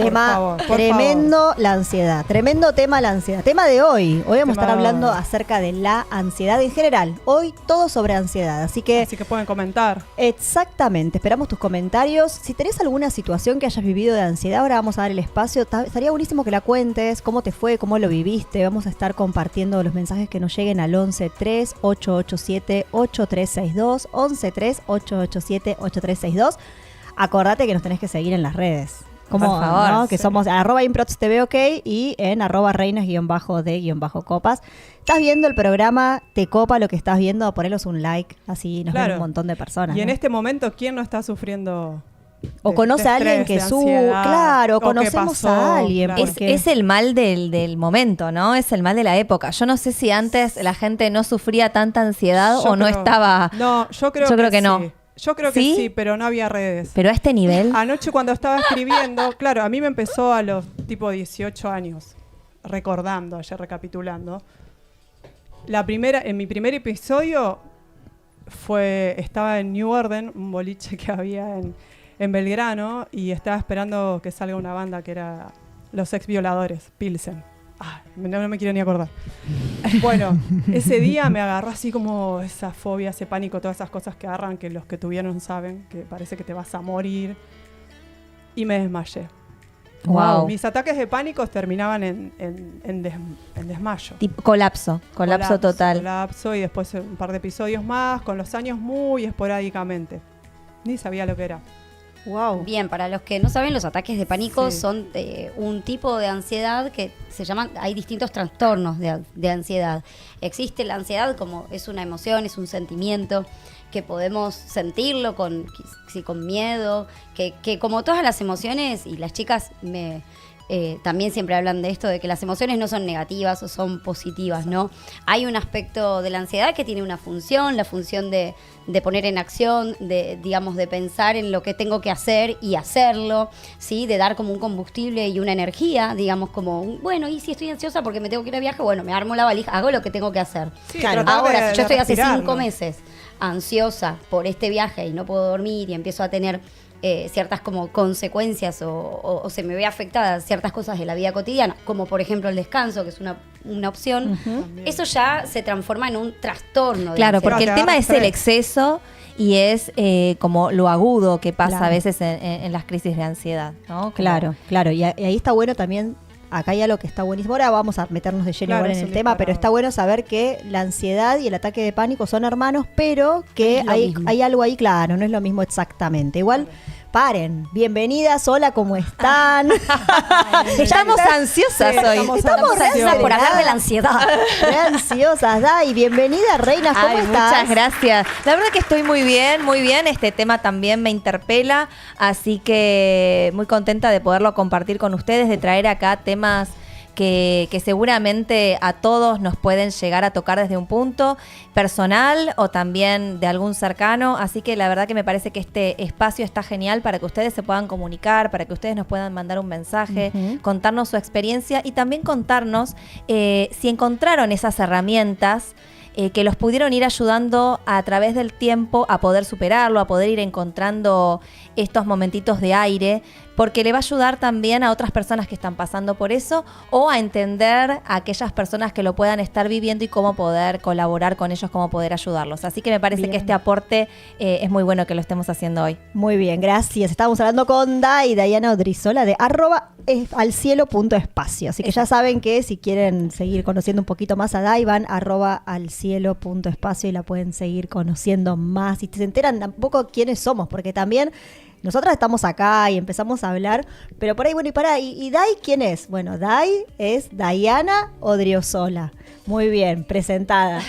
Tema por tremendo, la ansiedad. Tremendo tema, la ansiedad. Tema de hoy. Hoy vamos a estar hablando acerca de la ansiedad en general. Hoy todo sobre ansiedad. Así que pueden comentar. Exactamente. Esperamos tus comentarios. Si tenés alguna situación que hayas vivido de ansiedad, ahora vamos a dar el espacio. Estaría buenísimo que la cuentes. ¿Cómo te fue? ¿Cómo lo viviste? Vamos a estar compartiendo los mensajes que nos lleguen al 11-3-887-8362. 11-3-887-8362. Acordate que nos tenés que seguir en las redes. Como, por favor, ¿no? Que somos @improtsTV, ok, y en @reinas_de-copas. Estás viendo el programa, te copa lo que estás viendo, ponelos un like, así nos ven un montón de personas. Y en ¿no? este momento, ¿quién no está sufriendo? O conoce a alguien que claro, conocemos a alguien. Claro. Es el mal del momento, ¿no? Es el mal de la época. Yo no sé si antes la gente no sufría tanta ansiedad o no estaba... No, yo creo que no. sí. Yo creo que sí, pero no había redes. Pero a este nivel... Anoche cuando estaba escribiendo, claro, a mí me empezó a los tipo 18 años, recordando, ayer recapitulando. En mi primer episodio estaba en New Orden, un boliche que había en Belgrano, y estaba esperando que salga una banda que era Los Ex Violadores, Pilsen. No me quiero ni acordar. Bueno, ese día me agarró así como esa fobia, ese pánico, todas esas cosas que agarran, que los que tuvieron saben, que parece que te vas a morir. Y me desmayé. Wow. Mis ataques de pánico terminaban en desmayo. Colapso total. Colapso, y después un par de episodios más, con los años muy esporádicamente. Ni sabía lo que era. Wow. Bien, para los que no saben, los ataques de pánico son un tipo de ansiedad que se llaman, hay distintos trastornos de ansiedad. Existe la ansiedad como es una emoción, es un sentimiento que podemos sentirlo con miedo, que como todas las emociones, y las chicas también siempre hablan de esto, de que las emociones no son negativas o son positivas, ¿no? Hay un aspecto de la ansiedad que tiene una función, la función de poner en acción, de pensar en lo que tengo que hacer y hacerlo, ¿sí? De dar como un combustible y una energía, digamos, bueno, y si estoy ansiosa porque me tengo que ir a viaje, bueno, me armo la valija, hago lo que tengo que hacer. Sí, claro. Ahora, si yo estoy hace 5 respirarlo. meses ansiosa por este viaje y no puedo dormir y empiezo a tener ciertas como consecuencias o se me ve afectadas ciertas cosas de la vida cotidiana, como por ejemplo el descanso, que es una opción, eso ya se transforma en un trastorno. Claro, porque el tema es el estrés. exceso y es como lo agudo que pasa Claro. a veces en las crisis de ansiedad, ¿no? Claro. Y ahí está bueno también. Acá hay algo que está buenísimo. Ahora vamos a meternos de lleno igual en el tema, pero está bueno saber que la ansiedad y el ataque de pánico son hermanos, pero que hay algo ahí, claro, no es lo mismo exactamente. Igual, paren. Bienvenidas, hola, ¿cómo están? Estamos ansiosas hoy. Estamos re ansiosas por hablar de la ansiedad. Re ansiosas, Dai. Bienvenida, Reinas, ¿cómo Ay, estás? muchas gracias. La verdad que estoy muy bien, muy bien. Este tema también me interpela, así que muy contenta de poderlo compartir con ustedes, de traer acá temas que seguramente a todos nos pueden llegar a tocar desde un punto personal o también de algún cercano. Así que la verdad que me parece que este espacio está genial para que ustedes se puedan comunicar, para que ustedes nos puedan mandar un mensaje, contarnos su experiencia y también contarnos si encontraron esas herramientas que los pudieron ir ayudando a través del tiempo a poder superarlo, a poder ir encontrando estos momentitos de aire, porque le va a ayudar también a otras personas que están pasando por eso o a entender a aquellas personas que lo puedan estar viviendo y cómo poder colaborar con ellos, cómo poder ayudarlos. Así que me parece que este aporte es muy bueno que lo estemos haciendo hoy. Muy bien, gracias. Estábamos hablando con Diana Odrizola de @alcielo.espacio. Así que ya saben que si quieren seguir conociendo un poquito más a Dai, van @alcielo.espacio y la pueden seguir conociendo más. Y se enteran un poco quiénes somos, porque también nosotras estamos acá y empezamos a hablar, pero por ahí, bueno, ¿y Dai quién es? Bueno, Dai es Diana Odriozola. Muy bien, presentada.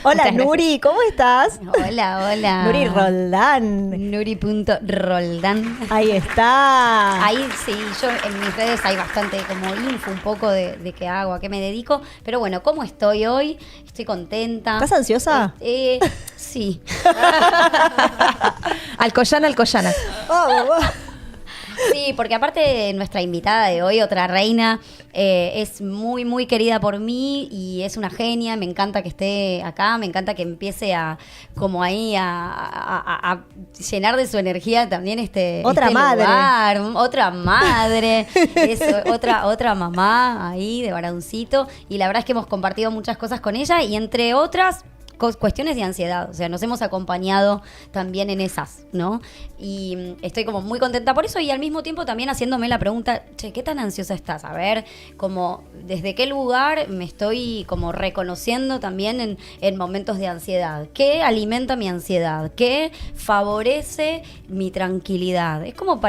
Hola, Nuri, ¿cómo estás? Hola. Nuri Roldán. Nuri.Roldán. Ahí está. Ahí sí, yo en mis redes hay bastante como info un poco de qué hago, a qué me dedico. Pero bueno, ¿cómo estoy hoy? Estoy contenta. ¿Estás ansiosa? Sí. Alcoyana. Oh. Sí, porque aparte nuestra invitada de hoy, otra reina, es muy, muy querida por mí y es una genia. Me encanta que esté acá, me encanta que empiece a como ahí a llenar de su energía también Otra madre. lugar. Otra madre, otra mamá ahí de varoncito. Y la verdad es que hemos compartido muchas cosas con ella y entre otras cuestiones de ansiedad, o sea, nos hemos acompañado también en esas, ¿no? Y estoy como muy contenta por eso y al mismo tiempo también haciéndome la pregunta, che, ¿qué tan ansiosa estás? A ver, como desde qué lugar me estoy como reconociendo también en momentos de ansiedad. ¿Qué alimenta mi ansiedad? ¿Qué favorece mi tranquilidad? Es como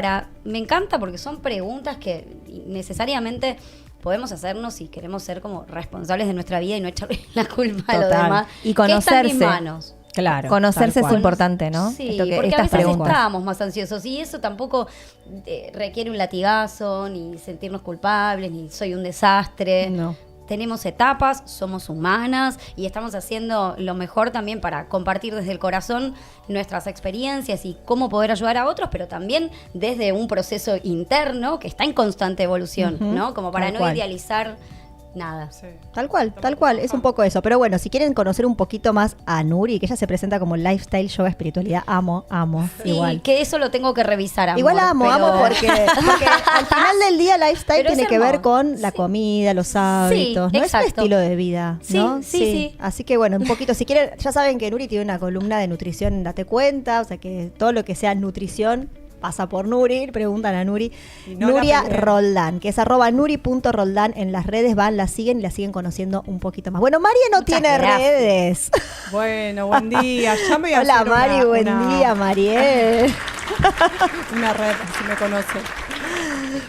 me encanta porque son preguntas que necesariamente podemos hacernos si queremos ser como responsables de nuestra vida y no echarle la culpa a lo Total. demás. Y ¿Qué está en conocerse. mis manos? Claro. Conocerse tal es cual. importante, ¿no? Sí, Esto que- porque a estas veces preguntas. estábamos más ansiosos y eso tampoco requiere un latigazo, ni sentirnos culpables, ni soy un desastre. No. Tenemos etapas, somos humanas y estamos haciendo lo mejor también para compartir desde el corazón nuestras experiencias y cómo poder ayudar a otros, pero también desde un proceso interno que está en constante evolución, Ujú, ¿no? Como para tal no cual. idealizar nada. Sí. Tal cual, es un poco eso. Pero bueno, si quieren conocer un poquito más a Nuri, que ella se presenta como lifestyle, yoga, espiritualidad, amo, Sí, igual. que eso lo tengo que revisar, amor, Igual amo pero- porque al final del día lifestyle Pero es tiene que ver hermoso. con la Sí. comida, los hábitos, ¿no? Es un exacto. estilo de vida, ¿no? Sí. Así que bueno, un poquito, si quieren, ya saben que Nuri tiene una columna de nutrición en Date Cuenta, o sea que todo lo que sea nutrición pasa por Nuri, preguntan a Nuri. Y no Nuria la peleen. Roldán, que es @nuri.roldán en las redes, van, la siguen y la siguen conociendo un poquito más. Bueno, María no Muchas tiene gracias. redes. Bueno, buen día. Ya me voy a Hola hacer Mari, buen día, Mariel. una red, si me conoce.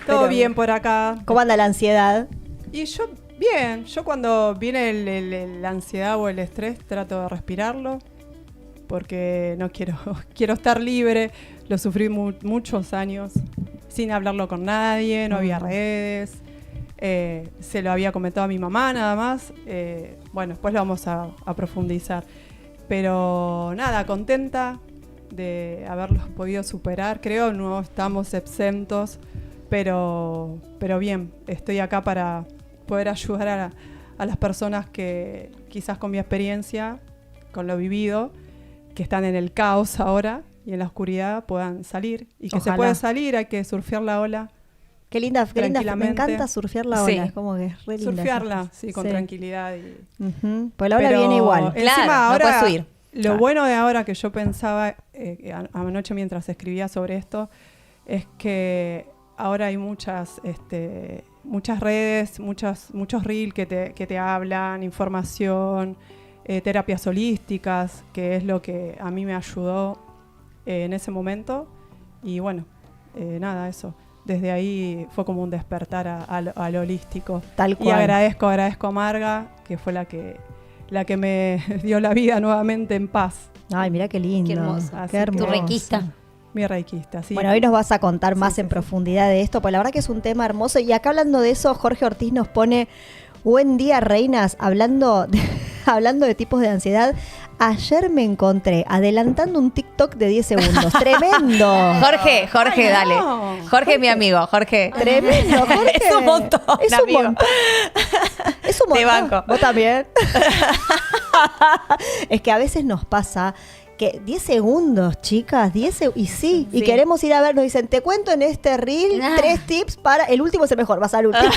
Todo Pero- bien por acá. ¿Cómo anda la ansiedad? Y yo, bien, yo cuando viene la ansiedad o el estrés trato de respirarlo porque no quiero estar libre. Lo sufrí muchos años sin hablarlo con nadie, no había redes. Se lo había comentado a mi mamá nada más. Bueno, después lo vamos a profundizar. Pero nada, contenta de haberlo podido superar. Creo no estamos exentos, pero bien, estoy acá para poder ayudar a las personas que quizás con mi experiencia, con lo vivido, que están en el caos ahora y en la oscuridad puedan salir. Y que Ojalá. se puede salir, hay que surfear la ola. Qué linda, me Tranquilamente. encanta surfear la Sí. ola, es como que es re linda. Surfearla, esa cosa. sí, con tranquilidad. Y, Ujú. Pues la ola pero viene igual. Encima Claro, no ahora, puedes huir. lo Claro. bueno de ahora que yo pensaba anoche mientras escribía sobre esto es que ahora hay muchas redes, muchos reels que te hablan, información, terapias holísticas, que es lo que a mí me ayudó en ese momento. Y bueno, nada, eso. Desde ahí fue como un despertar al holístico. Tal Y cual. agradezco a Marga, que fue la que me dio la vida nuevamente en paz. Ay, mira qué lindo. Qué hermoso. Así Qué que- hermoso. Tu requista. Mi reikista, sí. Bueno, hoy nos vas a contar más sí, en sí. profundidad de esto, pues la verdad que es un tema hermoso. Y acá hablando de eso, Jorge Ortiz nos pone, buen día, reinas, hablando de tipos de ansiedad. Ayer me encontré adelantando un TikTok de 10 segundos. ¡Tremendo! Jorge, Ay, dale. no. Jorge, mi amigo, Jorge. Tremendo, Jorge. Es un montón, Es un amigo. montón. Es un montón. Te banco. Vos también. Es que a veces nos pasa que 10 segundos, chicas, y sí, y Sí. queremos ir a ver, nos dicen, te cuento en este reel Ah. 3 tips para, el último es el mejor, vas al último.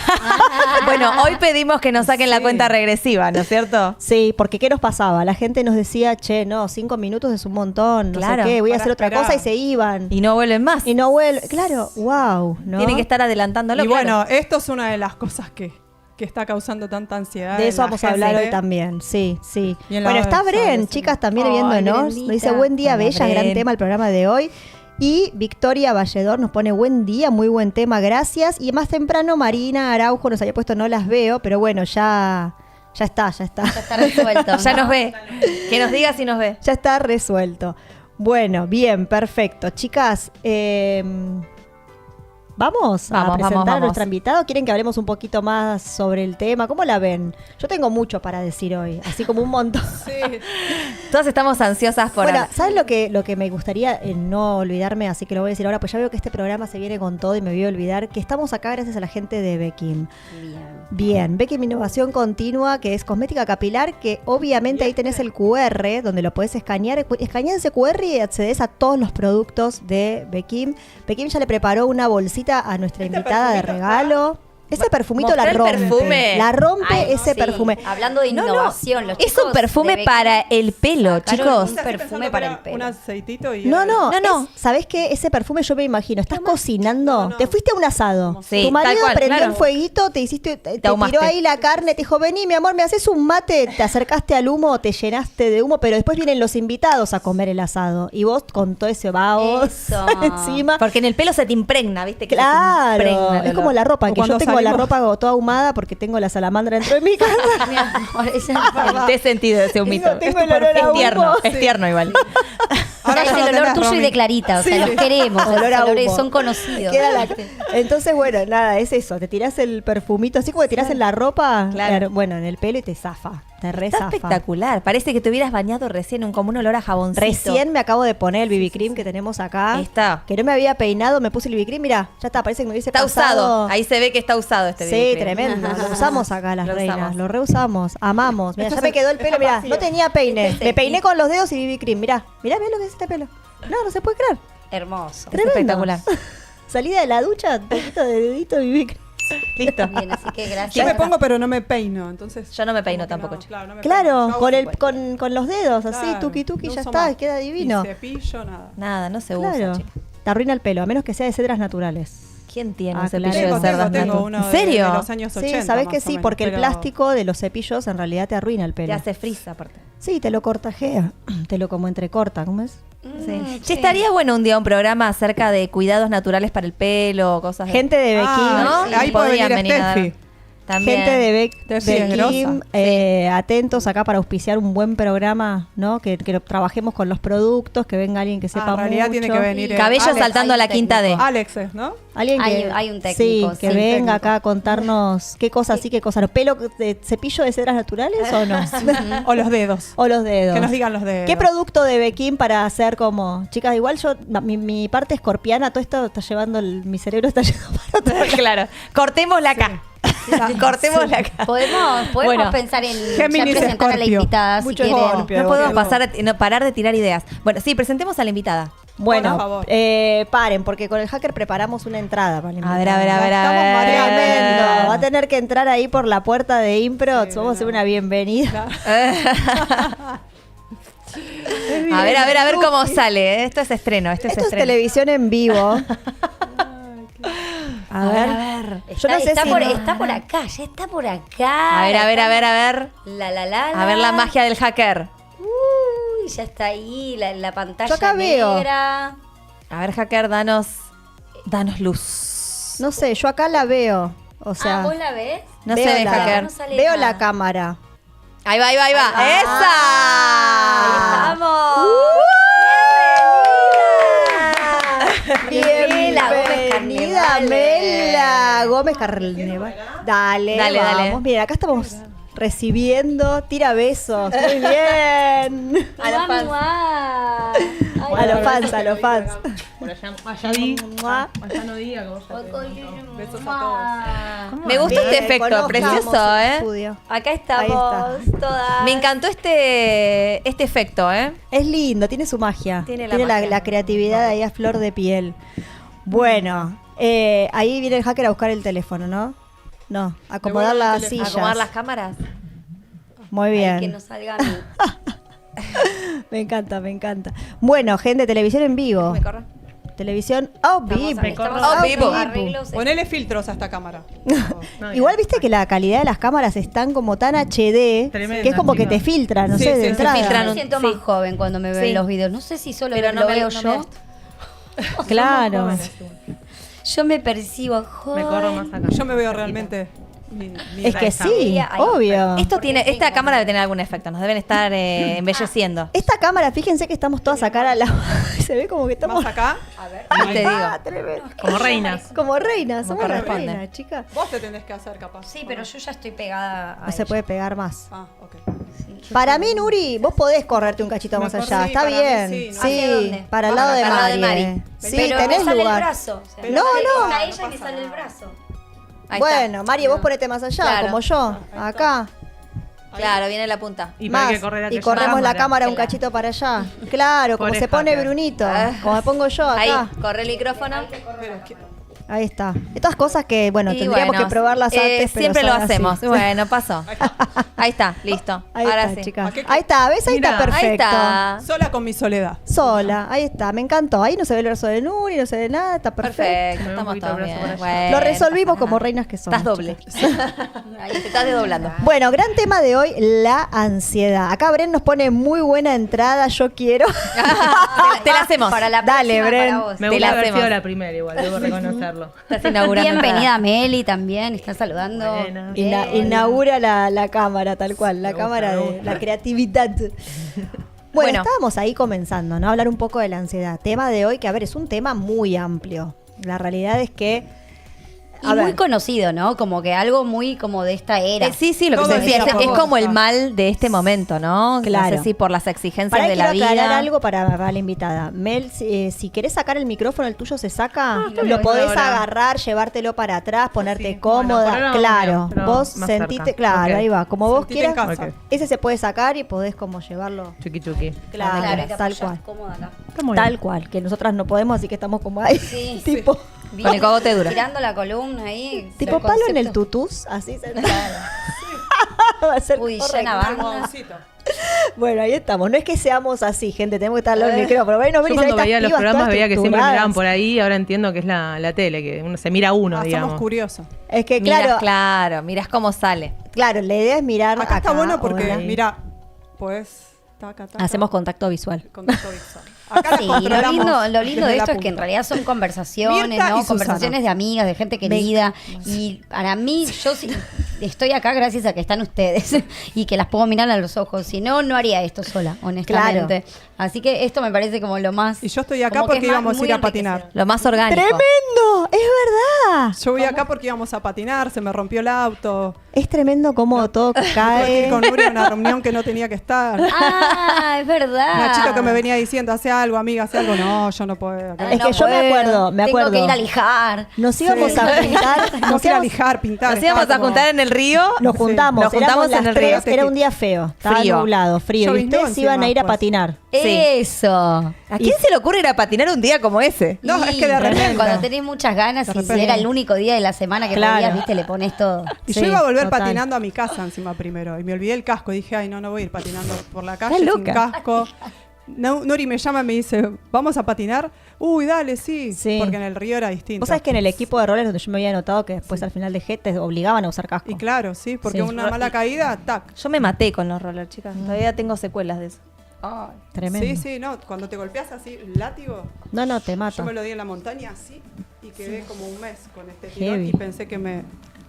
Bueno, hoy pedimos que nos saquen la Sí. cuenta regresiva, ¿no es cierto? Sí, porque ¿qué nos pasaba? La gente nos decía, che, no, 5 minutos es un montón, no Claro, sé qué, voy a para hacer otra esperar. cosa y se iban. Y no vuelven más. Y no vuelve. Claro, wow, ¿no? Tienen que estar adelantándolo. Y claro. bueno, esto es una de las cosas que está causando tanta ansiedad. De en eso la vamos a hablar gente. hoy también, sí, sí. Y en la Bueno, está adolescencia. Bren, chicas, también Ay, viéndonos. Nos Brenita. dice, buen día, Hola, bella, gran Bren. tema el programa de hoy. Y Victoria Valledor nos pone, buen día, muy buen tema, gracias. Y más temprano, Marina Araujo nos había puesto, no las veo, pero bueno, ya está. Ya está resuelto. Ya nos ve. Que nos diga si nos ve. Ya está resuelto. Bueno, bien, perfecto. Chicas, ¿Vamos a Vamos, presentar vamos, a vamos. nuestra invitada? ¿Quieren que hablemos un poquito más sobre el tema? ¿Cómo la ven? Yo tengo mucho para decir hoy, así como un montón. Sí. Todas estamos ansiosas por Bueno, hablar. ¿sabes lo que me gustaría no olvidarme? Así que lo voy a decir ahora, pues ya veo que este programa se viene con todo y me voy a olvidar que estamos acá gracias a la gente de Beckim. Bien, Beckim Innovación Continua, que es cosmética capilar, que obviamente ahí tenés el QR, donde lo podés escanear. Escaneás ese QR y accedes a todos los productos de Beckim. Beckim ya le preparó una bolsita a nuestra invitada de perfumito regalo. Ese perfumito la Mostrá el rompe. perfume. La rompe Ay, ese sí. perfume. Hablando de No, no, innovación, los es chicos un perfume de Beckham para el pelo, sacaron chicos. un Estoy perfume pensando para que el pelo. un aceitito y No, no, No. ¿sabés qué? Ese perfume yo me imagino, estás cocinando, No. te fuiste a un asado, Sí, tu marido tal cual, prendió claro. el fueguito, te hiciste, te ahumaste. tiró ahí la carne, te dijo, vení mi amor, me haces un mate, te acercaste al humo, te llenaste de humo, pero después vienen los invitados a comer el asado y vos con todo ese vaho Eso. encima. Porque en el pelo se te impregna, ¿viste? Que se te Claro, impregna el es como olor. la ropa, O que yo cuando tengo la salimos- ropa toda ahumada porque tengo la salamandra dentro de mi casa. Mi amor, esa- ¿En qué sentido ese humito? Tengo Es el olor a es humo. tierno, es Sí. tierno igual. Ahora es ya el lo olor tenés, tuyo y Romy. de Clarita, o sea, los queremos, Olor los a olores humo. son conocidos. Queda la- Entonces, bueno, nada, es eso. Te tirás el perfumito, así como te tirás en la ropa, Claro. bueno, en el pelo y te zafa. Te Está rezafa. espectacular. Parece que te hubieras bañado recién, como un olor a jaboncito. Recién me acabo de poner el BB cream que tenemos acá. Ahí está. Que no me había peinado, me puse el BB cream. Mira, ya está, parece que me hubiese Está pasado. usado. Ahí se ve que está usado este Sí, BB cream. tremendo. Lo usamos acá las Lo reinas. usamos. Lo reusamos. Amamos. Mira, Esto ya me es- quedó el pelo. está Mira, vacío. no tenía peine. Este es Me el peiné tip. con los dedos y BB cream. Mira, mira lo que es este pelo. No se puede creer. Hermoso. Es Tremendo. espectacular. Salida de la ducha, un poquito de dedito BB cream. Listo. Bien, así que gracias. Yo me pongo, pero no me peino, entonces. Yo no me peino como que tampoco, no, chico. claro, no me peino. Claro, Yo con, hago- con los dedos, así, Claro, tuki tuki, no ya uso está, más. queda divino. Ni cepillo, nada. Nada, no se Claro, usa, chico. te arruina el pelo, a menos que sea de cedras naturales. ¿Quién tiene Ah, un cepillo claro. de cerdas Tengo natural? uno ¿En de serio? los años 80. Sí, sabes que más o sí, menos, porque el pero- plástico de los cepillos en realidad te arruina el Te pelo. hace frisa, aparte. Sí, te lo cortajea, te lo como entrecorta, ¿cómo es? Sí. Che, estaría bueno un día un programa acerca de cuidados naturales para el pelo, cosas de... Gente de Beckim, Ah, ¿no? ahí puede Podrían venir venir a dar- Steffi. También. gente de Steffi es Beckim, grosa. atentos acá para auspiciar un buen programa, ¿no? Que trabajemos con los productos, que venga alguien que sepa en realidad mucho. tiene que venir Cabello Alex. saltando a la Hay un quinta D. técnico. Alex es, ¿no? Alguien que, Hay un técnico, sí, que sí, venga técnico. acá a contarnos qué cosas sí, qué cosas no. ¿Pelo de cepillo de cedras naturales o no? O los dedos. O los dedos. Que nos digan los dedos. ¿Qué producto de Beckim para hacer como... Chicas, igual yo, mi parte escorpiana, todo esto está llevando, mi cerebro está yendo para otro lado. Claro. Cortémosla acá. Cortémosla acá. Podemos Bueno, pensar en Géminis, ya presentar a la Escorpio. invitada si Mucho quiere. Escorpio. No podemos Bueno. parar de tirar ideas. Bueno, sí, presentemos a la invitada. Bueno, Por favor. paren, porque con el hacker preparamos una entrada. Para la A ver, a ver, a ver, a Estamos ver. Tremendo. Va a tener que entrar ahí por la puerta de Impro. Sí, Vamos a hacer no. una bienvenida. A ver, a ver cómo sale. Esto es estreno, esto es Esto es estreno. televisión en vivo. A ver. Yo no sé está, si por, no- está por acá, ya está por acá. A ver, a ver, a ver, a ver. La. A ver la magia del hacker. Uy, ya está ahí, la pantalla Yo acá veo. negra. A ver, hacker, danos luz. No sé, yo acá la veo. O sea, ¿Vos la ves? No veo se ve, la- hacker. No sale veo nada. la cámara. Ahí va, ahí va, ahí va. Ahí ¡Esa! estamos. Bienvenida, Gómez Carnevale. Mela Gómez Carnevale. Dale, Dale, vamos. dale. Mira, acá estamos recibiendo tira besos. Muy bien. A los fans. Mua. A los fans, a los fans. Por allá, allá di, Mua. allá no diga que vos ya te- Besos a Mua. Me gusta este efecto, conozcamos precioso, el ¿eh? estudio. Acá Ahí estamos está. todas. Me encantó este efecto, ¿eh? Es lindo, tiene su magia. Tiene la magia. la creatividad ahí a flor de piel. Bueno, ahí viene el hacker a buscar el teléfono, ¿no? No, acomodar Devuelve el las teléfono. sillas. Acomodar las cámaras. Muy Ay, bien. que no salga a mí. Me encanta, me encanta. Bueno, gente, televisión en vivo. ¿Me corre? Televisión vivo. Estamos Oh, haciendo vivo. arreglos. Ponele filtros a esta cámara. Igual viste que la calidad de las cámaras están como tan HD Tremenda, que es como que chicas. te filtran, no Sí, sé, sí, de se entrada. filtran. Me siento Sí. más joven cuando me ven Sí. los videos. No sé si solo Pero lo no me veo no yo. me- Claro. Yo me percibo joven. Me corro más acá. Yo me veo realmente. Es que Esa. sí, Ahí. obvio. Esta cámara debe tener algún efecto, nos deben estar embelleciendo. Esta cámara, fíjense que estamos todas acá a la... se ve como que estamos... Más acá. Te digo. Tremendo. Como reinas. Como reinas, somos las corresponde. reinas, chicas. Vos te tenés que hacer capaz. Sí, pero yo ya estoy pegada a No se ella. puede pegar más. Ah, ok. Sí, yo Para estoy- mí, Nuri, vos podés correrte un cachito Me más corrí, allá. Está para mí bien. sí, ¿no? ¿Hacia dónde? Para el lado de Para el lado de Mari. Mari. Sí, pero tenés me sale el lugar. brazo. O sea, Pero No, está no. ella y No me pasa sale el nada. brazo. Ahí Bueno, está. Mari, vos ponete más allá, Claro. como yo. Acá. Claro, viene la punta. Y Más. para que correr Y corremos la cámara un Claro. cachito para allá. Claro, como Pobre se pone hacker. Brunito. Como me pongo yo Ahí, acá. corre el micrófono. Pero es que- Ahí está. Estas cosas que, bueno, Y tendríamos bueno, que probarlas antes. pero siempre lo son así. hacemos. Bueno, pasó. Ahí está, listo. Ahí Ahora está, sí. chicas. ¿A qué- Ahí está, ¿ves? Ahí Mirá, está perfecto. Ahí está. Sola con mi soledad. Sola, ahí está, me encantó. Ahí no se ve el brazo de Nuri, no se ve nada, está perfecto. Perfecto, Me veo un estamos poquito todos el brazo bien. por allá. Bueno, Lo resolvimos no como pasa nada. reinas que somos. Estás doble. Ahí te estás desdoblando. Bueno, gran tema de hoy, la ansiedad. Acá Bren nos pone muy buena entrada, yo quiero. Te la hacemos. Para la Dale, próxima, Bren. para vos. Me Te gusta la haber sido hacemos. la primera igual, debo reconocerlo. Estás inaugurando. Bienvenida Meli también, está saludando. Buena. Bien. Inaugura la cámara, tal cual, la Me gusta, cámara me de gusta. la creatividad. Bueno, estábamos ahí comenzando, ¿no? A hablar un poco de la ansiedad. Tema de hoy que, a ver, es un tema muy amplio. La realidad es que... Y a muy ver, conocido, ¿no? Como que algo muy como de esta era. Sí, sí, lo que Todo se el decía, día es por como vos. el mal de este momento, ¿no? Claro. No sé si por las exigencias para de quiero la vida. aclarar algo para la invitada. Mel, si querés sacar el micrófono, el tuyo se saca, está lo bien. podés Ahora. agarrar, llevártelo para atrás, ponerte Sí, cómoda. bueno, por ahora claro, vamos bien, pero vos más sentite, cerca. claro, Ok. ahí va, como vos Sentite en quieras. casa. Ok. Ese se puede sacar y podés como llevarlo. Chuki chuki. Claro, hay que tal apoyar cual. cómoda acá. Está muy Tal bien. cual, que nosotras no podemos, así que estamos como ahí. Sí, tipo, Bien, Con el cogote duro. Tirando la columna ahí. tipo el palo en el concepto. tutús, así se va a ser Uy, correcto. llena banda. Almohadoncito. Bueno, ahí estamos. No es que seamos así, gente, tenemos que estar al lado del micrófono. Bueno, Yo venís, cuando estas veía los pibas programas todas veía que siempre miraban estructuradas. por ahí, ahora entiendo que es la tele, que uno se mira uno, Ah, digamos. somos curiosos. Es que Mirás, claro, mirás cómo sale. claro, la idea es mirar Acá está bueno porque, hola. mira, pues taca, taca, Hacemos contacto visual. contacto visual. Acá Sí, la lo controlamos lindo de desde la esto es que en punta. realidad son conversaciones, Mirta y ¿no? Susana. Conversaciones de amigas, de gente querida. Y para mí, yo sí estoy acá gracias a que están ustedes y que las puedo mirar a los ojos. Si no, no haría esto sola, honestamente. Así que esto me parece como lo más. Y yo estoy acá como que porque es más- íbamos a muy ir a patinar. enriquecedor. Lo más orgánico. ¡Tremendo! ¡Es verdad! Yo voy acá porque íbamos a patinar, se me rompió el auto. Es tremendo cómo todo Tuve que cae. ir con Nuri a una reunión que no tenía que estar. Ah, es verdad. Nachito que me venía diciendo, hace algo, amiga, hace algo. No, yo no puedo. Ay, Es no que yo me puedo, acuerdo, me Tengo acuerdo. que ir a lijar. Nos íbamos Sí. a juntar. No quiero lijar, pintar. Nos íbamos a estaba como- juntar en el río. Nos juntamos, Nos juntamos éramos en las el río. tres, era un día feo, estaba Frío. nublado, frío, y Lloviznó ustedes iban a ir a encima, pues. patinar. Sí. Eso. ¿A quién se le ocurre ir a patinar un día como ese? No, Y es que de repente. cuando tenés muchas ganas De y si repente. era el único día de la semana que Claro. podías, viste, le pones todo. Y Sí, yo iba a volver total. patinando a mi casa encima primero. Y me olvidé el casco. Dije, ay, no voy a ir patinando por la calle Estás sin loca. casco. Nuri me llama y me dice, ¿vamos a patinar? Uy, dale, sí. Sí. Porque en el río era distinto. Vos sabés que en el equipo de roles donde yo me había notado que después al final de G te obligaban a usar casco. Y claro, sí, porque Sí. una mala caída, tac. Yo me maté con los rollers, chicas. Todavía tengo secuelas de eso. Tremendo. Sí, sí, no. Cuando te golpeas así, el látigo, No, te mata. yo me lo di en la montaña así y quedé como un mes con este tirón Heavy. y pensé que me...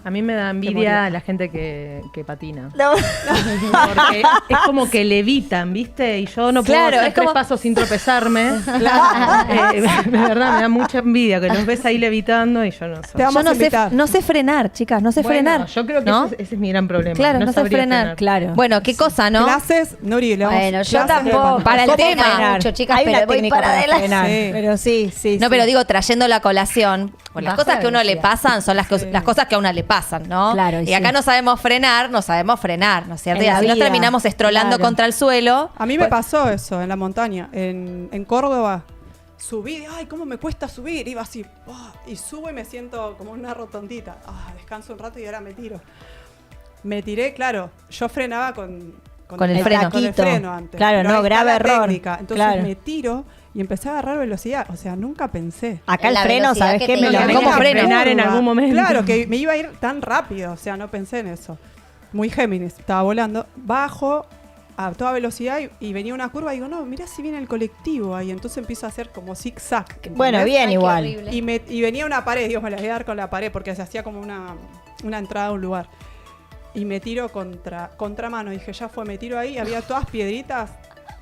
A mí me da moría. envidia la gente que patina. No. Porque es como que levitan, ¿viste? Y yo no puedo Claro, hacer es como- 3 pasos sin tropezarme. De verdad, me da mucha envidia que los ves ahí levitando y yo no sé. Te vamos Yo a invitar. no sé frenar, chicas, no sé Bueno, frenar. yo creo que ¿no? ese es mi gran problema. Claro, no sé sabría frenar. Claro. Bueno, qué cosa, ¿no? Clases, Nuri, le vamos Bueno, yo clases de tampoco. patinar. Para el ¿Cómo tema. frenar? Mucho, chicas, Hay pero una voy técnica para adelante. frenar. Sí. Pero sí. No, pero digo, trayendo la colación, las Baja cosas que a uno le velocidad. pasan son las cosas que a una le pasan, ¿no? Claro, y y acá sí. no sabemos frenar, ¿no es cierto? En Y la así nos vida, terminamos estrolando claro. contra el suelo. A mí me pasó eso en la montaña, en Córdoba. Subí, ay, cómo me cuesta subir. Iba así, y subo y me siento como una rotondita. Descanso un rato y ahora me tiro. Me tiré, claro, yo frenaba con el freno. Con el Taquito. freno antes. Claro, Pero no, ahí está grave la error. técnica. Entonces Claro. me tiro y empecé a agarrar velocidad. O sea, nunca pensé. Acá el La freno, velocidad ¿sabes que qué? te Me lo lleva. ¿Cómo Venía freno? Frenar en curva. algún momento. Claro, que me iba a ir tan rápido. O sea, no pensé en eso. Muy Géminis, estaba volando. Bajo a toda velocidad y venía una curva y digo, no, mirá si viene el colectivo ahí. Entonces empiezo a hacer como zig-zag. Bueno, ¿entendés? bien Ay, qué igual. horrible. Y venía una pared, Dios me la voy a dar con la pared porque se hacía como una entrada a un lugar. Y me tiro contra mano. Dije, ya fue, me tiro ahí. Había todas piedritas.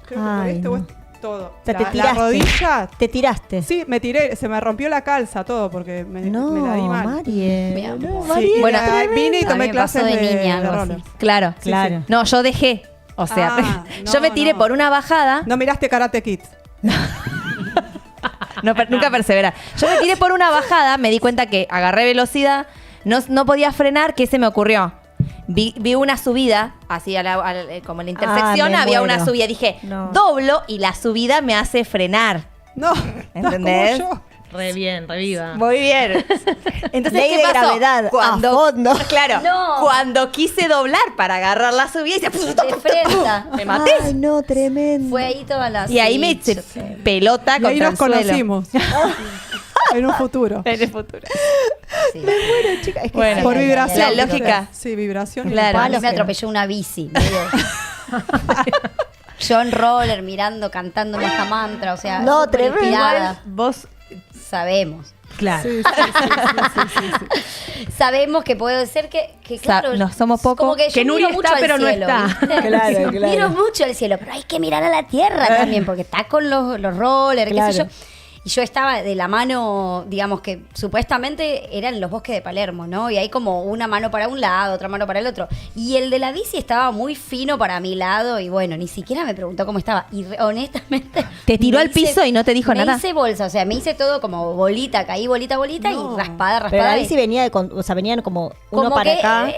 Creo que por Ay, este o no. este. todo. sea, te La tiraste. rodilla, Te tiraste. sí, me tiré, se me rompió la calza, todo, porque me la di mal. Mariel. Veamos. No, Sí, Mariel. Bueno, vine y A tomé mí me pasó clases de niña algo así. roller. Claro. Sí, Claro. sí. No, yo dejé. O sea, Ah, yo me no, tiré no. por una bajada. No miraste Karate Kid. Nunca perseverar. Yo me tiré por una bajada, me di cuenta que agarré velocidad, no podía frenar, ¿qué se me ocurrió? Vi una subida, así como en la intersección me había una muero. subida. Dije, No. doblo y la subida me hace frenar. No, ¿Entendés? estás como yo. Re bien, re viva. Muy bien. Entonces, Ley ¿qué de pasó? gravedad, Cuando, a fondo. Claro, No. cuando quise doblar para agarrar la subida, De frente. me maté. Ay, no, tremendo. Fue ahí todas las... Y ahí me Sí, hice yo sé. pelota Y ahí contra nos el suelo. conocimos. En un futuro. En el futuro. Sí. Bueno, chica, es que Bueno. sí. Por ay, vibración. La ¿viste? lógica. Sí, vibración. y Claro. A mí Palos me que- atropelló una bici. medio. Yo en roller, mirando, cantando Maja Mantra, o sea, No, súper tremendo. inspirada. Vos, Sabemos. claro. Sí, sí. Sabemos que puede ser que claro, no somos pocos. como que yo Que Nuri miro mucho está, al pero no cielo, está. ¿viste? Claro, claro. Miro mucho al cielo, pero hay que mirar a la tierra también, porque está con los rollers, qué sé Claro. yo. Y yo estaba de la mano, digamos que supuestamente eran los bosques de Palermo, ¿no? Y hay como una mano para un lado, otra mano para el otro. Y el de la bici estaba muy fino para mi lado y bueno, ni siquiera me preguntó cómo estaba. Y honestamente... Te tiró me al piso y no te dijo nada. Me hice bolsa, o sea, me hice todo como bolita, caí bolita, bolita y raspada. Pero la y- bici venía o sea, venían como uno como para que, acá.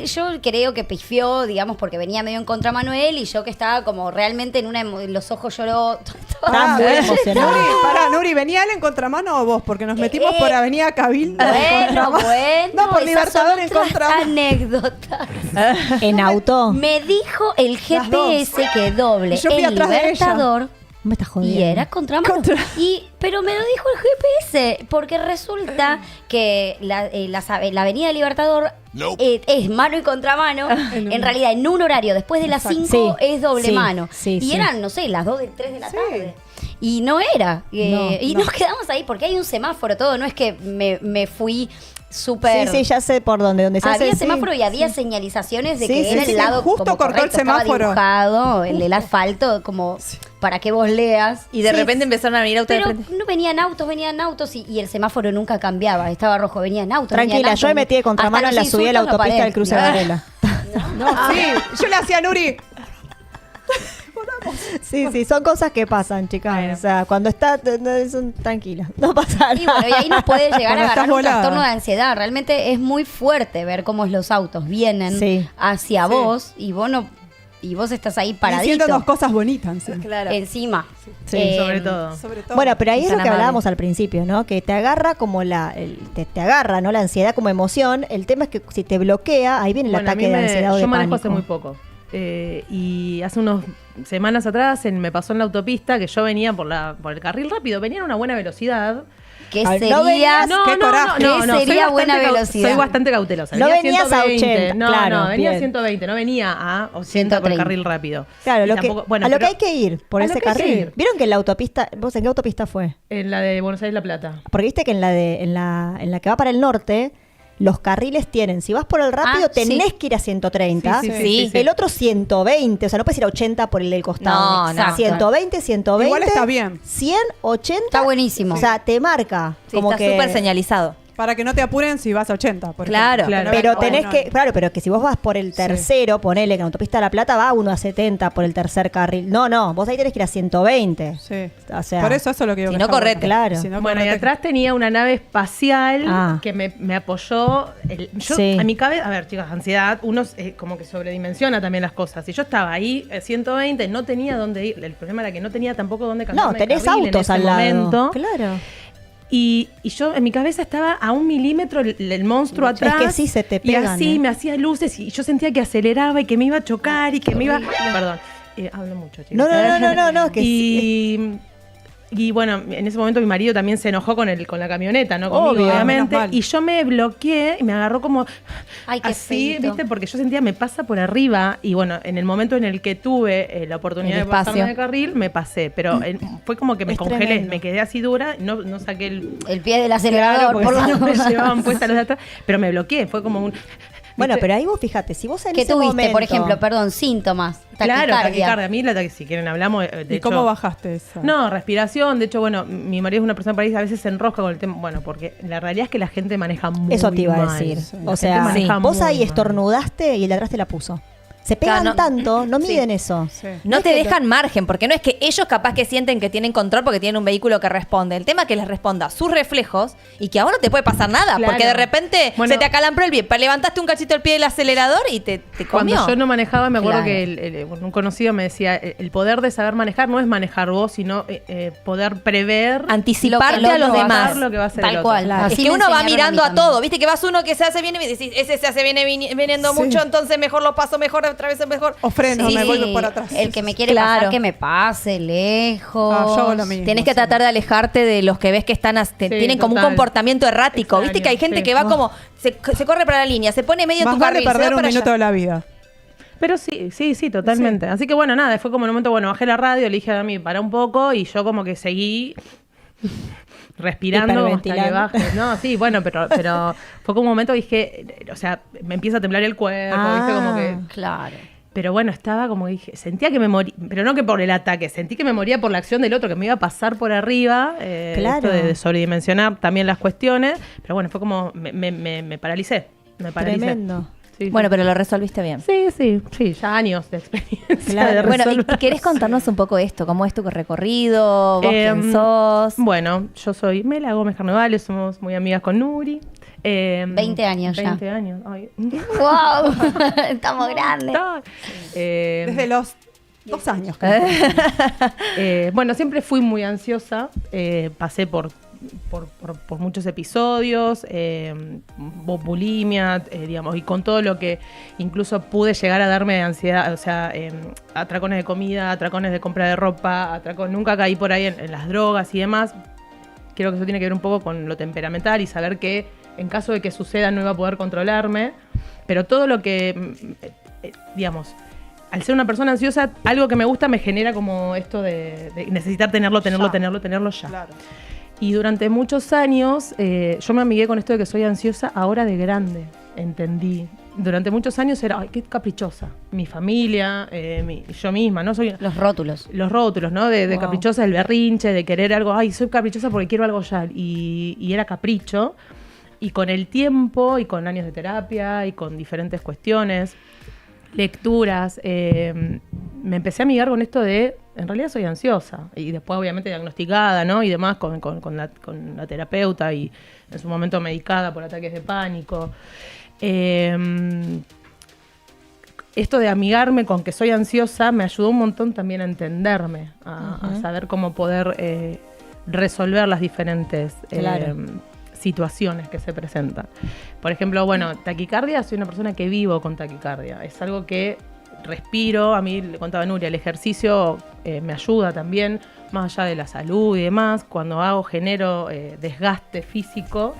yo creo que pifió, digamos, porque venía medio en contra Manuel y yo que estaba como realmente en los ojos lloró. Estaba muy emocionada. Nuri, pará, Nuri, ¿venía él en contramano o vos? Porque nos metimos por Avenida Cabildo. en Bueno, contramano. bueno. No, por esas Libertador son en otras contramano. anécdotas. En auto. Me dijo el Las dos. GPS que doble Y yo fui en atrás de ella. Libertador. Me estás jodiendo. Y era contramano. Pero me lo dijo el GPS, porque resulta que la Avenida Libertador es mano y contramano. En realidad, en un horario después de las 5 Sí, es doble sí, mano. sí, y sí. eran, no sé, las 2 3 de la Sí. tarde. Y no era. Y no. nos quedamos ahí porque hay un semáforo, todo. No es que me fui súper... Sí, sí, ya sé por dónde. Donde se Había hace, sí. semáforo y había señalizaciones de Sí, que sí, era sí, el lado justo como cortó el correcto, estaba semáforo. dibujado el asfalto como para que vos leas. Y de Sí, repente empezaron a venir autos de pero frente. no venían autos y el semáforo nunca cambiaba, estaba rojo, venían autos. Tranquila, venían yo me autos. metí de contramano Hasta en la los subida de la insultos no autopista paré. del cruce de Varela. No, sí. Yo le hacía a Nuri. Sí, sí, son cosas que pasan, chicas. O sea, cuando está, son tranquilas, no pasa Y nada. bueno, y ahí nos puede llegar Cuando a estás agarrar un volada. trastorno de ansiedad. Realmente es muy fuerte ver cómo los autos vienen Sí. hacia Sí. vos y vos estás ahí Diciendo paradito. dos cosas bonitas. Sí. Encima. Sí, sobre todo. Sobre todo. Bueno, pero ahí es Tan lo que amable. hablábamos al principio, ¿no? Que te agarra como te agarra, ¿no? La ansiedad como emoción. El tema es que si te bloquea, ahí viene el Bueno, a ataque mí de ansiedad o de yo manejo pánico. hace muy poco. Y hace unas semanas atrás me pasó en la autopista que yo venía por el carril rápido, venía a una buena velocidad. ¿Qué Ay, no sería? venías- Qué coraje. ¿Qué soy sería bastante buena velocidad? Soy bastante cautelosa. No Venía venías a 80, No, claro, no, venía bien. a 120, no venía a 80 por el 130. carril rápido. Claro, Y lo que, tampoco- bueno, a lo que pero hay que ir por a lo ese que hay que carril. ir. ¿Vieron que en la autopista, vos en qué autopista fue? En la de Buenos Aires La Plata. Porque viste que en la que va para el norte, los carriles tienen, si vas por el rápido, Ah, tenés sí. que ir a 130. Sí, sí, El otro 120, o sea, no puedes ir a 80 por el del costado. No, no. 120, 120. Igual está bien. 100, 80. Está buenísimo. O sea, te marca. Sí, como está que súper señalizado. Para que no te apuren si vas a 80. Por Claro. ejemplo. Claro. Pero No, tenés no, que, no. claro, pero que si vos vas por el tercero, ponele que en Autopista de la Plata va uno a 70 por el tercer carril. No, vos ahí tenés que ir a 120. Sí. O sea, Por eso es lo que digo. Si que no, está correte. Claro. Si no, Bueno, y correte. atrás tenía una nave espacial Ah. que me apoyó. Yo, Sí. a mi cabeza, a ver, chicas, ansiedad, uno como que sobredimensiona también las cosas. Si yo estaba ahí, 120, no tenía dónde ir. El problema era que no tenía tampoco dónde cambiarme No, de tenés carril en autos ese al lado. momento. Claro. Y yo en mi cabeza estaba a 1 milímetro el monstruo Es atrás. que sí, se te Y pegan, así ¿eh? me hacía luces y yo sentía que aceleraba y que me iba a chocar y que me iba. Perdón, hablo mucho, chicos. No, que Y bueno, en ese momento mi marido también se enojó con la camioneta, ¿no? Conmigo, Obvio, obviamente. menos mal. Y yo me bloqueé y me agarró como Ay, qué así, feíto. ¿viste? Porque yo sentía me pasa por arriba. Y bueno, en el momento en el que tuve la oportunidad El de pasarme espacio. de carril, me pasé. Pero fue como que me Es congelé, tremendo. me quedé así dura, no saqué el El pie del Claro, acelerador, porque por si la no me llevaban puestas los de atrás. Pero me bloqueé, fue como un. Bueno, ¿Viste? pero ahí vos fíjate, si vos en ¿Qué ese tuviste, momento, por ejemplo, perdón, síntomas? Claro, Taquicardia. taquicardia. A mí si quieren hablamos, de ¿Y hecho, cómo bajaste eso? No, respiración. De hecho, bueno, mi marido es una persona que a veces se enrosca con el tema. Bueno, porque la realidad es que la gente maneja muy eso te iba a mal. decir. La O gente sea, maneja vos muy ahí mal. estornudaste y el de atrás te la puso. Se pegan Claro, no- tanto, no miden eso. Sí. No te dejan margen, porque no es que ellos capaz que sienten que tienen control porque tienen un vehículo que responde. El tema es que les responda sus reflejos y que a vos no te puede pasar nada, Claro. porque de repente Bueno, se te acalambró el pie, levantaste un cachito el pie del acelerador y te comió. Cuando yo no manejaba, me acuerdo Claro. que un conocido me decía, el poder de saber manejar no es manejar vos, sino poder prever, Anticiparte Lo que a el los otro va a demás. hacer lo que va a hacer Tal el otro. cual. Claro. Es Así que me uno va enseñaron mirando mí a también. todo, viste que vas uno que se hace bien y decís, ese se hace viniendo Sí. mucho, entonces mejor lo paso mejor, otra vez mejor. O freno, Sí, me sí, vuelvo por atrás. El que me quiere Claro. pasar, que me pase lejos. Ah, yo hago lo mismo. Tenés que tratar de alejarte de los que ves que están tienen como un total. comportamiento errático. Extraño, Viste que hay gente sí. que va como, se corre para la línea, se pone medio en Más tu vale carril, se va perder un para minuto allá. de la vida. Pero sí, totalmente. Así que bueno, nada, fue como en un momento, bueno, bajé la radio, le dije a mí, para un poco, y yo como que seguí respirando hasta que Hiperventilando. baje. No, sí, bueno, pero fue como un momento que dije, o sea, me empieza a temblar el cuerpo, ¿viste? Como que... Claro. Pero bueno, estaba como que dije, sentía que me moría, pero no que por el ataque, sentí que me moría por la acción del otro, que me iba a pasar por arriba, Claro. esto de sobredimensionar también las cuestiones, pero bueno, fue como, me paralicé, Tremendo. Sí, sí. Bueno, pero lo resolviste bien. Sí, ya años de experiencia. Claro. de Bueno, resolver. ¿y querés contarnos un poco esto? ¿Cómo es tu recorrido? ¿Vos quién sos? Bueno, yo soy Mela Gómez Carnevales, somos muy amigas con Nuri. 20 años ya. 20 años, ay. ¡Wow! Estamos grandes. Desde los 2 años. Bueno, siempre fui muy ansiosa, pasé por muchos episodios, bulimia, digamos, y con todo lo que incluso pude llegar a darme de ansiedad, o sea, atracones de comida, atracones de compra de ropa, nunca caí por ahí en las drogas y demás. Creo que eso tiene que ver un poco con lo temperamental y saber que en caso de que suceda no iba a poder controlarme, pero todo lo que, digamos, al ser una persona ansiosa, algo que me gusta me genera como esto de necesitar tenerlo ya. Claro. Y durante muchos años yo me amigué con esto de que soy ansiosa ahora de grande, entendí. Durante muchos años era, ay, qué caprichosa. Mi familia, yo misma, ¿no? Soy Los rótulos. los rótulos, ¿no? De Wow. caprichosa, del berrinche, de querer algo, ay, soy caprichosa porque quiero algo ya. Y era capricho. Y con el tiempo, y con años de terapia, y con diferentes cuestiones, lecturas, me empecé a amigar con esto de, en realidad soy ansiosa. Y después, obviamente, diagnosticada, ¿no? Y demás con la terapeuta, y en su momento medicada por ataques de pánico. Esto de amigarme con que soy ansiosa me ayudó un montón también a entenderme, a saber cómo poder resolver las diferentes Claro. situaciones que se presentan. Por ejemplo, bueno, taquicardia, soy una persona que vivo con taquicardia. Es algo que respiro, a mí le contaba Nuria, el ejercicio me ayuda también, más allá de la salud y demás. Cuando genero desgaste físico,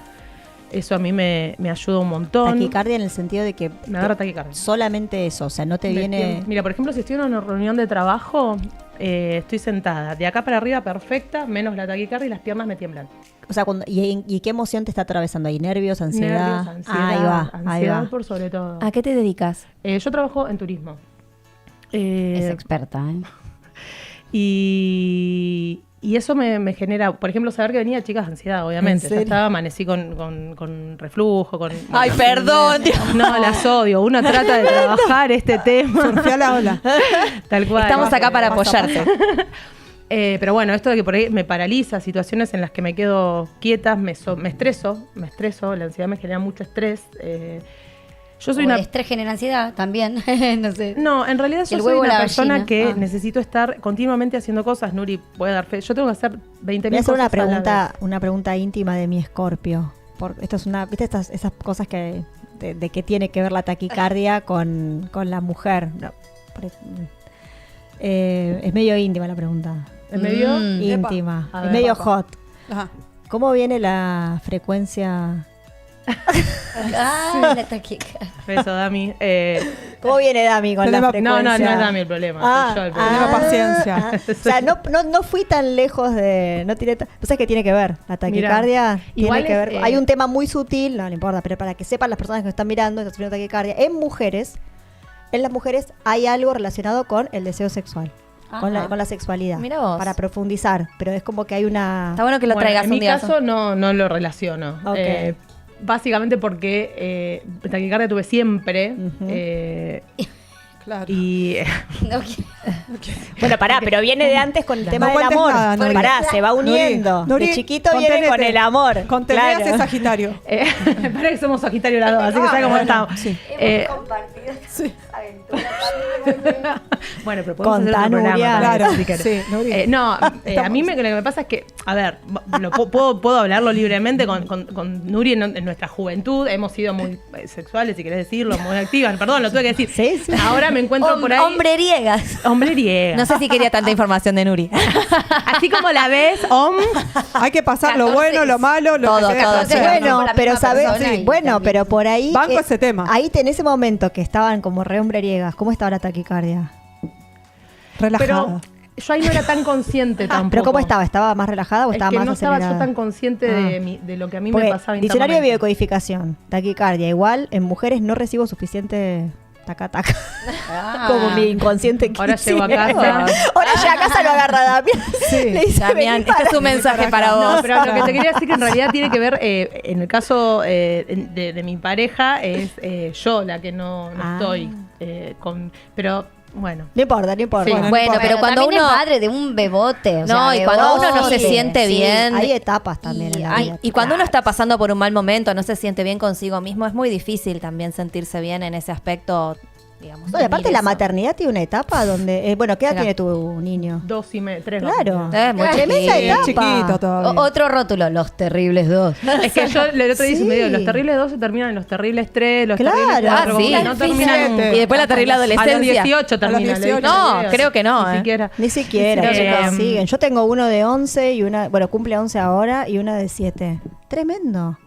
eso a mí me ayuda un montón. Taquicardia en el sentido de que Me agarra taquicardia. solamente eso, o sea, no te Me viene... tiembla. Mira, por ejemplo, si estoy en una reunión de trabajo, estoy sentada, de acá para arriba perfecta, menos la taquicardia y las piernas me tiemblan. O sea, ¿y qué emoción te está atravesando ahí? ¿Nervios, ansiedad? Nervios, ansiedad, Ahí va, ahí ansiedad va. por sobre todo. ¿A qué te dedicas? Yo trabajo en turismo. Es experta, ¿eh? Y eso me genera, por ejemplo, saber que venía chicas de ansiedad, obviamente. ¿En Ya serio? estaba, amanecí con reflujo, con... Ay, perdón, Dios. No, las odio. Uno trata de trabajar este tema. Surfé a la ola. Tal cual. Estamos acá para apoyarte. Pero bueno, esto de que por ahí me paraliza, situaciones en las que me quedo quieta, me estreso, la ansiedad me genera mucho estrés. Yo soy O una... el estrés genera ansiedad también. No sé. No, en realidad yo El soy huevo o una la persona gallina. que Ah. necesito estar continuamente haciendo cosas. Nuri puede dar fe. Yo tengo que hacer 20.000 Voy a hacer cosas una pregunta íntima de mi Escorpio. Esto es ¿viste esas cosas que de qué tiene que ver la taquicardia con la mujer? No, es medio íntima la pregunta. ¿En medio? Íntima. A Es ver, medio papá. hot. Ajá. ¿Cómo viene la frecuencia Ah, la taquicardia. Beso, Dami. ¿Cómo viene Dami con la Tenemos- frecuencia? No es Dami el problema. Soy yo el problema. Tenemos paciencia. O sea, no fui tan lejos de... No tiré ¿Vos sabés que tiene que ver? La taquicardia igual tiene que es, ver... Hay un tema muy sutil, no importa, pero para que sepan las personas que nos están mirando, están sufriendo taquicardia, en las mujeres hay algo relacionado con el deseo sexual. Con la sexualidad. Mira vos. Para profundizar. Pero es como que hay una... Está bueno que lo traigas en un mi día. caso no lo relaciono. Ok. Básicamente porque taquicardia tuve siempre. Ujú. Claro. Y No quiero. Bueno, pará, pero viene de antes con el tema No del cuentes amor. nada, Nuri. Pará, se va uniendo. Nuri, de chiquito viene contenete. con el amor. Contenete Claro. hace Sagitario. parece que somos Sagitario las dos, así que sabes cómo estamos. Sí. compartido Sí. aventuras. Bueno, pero podemos hacer Contá, otro programa Nuria. para Claro, eso, si querés. sí, Nuri. No, a mí lo que me pasa es que, a ver, puedo hablarlo libremente con Nuri en nuestra juventud. Hemos sido muy sexuales, si querés decirlo, muy activas. Perdón, lo tuve que decir. Sí, sí. Ahora me encuentro por ahí. Hombreriegas. Hombreriega. No sé si quería tanta información de Nuri. Así como la ves, Hay que pasar lo 14, bueno, lo malo, lo todo, que tenga todo, que hacer. sí. Bueno, con la pero misma sabes, persona sí, y bueno, también. pero por ahí. Banco ese tema. Ahí en ese momento que estaban como re hombreriegas, ¿cómo estaba la taquicardia? Relajada. Pero yo ahí no era tan consciente tampoco. ¿Pero cómo estaba? ¿Estaba más relajada o Es estaba que más no estaba acelerada? yo tan consciente de lo que a mí Porque me pasaba diccionario de internamente. biodecodificación, taquicardia, igual en mujeres no recibo suficiente taca. Como mi inconsciente Ahora llego a quisiera. casa. Ahora ya a casa lo agarra Damián. Le dice, Damián, "Vení este es un para-". mensaje para No, vos. pero lo que te quería decir que en realidad tiene que ver, en el caso de mi pareja, es yo la que no Ah. estoy con... Pero bueno, No importa. Sí. Bueno, importa. pero cuando también uno... es madre de un bebote. o No, sea, y de cuando vos, uno no se sí. siente bien... Hay etapas también en la Ay, vida. y cuando uno está pasando por un mal momento, no se siente bien consigo mismo, es muy difícil también sentirse bien en ese aspecto, digamos. No, y aparte vivir la eso. maternidad tiene una etapa donde... bueno, ¿qué edad Será. tiene tu niño? 2 y medio, 3. Claro. Muy Tremenda chiquito. etapa. Chiquito todavía. Otro rótulo, los terribles dos. Es que yo el otro día hice un Sí. video, los terribles 2 se terminan en los terribles 3, los Claro. terribles 4, Ah, como sí. que no terminan Siete. Y después la terrible a los adolescencia. 18 termina. A los 18. No, creo que no, Ni siquiera. Ni siquiera, Ni siquiera. chicos, siguen. Yo tengo uno de 11 y una... Bueno, cumple 11 ahora y una de 7. Tremendo.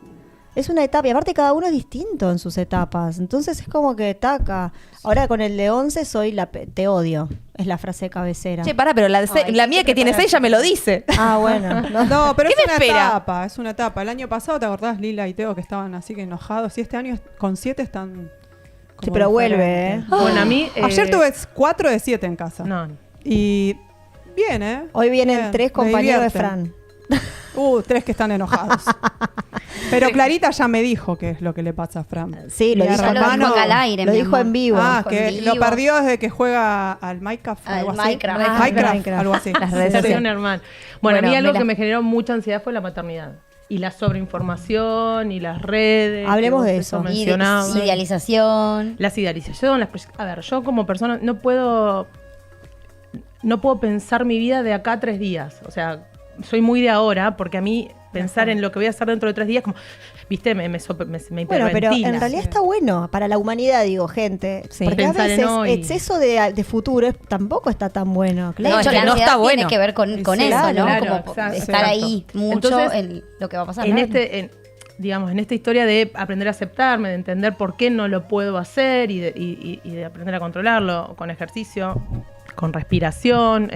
Es una etapa, y aparte cada uno es distinto en sus etapas. Entonces es como que taca. Ahora con el de 11 soy te odio. Es la frase cabecera. Che, pará, pero la mía que tiene 6 ya me lo dice. Ah, bueno. No. No, pero ¿Qué es me una espera? etapa, es una etapa. El año pasado, ¿te acordás, Lila y Teo, que estaban así que enojados? Y este año con 7 están... Sí, como pero vuelve, diferentes. Bueno, a mí... Ayer tuve 4 de 7 en casa. No, Y bien, ¿eh? Hoy vienen Bien, 3 me compañeros de divierten. Fran. 3 que están enojados. Pero Clarita ya me dijo qué es lo que le pasa a Fran. Sí, lo Mi dijo, Ya lo hermano- dijo acá al aire, lo mi dijo amor. en vivo. Ah, Dijo que en lo vivo. perdió desde que juega al Minecraft. Al algo así. Minecraft. Minecraft, Minecraft. algo así. Las redes Perdón, sociales. hermano. Bueno, a mí Bueno, algo mira. que me generó mucha ansiedad fue la maternidad. Y la sobreinformación y las redes. Hablemos que de vos eso. mencionabas. Idealización. Las idealizaciones. A ver, yo como persona no puedo pensar mi vida de acá a 3 días. O sea, soy muy de ahora porque a mí pensar en lo que voy a hacer dentro de 3 días, como, viste, me Bueno, hiperventina. pero en realidad está bueno para la humanidad, digo, gente. Sí. Porque a Pensar en veces hoy. exceso de futuro tampoco está tan bueno. De Claro. No, hecho, es que la no ansiedad está bueno. tiene que ver con Sí, eso, ¿no? claro, Como exacto, estar ahí exacto. mucho Entonces, en lo que va a pasar. En ¿no? digamos, en esta historia de aprender a aceptarme, de entender por qué no lo puedo hacer y de aprender a controlarlo con ejercicio, con respiración,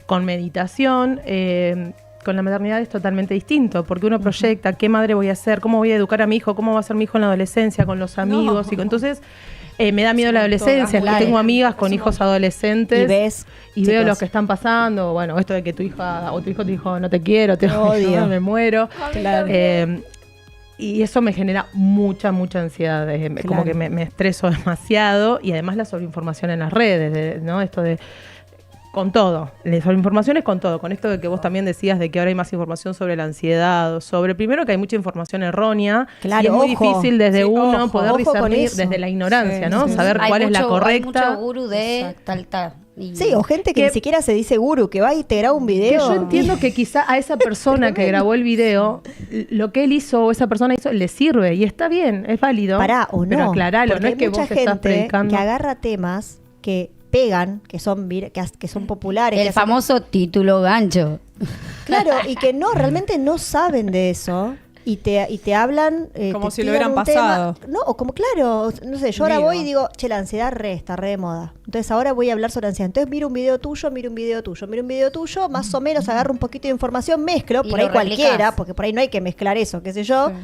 con meditación. Con la maternidad es totalmente distinto, porque uno proyecta qué madre voy a ser, cómo voy a educar a mi hijo, cómo va a ser mi hijo en la adolescencia, con los amigos. Entonces, me da miedo la adolescencia. claro. Tengo amigas con hijos adolescentes. Y ves, Y veo chicos. lo que están pasando. Bueno, esto de que tu hija o tu hijo te dijo, no te quiero, te Odio. me muero. Claro. Y eso me genera mucha ansiedad. Claro. Como que me estreso demasiado. Y además la sobreinformación en las redes, ¿no? Esto de... Con todo. La sobreinformación es con todo. Con esto de que vos también decías de que ahora hay más información sobre la ansiedad. O sobre, primero que hay mucha información errónea. Claro, y es muy ojo. difícil desde Sí, uno ojo, poder ojo con discernir eso. desde la ignorancia, Sí, ¿no? sí, Saber Hay cuál es la mucho- correcta. Hay mucho gurú de Exacto. tal. Y- Sí, o gente que Que- ni siquiera se dice guru, que va y te graba un Que video. yo entiendo que quizá a esa persona que grabó el video, lo que él hizo o esa persona hizo, le sirve y está bien, es válido. Pará o no. Pero aclaralo, porque no es hay que mucha vos estás gente predicando. que agarra temas que pegan, que son populares. que El hacen- famoso título gancho. Claro, y que no, realmente no saben de eso. y te hablan Como te si lo tiran hubieran un tema. pasado. No, o como claro, no sé, yo ahora Vivo. voy y digo, che, la ansiedad está re de moda. Entonces ahora voy a hablar sobre ansiedad. Entonces miro un video tuyo, más o menos agarro un poquito de información, mezclo, Y por lo ahí cualquiera, replicás. porque por ahí no hay que mezclar eso, qué sé yo. Sí.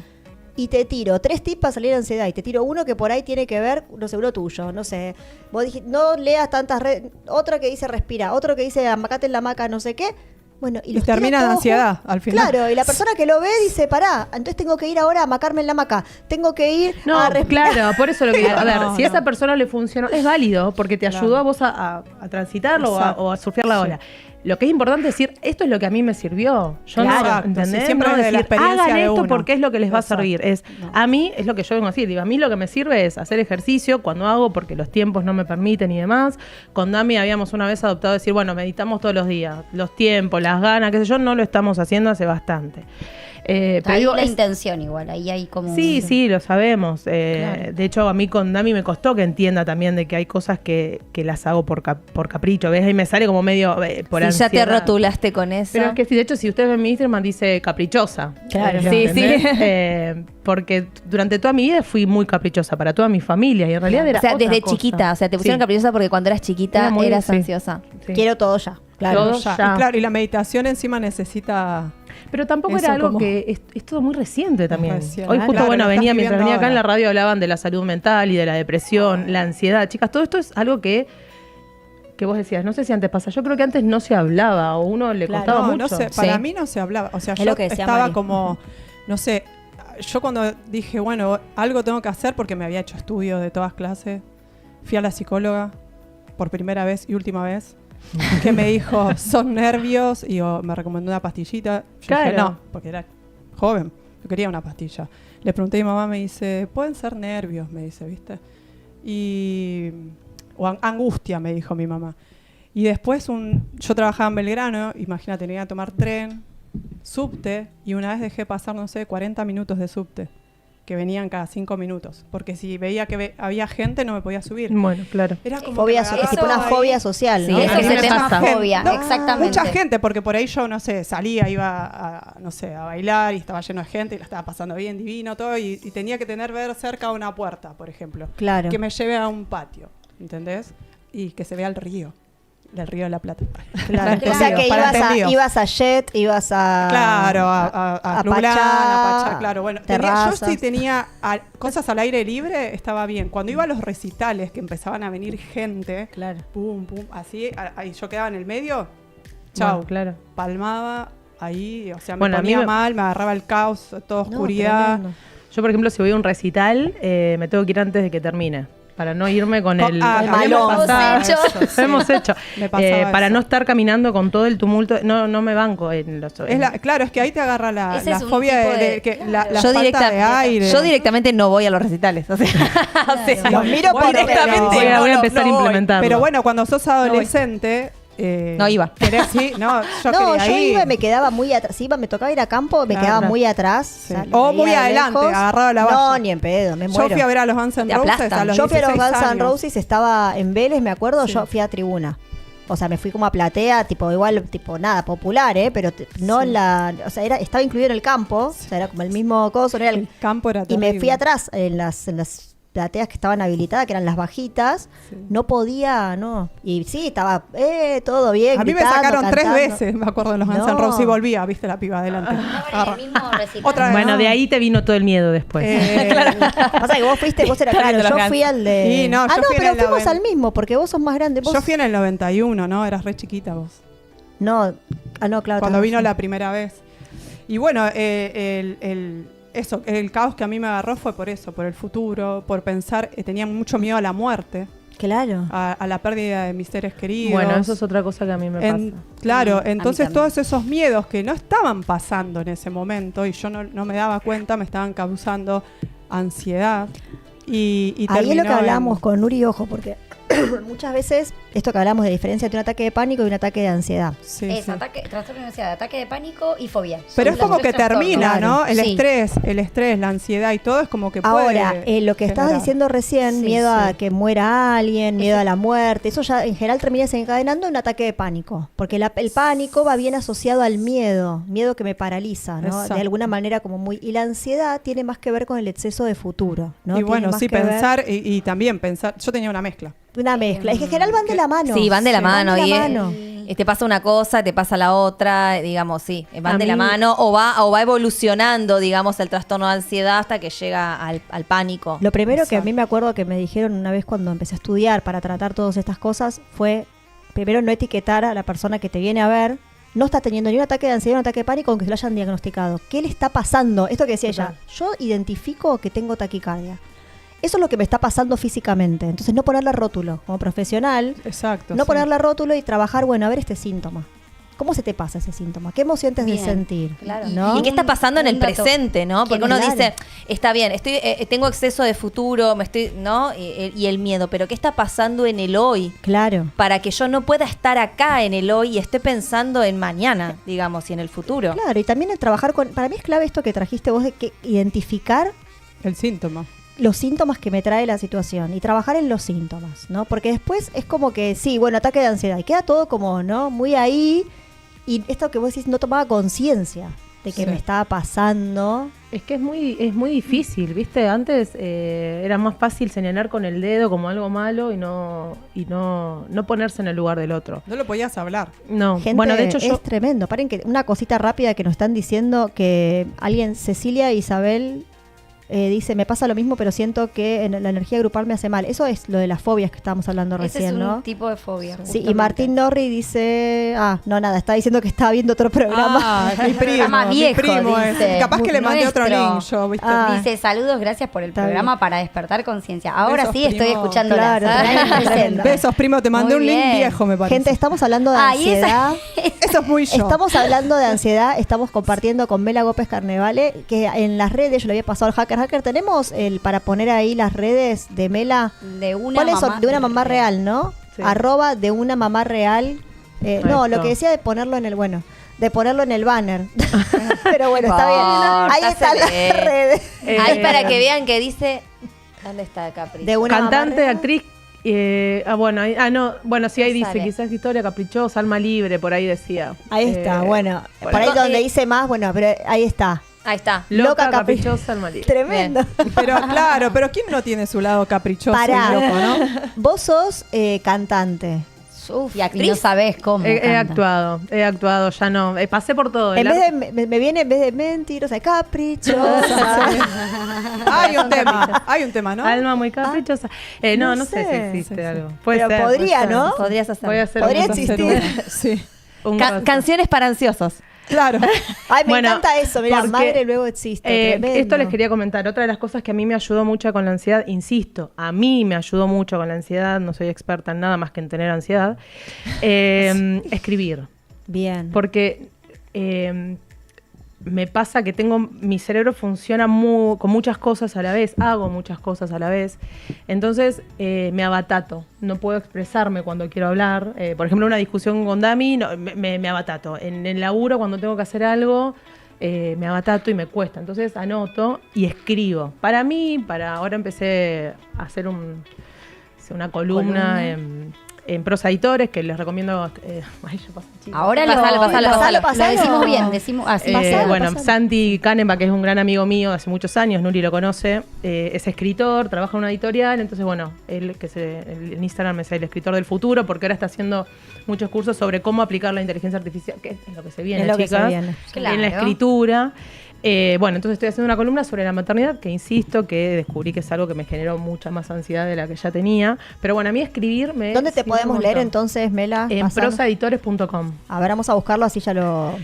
Y te tiro 3 tips para salir de ansiedad. Y te tiro uno que por ahí tiene que ver, no sé, uno tuyo. No sé. Vos dijiste, no leas tantas otro que dice respira. Otro que dice amacate en la hamaca, no sé qué. Bueno, y los termina tira en todos ansiedad, juntos. al final. Claro, y la persona que lo ve dice, pará, entonces tengo que ir ahora a amacarme en la hamaca. Tengo que ir No, a respirar. claro, por eso lo que digo. A ver, No, si a no. esa persona le funcionó, es válido, porque te ayudó a vos a transitarlo Exacto. o a surfear la ola. Lo que es importante es decir, esto es lo que a mí me sirvió. Yo Claro, no, sí, ¿entendés? siempre No desde la decir, experiencia hagan de esto uno. porque es lo que les va a Exacto. servir. A mí, es lo que yo vengo a decir, digo, a mí lo que me sirve es hacer ejercicio cuando hago, porque los tiempos no me permiten y demás. Con Dami habíamos una vez adoptado decir, bueno, meditamos todos los días. Los tiempos, las ganas, qué sé yo, no lo estamos haciendo hace bastante. Pero Ahí digo, la es- intención igual, ahí hay como... Sí, lo sabemos. Claro. De hecho, a mí con Dami me costó que entienda también de que hay cosas que las hago por capricho. ¿Ves? Ahí me sale como medio por Si ya te ansiedad. rotulaste con eso. Pero es que, de hecho, si ustedes ven mi Instagram, dice caprichosa. Claro, ¿Entendés? sí. Porque durante toda mi vida fui muy caprichosa para toda mi familia y en realidad era O sea, otra desde cosa. chiquita, o sea, te pusieron Sí. caprichosa porque cuando eras chiquita Era muy- eras sí. ansiosa. Sí. Quiero todo ya. Claro. Todo Ya. ya. Y claro, y la meditación encima necesita... Pero tampoco Eso era algo como- que es todo muy reciente también. reciente. Hoy Ah, justo, claro, bueno, lo estás mientras viviendo venía acá en la ahora. radio hablaban de la salud mental y de la depresión, la ansiedad. Chicas, todo esto es algo que vos decías, no sé si antes pasa, yo creo que antes no se hablaba o uno le Claro. costaba No, mucho. no sé, para Sí. mí no se hablaba. O sea, Es yo lo que decía estaba Mari. como, no sé, yo cuando dije, bueno, algo tengo que hacer porque me había hecho estudios de todas clases, fui a la psicóloga por primera vez y última vez, que me dijo, son nervios, y me recomendó una pastillita. Yo dije, Claro. no, porque era joven, yo quería una pastilla. Le pregunté a mi mamá, me dice, pueden ser nervios, me dice, ¿viste? O angustia, me dijo mi mamá. Y después yo trabajaba en Belgrano, imagínate, tenía que tomar tren, subte, y una vez dejé pasar, no sé, 40 minutos de subte, que venían cada 5 minutos, porque si veía que había gente no me podía subir. Bueno, claro. Era como Fobia que so- me es tipo una agarraba fobia ahí. social, Sí, ¿no? eso A mí se me llama pasa. fobia, No, exactamente. Mucha gente, porque por ahí yo, no sé, salía, iba a, no sé, a bailar y estaba lleno de gente y la estaba pasando bien, divino, todo, y tenía que ver cerca una puerta, por ejemplo. Claro. Que me lleve a un patio, ¿entendés? Y que se vea el río, del río de la Plata. Claro. Para O sea que entendidos. ibas a Jet, ibas a... Claro, a Lublin, a Pachá, claro. Bueno, yo terrazas. sí tenía cosas al aire libre, estaba bien. Cuando iba a los recitales, que empezaban a venir gente, Claro. pum, pum, así, ahí yo quedaba en el medio, chau, Bueno, claro. palmaba ahí, o sea, me Bueno, a mí ponía me- mal, me agarraba el caos, toda No, oscuridad. tremendo. Yo, por ejemplo, si voy a un recital, me tengo que ir antes de que termine. Para no irme con el... Ah, el a mí me malón. pasaba Hemos hecho. eso, sí. Lo hemos hecho. Me pasaba Para eso. no estar caminando con todo el tumulto. No me banco en los... Claro, es que ahí te agarra la Ese es un fobia tipo de de- que la yo, falta de aire. yo directamente no voy a los recitales. O sea, Los miro por directamente. Voy a empezar a voy. implementarlo. Pero bueno, cuando sos adolescente... No iba. ¿Querés? Sí, no, yo No, quería yo ir. iba y me quedaba muy atrás. Si me tocaba ir a campo, me Claro. quedaba muy atrás. Sí. Lo O veía muy de adelante, lejos. agarrado a la No, valla. ni en pedo, me Yo muero. fui a ver a los Guns N' Te Roses aplastan. a los Yo fui a los 16 Guns N' años. Roses, estaba en Vélez, me acuerdo, Sí. yo fui a tribuna. O sea, me fui como a platea, tipo igual, tipo nada, popular, pero no Sí. en la... O sea, estaba incluido en el campo, o sea, era como el mismo coso, no era El campo era y me terrible. fui atrás en las plateas que estaban habilitadas, que eran las bajitas, Sí. no podía, no. Y sí, estaba todo bien. A mí me gritando, sacaron 3 cantando. veces, me acuerdo, en los Guns N' No. Roses y volvía, viste la piba adelante. No, en el mismo recital. Otra vez. Bueno, no. de ahí te vino todo el miedo después. Pasa que vos fuiste, vos eras Está claro, viendo yo los fui al de... Sí, no, yo no, fui en pero el fuimos 90. al mismo, porque vos sos más grande. Vos... Yo fui en el 91, ¿no? Eras re chiquita vos. No, no, claro. Cuando tenés vino razón. la primera vez. Y bueno, el caos que a mí me agarró fue por eso, por el futuro, por pensar, tenía mucho miedo a la muerte, Claro. a la pérdida de mis seres queridos. Bueno, eso es otra cosa que a mí me pasa. Claro, a mí entonces también. todos esos miedos que no estaban pasando en ese momento y yo no me daba cuenta, me estaban causando ansiedad. Y Ahí es lo que terminó hablábamos en- con Nuri, ojo, porque muchas veces, esto que hablamos de diferencia entre un ataque de pánico y un ataque de ansiedad. Sí, Es sí. trastorno de ansiedad, ataque de pánico y fobia. Pero Son es como los que tres termina, trastornos. ¿no? El Sí. estrés, la ansiedad y todo es como que puede Ahora, lo que estabas generar. diciendo recién, Sí, miedo a sí. que muera alguien, miedo a la muerte, eso ya en general termina desencadenando un ataque de pánico, porque el pánico va bien asociado al miedo que me paraliza, ¿no? Exacto. De alguna manera como muy... Y la ansiedad tiene más que ver con el exceso de futuro, ¿no? Y Tiene bueno, más sí, que ver- pensar y también pensar. Yo tenía una mezcla. Una mezcla. Es que en general van de la mano. Sí, van de la Sí, mano. van de Y la es- mano. te pasa una cosa, te pasa la otra, digamos, sí, van A de la mí- mano o va evolucionando, digamos, el trastorno de ansiedad hasta que llega al pánico. Lo primero que a Exacto. mí me acuerdo que me dijeron una vez cuando empecé a estudiar para tratar todas estas cosas fue, primero, no etiquetar a la persona que te viene a ver. No está teniendo ni un ataque de ansiedad ni un ataque de pánico aunque se lo hayan diagnosticado. ¿Qué le está pasando? Esto que decía ella, yo identifico que tengo taquicardia. Eso es lo que me está pasando físicamente. Entonces no ponerle rótulo como profesional, Exacto. no sí. ponerle rótulo y trabajar, bueno, a ver este síntoma. ¿Cómo se te pasa ese síntoma? ¿Qué emoción te has de Bien, sentir? claro. ¿No? ¿Y qué está pasando en el Un dato presente, no? que Porque no uno es dice, está bien, tengo exceso de futuro, ¿no? Y el miedo, pero ¿qué está pasando en el hoy? Claro. Para que yo no pueda estar acá en el hoy y esté pensando en mañana, digamos, y en el futuro. Claro, y también el trabajar con... Para mí es clave esto que trajiste vos de que identificar El síntoma. los síntomas que me trae la situación y trabajar en los síntomas, ¿no? Porque después es como que, sí, bueno, ataque de ansiedad y queda todo como, ¿no? Muy ahí y esto que vos decís no tomaba conciencia de que Sí. me estaba pasando. Es que es muy difícil, ¿viste? Antes era más fácil señalar con el dedo como algo malo y no ponerse en el lugar del otro. No lo podías hablar. No, Gente, bueno, de hecho es yo... tremendo. Paren que una cosita rápida que nos están diciendo que alguien, Cecilia Isabel, dice, me pasa lo mismo, pero siento que la energía grupal me hace mal. Eso es lo de las fobias que estábamos hablando Ese recién, es un ¿no? tipo de fobia. Sí, y justamente. Martín Norri dice, no, nada, está diciendo que estaba viendo otro programa. Ah, mi primo. Programa mi viejo, primo es. dice. Capaz que le mandé otro Nuestro. link yo, ¿viste? Ah. Dice, saludos, gracias por el Está programa para despertar conciencia. Ahora Besos, sí estoy primo. escuchando Claro, tremendo. Besos, primo, te mandé Muy un link bien. viejo, me parece. Gente, estamos hablando de Ah, y esa- ansiedad. Eso es muy yo. Estamos hablando de ansiedad, estamos compartiendo con Mela Gópez Carnevale, que en las redes, yo le había pasado al hacker, tenemos para poner ahí las redes de Mela. De una ¿Cuáles mamá son? De una mamá real, ¿no? Sí. @ de una mamá real. No, lo está. que decía de ponerlo en el, de ponerlo en el banner. Pero bueno, está bien. Importa, Ahí están se las ve. redes. Ahí para que vean que dice, ¿dónde está Capri? De una Cantante, mamá real. actriz. Bueno, sí, ahí No dice, sale. quizás historia caprichosa, alma libre, por ahí decía. Ahí está, bueno. Por ahí No, donde dice más, bueno, pero ahí está. Ahí está. Loca, Loca, caprichosa, alma libre. Tremendo. Pero claro, pero ¿quién no tiene su lado caprichoso Pará. y loco, no? Vos sos cantante. Uf, ¿Y y actriz? no sabés cómo. He canta. actuado, ya no. Pasé por todo. En el vez arte- de, me viene en vez de mentirosa, caprichosa. Hay un tema, ¿no? Alma muy caprichosa. No, no sé si sé. existe Sí, sí. algo. Puede Pero ser, podría, puede ser. ¿no? Podrías hacer. Voy a hacer Podría un- existir. Sí, un- Canciones para ansiosos. claro. Ay, me Bueno, encanta eso. Mira, porque, madre luego existe. Tremendo. esto les quería comentar. Otra de las cosas que a mí me ayudó mucho con la ansiedad, insisto, a mí me ayudó mucho con la ansiedad, no soy experta en nada más que en tener ansiedad, escribir. Bien. Porque me pasa que mi cerebro funciona con muchas cosas a la vez, hago muchas cosas a la vez, entonces me abatato, no puedo expresarme cuando quiero hablar, por ejemplo una discusión con Dami, me abatato, en el laburo cuando tengo que hacer algo, me abatato y me cuesta, entonces anoto y escribo. Para mí, ahora empecé a hacer una columna en Prosa Editores, que les recomiendo. Ay, ya pasa, chicos. Ahora Pasalo. lo decimos bien. Decimos así. Pasalo, Bueno, pasalo. Santi Canenba, que es un gran amigo mío de hace muchos años, Nuri lo conoce, es escritor, trabaja en una editorial, entonces bueno, él en Instagram es el escritor del futuro, porque ahora está haciendo muchos cursos sobre cómo aplicar la inteligencia artificial, que es lo que se viene, Es lo que se chicas, viene. Claro. en la escritura. Bueno, entonces estoy haciendo una columna sobre la maternidad, que insisto, que descubrí que es algo que me generó mucha más ansiedad de la que ya tenía. Pero bueno, a mí escribir me... ¿Dónde te sirve un podemos leer montón. entonces, Mela? En Pasanos. prosaeditores.com. A ver, vamos a buscarlo así ya lo...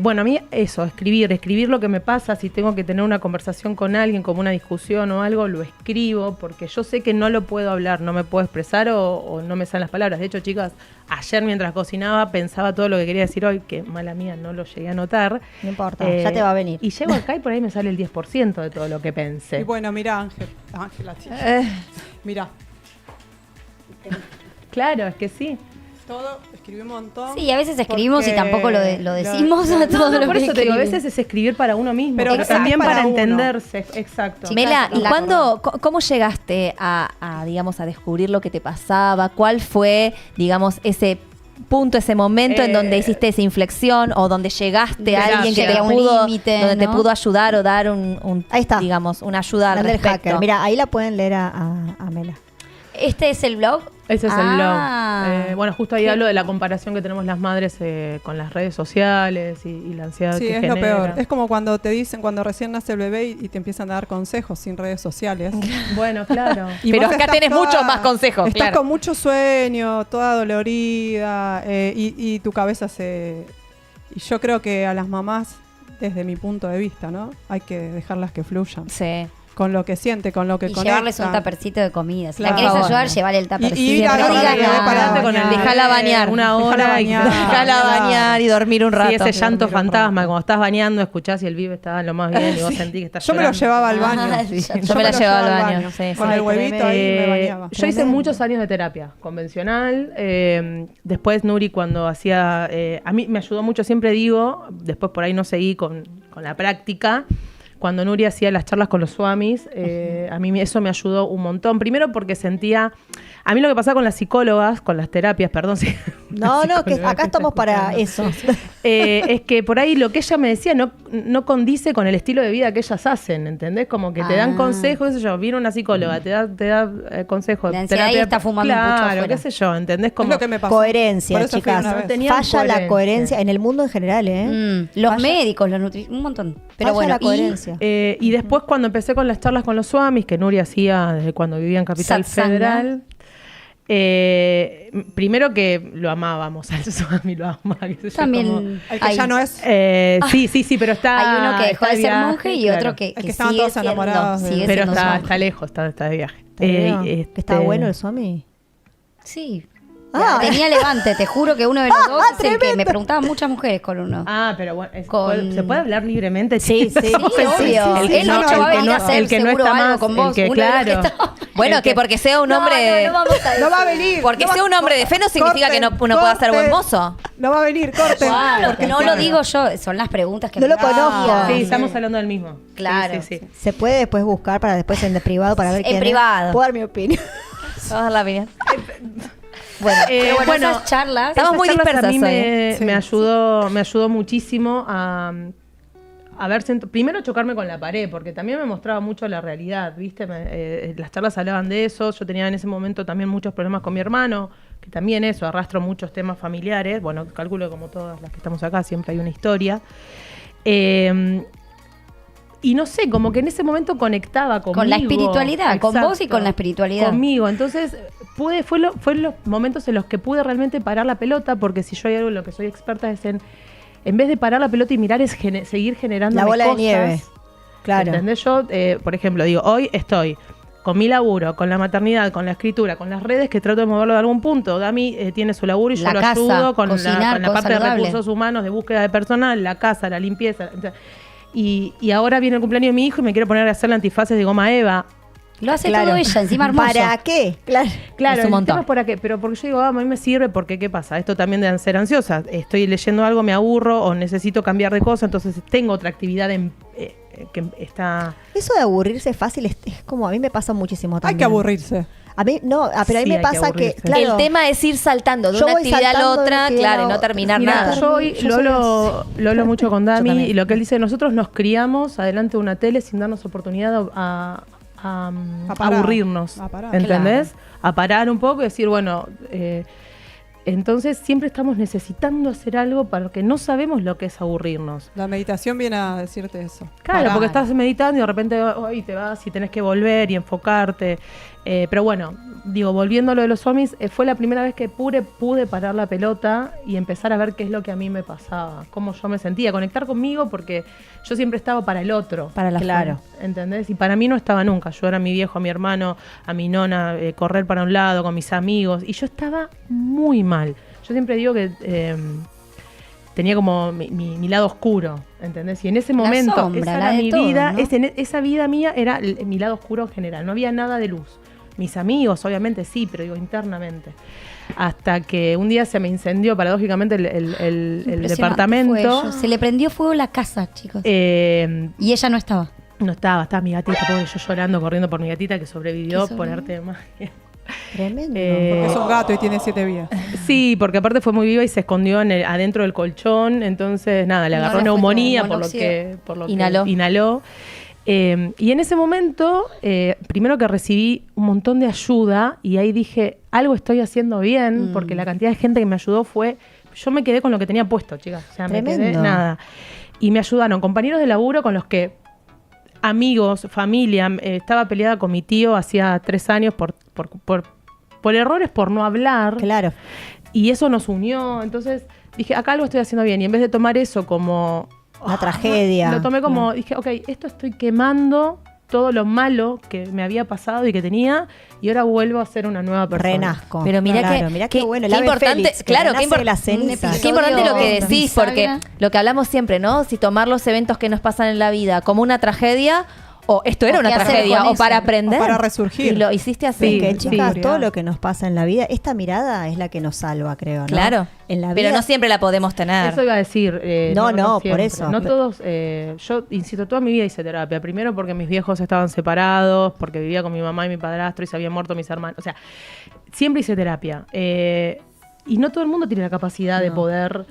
Bueno, a mí eso, escribir lo que me pasa, si tengo que tener una conversación con alguien, como una discusión o algo, lo escribo, porque yo sé que no lo puedo hablar, no me puedo expresar o no me salen las palabras. De hecho, chicas, ayer mientras cocinaba pensaba todo lo que quería decir hoy, que mala mía, no lo llegué a anotar. No importa, ya te va a venir. Y llego acá y por ahí me sale el 10% de todo lo que pensé. Y bueno, mira, Ángela, sí. Mira, Claro, es que sí. todo, escribí un montón. Sí, a veces escribimos y porque tampoco lo decimos a todo No, lo por que eso te digo, a escribimos. veces es escribir para uno mismo, Pero pero exacto, también para para uno. entenderse. Exacto. Chicas, Mela, ¿y la- cómo llegaste digamos, a descubrir lo que te pasaba? ¿Cuál fue, digamos, ese punto, ese momento en donde hiciste esa inflexión o donde llegaste a Mirá, alguien que llegué te a un pudo, límite, donde te ¿no? pudo ayudar o dar un Ahí está. digamos, una ayuda al Grande el respecto? hacker. Mira, ahí la pueden leer a Mela. ¿Este es el blog? Ese es el Ah. blog. Bueno, justo ahí hablo de la comparación que tenemos las madres con las redes sociales y la ansiedad Sí, que es genera. lo peor. Es como cuando te dicen, cuando recién nace el bebé y te empiezan a dar consejos sin redes sociales. Bueno, claro. Y Pero vos acá estás tenés muchos más consejos, Estás claro. con mucho sueño, toda dolorida, y tu cabeza se... Y yo creo que a las mamás, desde mi punto de vista, ¿no? Hay que dejarlas que fluyan. Sí. Con lo que siente, con lo que Y conecta. llevarles un tapercito de comida. Si la Claro. querés Por ayudar, favor. llevarle el tapercito. Y ir a no agarrar digas el bebé nada. para Quédate con el bañar. Dejala bañar. una Dejala hora bañar. Déjala bañar y dormir un rato. Sí, ese llanto Dormir un fantasma, rato. cuando estás bañando, escuchás y el pibe está lo más bien y vos sentís que estás Yo me lo llorando. llevaba al baño. Ah, Sí. yo me la llevaba al baño, sí, Con sí. el huevito ahí me bañaba. Yo hice muchos años de terapia convencional. Después Nuri cuando hacía... a mí me ayudó mucho, siempre digo, después por ahí no seguí con la práctica. Cuando Nuri hacía las charlas con los swamis, a mí eso me ayudó un montón. Primero porque sentía... A mí lo que pasaba con las psicólogas, con las terapias, perdón. Si No, que acá estamos para eso. es que por ahí lo que ella me decía no condice con el estilo de vida que ellas hacen, ¿entendés? Como que te dan Ah. consejos, qué sé yo, viene una psicóloga, te da consejos. La ansiedad ahí está fumando un pucho claro, afuera. qué sé yo, ¿entendés? Como, Es lo que me pasó. Coherencia, Por eso fui chicas. una vez. Tenían Falla la coherencia. coherencia en el mundo en general, ¿eh? Los Falla- médicos, los un montón. Pero Falla bueno, la coherencia. y después cuando empecé con las charlas con los swamis, que Nuri hacía desde cuando vivía en Capital Satsanga. Federal, primero que lo amábamos al swami, lo amaba, qué sé yo, también como- El que hay, ya no es... sí, pero está... hay uno que dejó está de ser viaje, monje y claro. otro que, Es que que estaban sigue todos siendo, enamorados de- sigue Pero siendo está monje. lejos, está de viaje. Te veo. Este- ¿Está bueno el Swami? Sí. Ah. Tenía levante, te juro que uno de los dos es el que tremendo. me preguntaban muchas mujeres con uno. Ah, pero bueno, Con- ¿se puede hablar libremente? Sí, sí. Sí, obvio. El que Él no- de hecho va a el que venir no- a hacer el que no seguro está algo más, con el vos. que, uno de los claro. que está- Bueno, que porque sea un hombre... No vamos a No va a venir. Porque no va- sea un hombre de fe no significa que no pueda ser buen mozo. No va a venir, corten. Claro, porque no claro. lo digo yo, son las preguntas que No me lo conozco. hacían. Sí, estamos hablando del mismo. Claro. Sí. Se puede después buscar para después en privado para ver En quién privado. es. Puedo dar mi opinión. Vamos a dar la opinión. Bueno, pero bueno, bueno, esas charlas. Estamos Esas muy charlas dispersas a mí hoy, Sí. me ayudó muchísimo a ver, primero chocarme con la pared, porque también me mostraba mucho la realidad, ¿viste? Las charlas hablaban de eso, yo tenía en ese momento también muchos problemas con mi hermano, que también eso, arrastro muchos temas familiares, bueno, calculo que como todas las que estamos acá, siempre hay una historia. Y no sé, como que en ese momento conectaba conmigo. Con la espiritualidad, con vos y Exacto, con la espiritualidad. Conmigo, entonces fue los momentos en los que pude realmente parar la pelota, porque si yo hay algo en lo que soy experta es en vez de parar la pelota y mirar, es seguir generando La bola cosas. de nieve. Claro. ¿Entendés? Yo, por ejemplo, digo, hoy estoy con mi laburo, con la maternidad, con la escritura, con las redes, que trato de moverlo de algún punto. Dami tiene su laburo y yo La lo casa, ayudo con cocinar, con la todo parte de saludable. recursos humanos, de búsqueda de personal, la casa, la limpieza. Y ahora viene el cumpleaños de mi hijo y me quiero poner a hacerle antifaces de goma Eva. Lo hace Claro. todo ella, encima hermoso. ¿Para qué? Claro. Claro, Es un el montón. tema es por qué, pero porque yo digo, a mí me sirve porque ¿qué pasa? Esto también de ser ansiosa. Estoy leyendo algo, me aburro o necesito cambiar de cosa, entonces tengo otra actividad que está... Eso de aburrirse fácil es como a mí me pasa muchísimo también. Hay que aburrirse. A mí no, pero a mí Sí, me hay que pasa que, aburrirse. claro, El tema es ir saltando de Yo una voy actividad a la saltando de otra, una actividad claro, a y no otra. terminar Mirá, nada. yo hoy Yo soy lo hablo mucho con Dami también. y lo que él dice, nosotros nos criamos adelante de una tele sin darnos oportunidad a parar. aburrirnos, A parar. ¿entendés? A parar un poco y decir, bueno, Entonces siempre estamos necesitando hacer algo porque no sabemos lo que es aburrirnos. La meditación viene a decirte eso. Claro, Pará. porque estás meditando y de repente hoy te vas y tenés que volver y enfocarte. Pero bueno, digo, volviendo a lo de los zombies, fue la primera vez que pude parar la pelota y empezar a ver qué es lo que a mí me pasaba, cómo yo me sentía, conectar conmigo, porque yo siempre estaba para el otro. Para la Claro. ¿Entendés? Y para mí no estaba nunca. Yo era a mi viejo, a mi hermano, a mi nona, correr para un lado con mis amigos. Y yo estaba muy mal. Yo siempre digo que tenía como mi lado oscuro, ¿entendés? Y en ese momento, sombra, esa la era de mi todo, vida, ¿no? esa vida mía era mi lado oscuro en general. No había nada de luz. Mis amigos, obviamente sí, pero digo internamente. Hasta que un día se me incendió paradójicamente el Impresionante departamento. fue ello. Se le prendió fuego la casa, chicos. Y ella no estaba. No estaba mi gatita, pobre, yo llorando, corriendo por mi gatita que sobrevivió ¿Qué por sobrevivió? arte de magia. Tremendo. Es un gato y tiene 7 vidas. Sí, porque aparte fue muy viva y se escondió adentro del colchón, entonces nada, le No, agarró le fue neumonía como por lo que Inhaló. inhaló. Y en ese momento, primero que recibí un montón de ayuda y ahí dije, algo estoy haciendo bien, porque la cantidad de gente que me ayudó yo me quedé con lo que tenía puesto, chicas, o sea, me quedé Tremendo. nada. Y me ayudaron compañeros de laburo con los que, amigos, familia, estaba peleada con mi tío hacía 3 años por errores, por no hablar. Claro. Y eso nos unió. Entonces dije, acá algo estoy haciendo bien. Y en vez de tomar eso como Una tragedia. lo tomé como, dije, ok, esto estoy quemando todo lo malo que me había pasado y que tenía, y ahora vuelvo a ser una nueva persona. Renazco. Pero mirá Claro, que, mirá qué bueno. el qué ave importante, fénix, que claro, renace de las cenizas. qué importante lo que decís, bisagra. porque lo que hablamos siempre, ¿no? Si tomar los eventos que nos pasan en la vida como una tragedia, o esto era O una qué hacer tragedia, con o eso. para aprender. O para resurgir. Y lo hiciste así. Que, Sí, chicas, sí. todo lo que nos pasa en la vida, esta mirada es la que nos salva, creo, ¿no? Claro. En la Pero vida, no siempre la podemos tener. Eso iba a decir. No, por siempre. eso. No todos. Yo, insisto, toda mi vida hice terapia. Primero porque mis viejos estaban separados, porque vivía con mi mamá y mi padrastro y se habían muerto mis hermanos. O sea, siempre hice terapia. Y no todo el mundo tiene la capacidad de poder.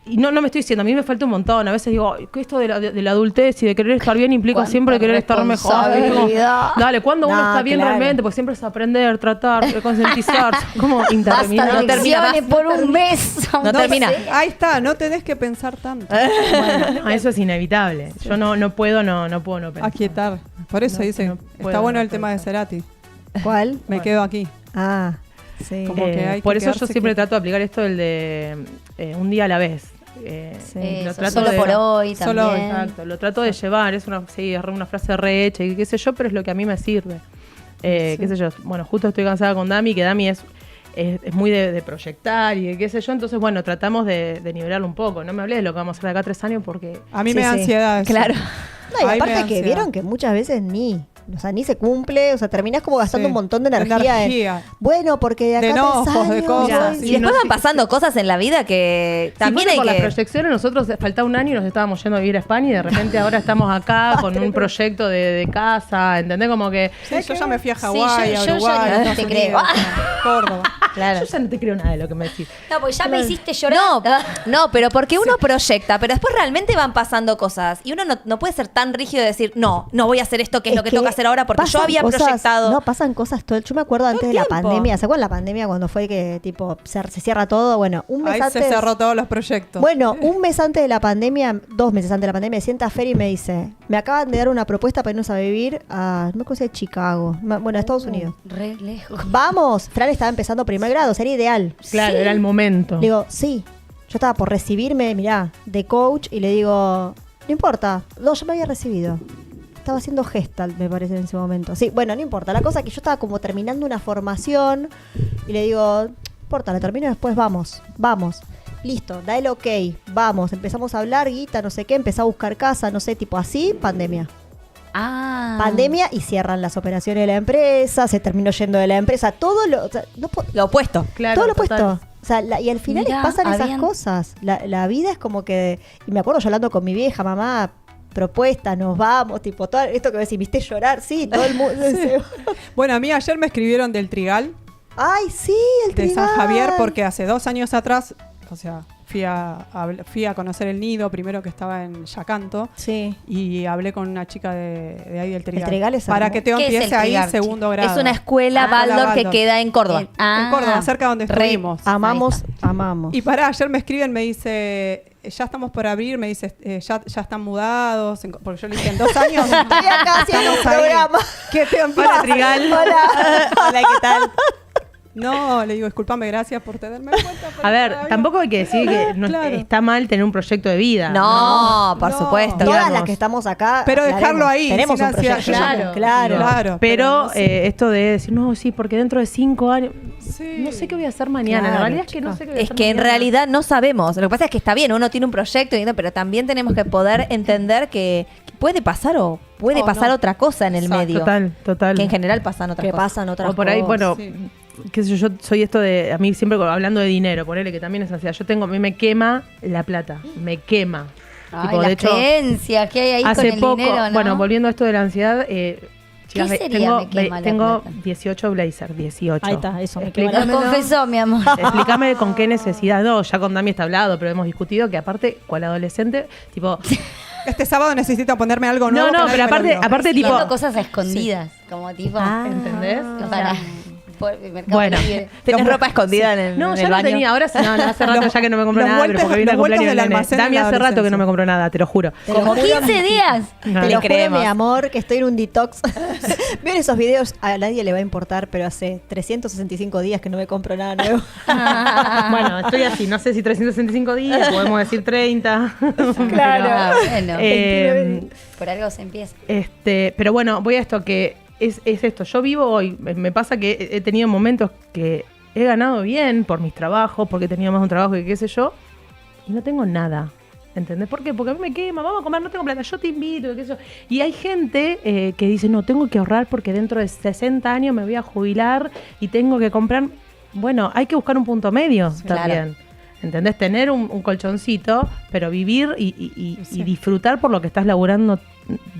Y no me estoy diciendo, a mí me falta un montón. A veces digo, "Ay, que esto de la adultez y de querer estar bien implica Cuánta siempre querer estar mejor. responsabilidad. Dale, cuando uno No, está bien claro. realmente, porque siempre es aprender, tratar, concientizar, como Basta interminable. no de termina más. lecciones por un mes. No termina. Ahí está, no tenés que pensar tanto. Bueno, eso es inevitable. Yo no puedo no pensar. Aquietar. Por eso dicen, no está puedo, bueno no el tema puedo. de Cerati. ¿Cuál? Me quedo aquí. Ah, sí. Como que hay que por eso yo quedarse siempre quieto. trato de aplicar esto del de un día a la vez. Lo trato solo de- por hoy Solo también. Exacto, lo trato de llevar, es una frase rehecha y qué sé yo, pero es lo que a mí me sirve. Qué sé yo, bueno, justo estoy cansada con Dami, que Dami es muy de proyectar y de qué sé yo, entonces bueno, tratamos de nivelarlo un poco. No me hablé de lo que vamos a hacer de acá a 3 años porque... A mí Sí, me da sí. ansiedad eso. Claro. No, y Ay, me aparte da que ansiedad. vieron que muchas veces ni se cumple, o sea, terminás como gastando Sí, un montón de energía, energía. bueno, porque de acá De a 3 enojos, de años, cosas. ay, Y después no, van sí, pasando cosas en la vida que Si también fuese hay por las que... proyecciones, nosotros faltaba un año y nos estábamos yendo a vivir a España y de repente ahora estamos acá con un proyecto de casa, ¿entendés? Como que... Sí, yo ya me fui a Sí, Hawái, yo a ya Uruguay, ni a Estados te creo. Unidos, a Córdoba. Claro. Yo ya no te creo nada de lo que me decís. No, porque ya me hiciste llorar. No, pero porque uno proyecta, pero después realmente van pasando cosas. Y uno no puede ser tan rígido de decir, no voy a hacer esto que es lo que toca hacer ahora porque yo pasan había cosas- proyectado. No, pasan cosas todo. Yo me acuerdo antes Todo de el la tiempo. pandemia. ¿Se acuerdan la pandemia cuando fue que tipo se cierra todo? Bueno, un mes Ahí antes. se cerró todos los proyectos. Bueno, un mes antes de la pandemia, 2 meses antes de la pandemia, me sienta Fer y me dice, me acaban de dar una propuesta para irnos a vivir a, no me acuerdo si es Chicago, bueno, a Estados Unidos. Re lejos. Vamos, Fran estaba empezando primer grado, sería ideal. Claro, era el momento. Le digo, sí. Yo estaba por recibirme, mirá, de coach y le digo, no importa. No, yo me había recibido. Estaba haciendo Gestalt, me parece, en ese momento. Sí, bueno, no importa. La cosa es que yo estaba como terminando una formación y le digo, no importa, la termino y después vamos. Listo, da el ok, vamos. Empezamos a hablar, guita, no sé qué, empecé a buscar casa, no sé, tipo así, pandemia. Ah. Pandemia y cierran las operaciones de la empresa, se terminó yendo de la empresa, todo lo... o sea, no po- Lo opuesto. Claro, todo lo total. opuesto. O sea, y al final Mirá, pasan esas habían- cosas. La vida es como que... Y me acuerdo yo hablando con mi vieja, mamá, propuesta, nos vamos, tipo, todo esto que me decís, ¿viste llorar? Sí, todo el mundo... Bueno, a mí ayer me escribieron del Trigal, Ay, sí, el de San Trigal. Javier, porque hace 2 años atrás, o sea, fui a conocer el nido, primero que estaba en Yacanto, Sí. y hablé con una chica de ahí del Trigal. El Trigal es para hermoso. que Teo ¿Qué es empiece el ahí Trigal, segundo grado. Es una escuela Escuela Waldorf que Waldorf. queda en Córdoba. En Córdoba, cerca donde estuvimos. Amamos, amamos. Y ayer me escriben, me dice, ya estamos por abrir, me dice, ya están mudados, porque yo le dije, en 2 años. Estoy acá haciendo un estamos ahí. programa. ¿Qué te Hola, Trigal. Hola. Hola, ¿qué tal? No, le digo, discúlpame, gracias por tenerme en cuenta. pero A ver, todavía- tampoco hay que decir que no Claro. está mal tener un proyecto de vida. No, por no. supuesto. Todas Digamos. las que estamos acá. Pero aclaremos, dejarlo ahí, Tenemos sin un proyecto. ansiedad. Claro. Claro. Pero no sé. esto de decir, no, sí, porque dentro de 5 años. Sí. No sé qué voy a hacer mañana. Claro, la realidad es que no chicos. sé qué voy a Es hacer que en mañana. realidad no sabemos. Lo que pasa es que está bien, uno tiene un proyecto, pero también tenemos que poder entender que puede pasar o puede O pasar no. otra cosa en el Exacto. medio. Total. Que en general pasan otras Que cosas. pasan otras O por ahí, cosas. bueno, Sí. qué sé yo soy esto de, a mí siempre hablando de dinero, ponele que también es ansiedad. A mí me quema la plata, me quema. Ay, Tipo, las de hecho, creencias que hay ahí con hace el poco, dinero, ¿no? bueno, volviendo a esto de la ansiedad, chicas, sería me quema la tengo plata? 18 blazers, 18. Ahí está, eso me quema Lo la Explícamelo. confesó, mi amor. Explícame con qué necesidad. No, ya con Dami está hablado, pero hemos discutido que aparte, cual adolescente, tipo, Este sábado necesito ponerme algo No, nuevo. no, que pero nadie me lo vio. aparte tipo, Haciendo cosas a escondidas, como tipo... ¿entendés? O para... sea, por el mercado Bueno. libre. Tenés ropa escondida en no, el ya lo baño. tenía, ahora sí, no, hace rato Los- ya que no me compro los nada, pero vueltos- porque viene el los vueltos cumpleaños del del nene. almacén en Dami la hace rato que no adolescencia. me compro nada, te lo juro. Como 15 días. No. Te Le lo juro, creemos. mi amor, que estoy en un detox. ¿Ven esos videos? A nadie le va a importar, pero hace 365 días que no me compro nada nuevo. Bueno, estoy así, no sé si 365 días, podemos decir 30. Claro. Ah, bueno, Eh, por algo se empieza. pero bueno, voy a esto que es esto. Yo vivo hoy, me pasa que he tenido momentos que he ganado bien por mis trabajos, porque tenía más un trabajo que qué sé yo, y no tengo nada. ¿Entendés? ¿Por qué? Porque a mí me quema, vamos a comer, no tengo plata, yo te invito, qué sé yo. Y hay gente que dice, no, tengo que ahorrar porque dentro de 60 años me voy a jubilar y tengo que comprar. Bueno, hay que buscar un punto medio también. ¿Entendés? Tener un colchoncito, pero vivir y disfrutar por lo que estás laburando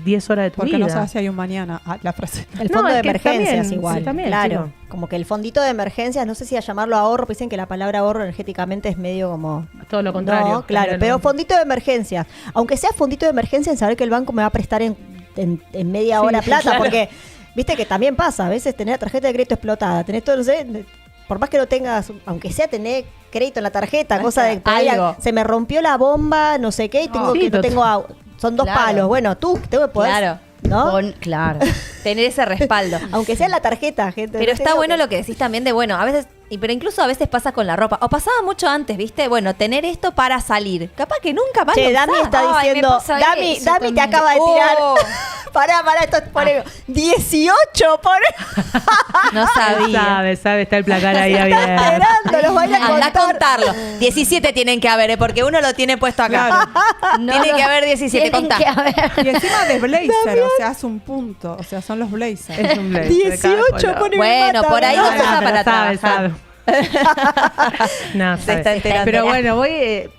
10 horas de tu Porque vida. no sabes si hay un mañana. Ah, la frase. El No, fondo es de que emergencias también, igual. sí, también, claro. chico. Como que el fondito de emergencias, no sé si a llamarlo ahorro, porque dicen que la palabra ahorro energéticamente es medio como... Todo lo contrario. No, claro, pero fondito de emergencias. Aunque sea fondito de emergencia, en saber que el banco me va a prestar en media Sí, hora plata, claro. porque viste que también pasa, a veces tenés la tarjeta de crédito explotada, tenés todo, no sé, por más que no tengas, aunque sea tener crédito en la tarjeta, cosa de por ahí, algo. se me rompió la bomba, no sé qué, y tengo Sí, que no total. tengo agua. Son 2 Claro. palos. Bueno, tú tengo que poder, Claro. ¿no? Claro. Tener ese respaldo. Aunque sea en la tarjeta, gente. Pero no te está digo bueno lo que decís también de, bueno, a veces, pero incluso a veces pasa con la ropa. O pasaba mucho antes, ¿viste? Bueno, tener esto para salir. Capaz que nunca más Che, lo Dami usás. está Ay, me diciendo, pasa Dami eso te también. acaba de tirar. Oh. Pará, esto es polémico. 18 por No sabía. Sabe, está el placar ahí abierto. esperando, los van a Anda a contar. contarlo. 17 tienen que haber, porque uno lo tiene puesto acá. No, Tiene no, que haber 17, tienen contá. que haber. Y encima de blazer, o sea, hace un punto. O sea, son los blazers. Es un blazer, 18 cada pone Bueno, mata, por ahí ¿no? vos usás para sabe, trabajar. No, Se sabe. está enterando. Pero bueno, voy.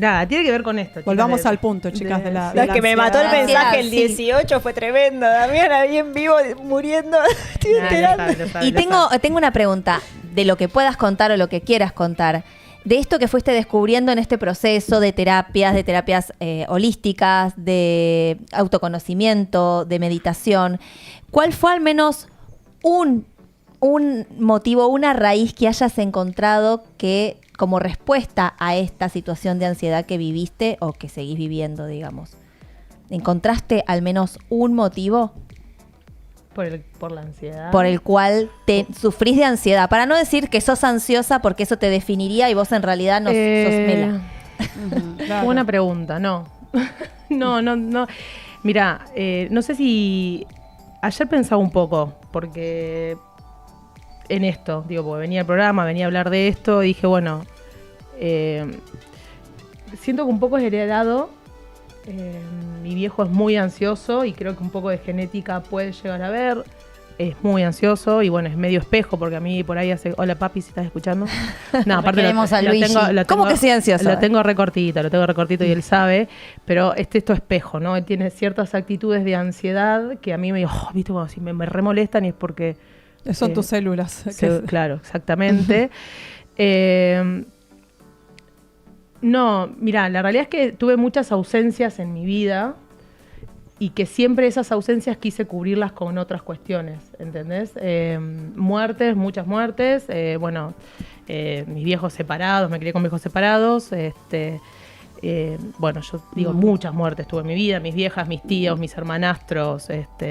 Nada, tiene que ver con esto. chicas, Volvamos de- al punto, chicas, de la. No, es que me mató el ansiedad. mensaje, el Sí. 18 fue tremendo. Damián ahí en vivo muriendo. Estoy Nah, lo enterando. sabe, lo sabe, Y lo tengo, sabe. tengo una pregunta de lo que puedas contar o lo que quieras contar. De esto que fuiste descubriendo en este proceso de terapias holísticas, de autoconocimiento, de meditación, ¿cuál fue al menos un motivo, una raíz que hayas encontrado que como respuesta a esta situación de ansiedad que viviste o que seguís viviendo, digamos? ¿Encontraste al menos un motivo Por la ansiedad. por el cual te sufrís de ansiedad? Para no decir que sos ansiosa porque eso te definiría y vos en realidad no sos mela. Claro. Buena pregunta, no. no. Mira, no sé si. Ayer pensaba un poco, porque en esto, digo, porque venía al programa, venía a hablar de esto, y dije, bueno, siento que un poco es heredado. Mi viejo es muy ansioso y creo que un poco de genética puede llegar a ver. Es muy ansioso y bueno, es medio espejo porque a mí por ahí hace... Hola papi, si estás escuchando. No, aparte Queremos a Luigi. ¿Cómo que soy ansioso? Lo tengo recortito y él sabe, pero esto espejo, ¿no? Él tiene ciertas actitudes de ansiedad que a mí me, viste, como si me remolestan y es porque... Son tus células. Claro, exactamente. No, mira, la realidad es que tuve muchas ausencias en mi vida y que siempre esas ausencias quise cubrirlas con otras cuestiones, ¿entendés? Muertes, muchas muertes, mis viejos separados, me crié con viejos separados, bueno, yo digo, muchas muertes tuve en mi vida, mis viejas, mis tíos, mis hermanastros,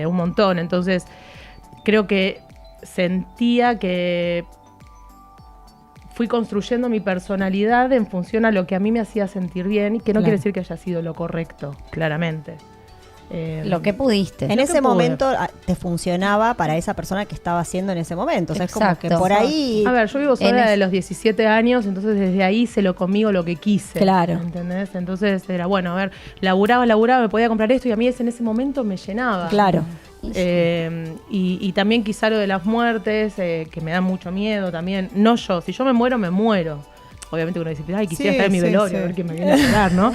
un montón. Entonces, creo que sentía que fui construyendo mi personalidad en función a lo que a mí me hacía sentir bien y que no quiere decir que haya sido lo correcto, claramente. Lo que pudiste. En Lo ese que pude. momento te funcionaba para esa persona que estaba haciendo en ese momento. O sea, es como que Exacto. por ahí... A ver, yo vivo sola de los 17 años, entonces desde ahí hice lo conmigo lo que quise. Claro. ¿Entendés? Entonces era, bueno, a ver, laburaba, me podía comprar esto y a mí en ese momento me llenaba. Claro. Y también quizá lo de las muertes, que me da mucho miedo también. No yo, si yo me muero, me muero. Obviamente uno dice, ay, quisiera Sí, estar en mi sí, velorio, sí. a ver quién me viene a llorar, ¿no?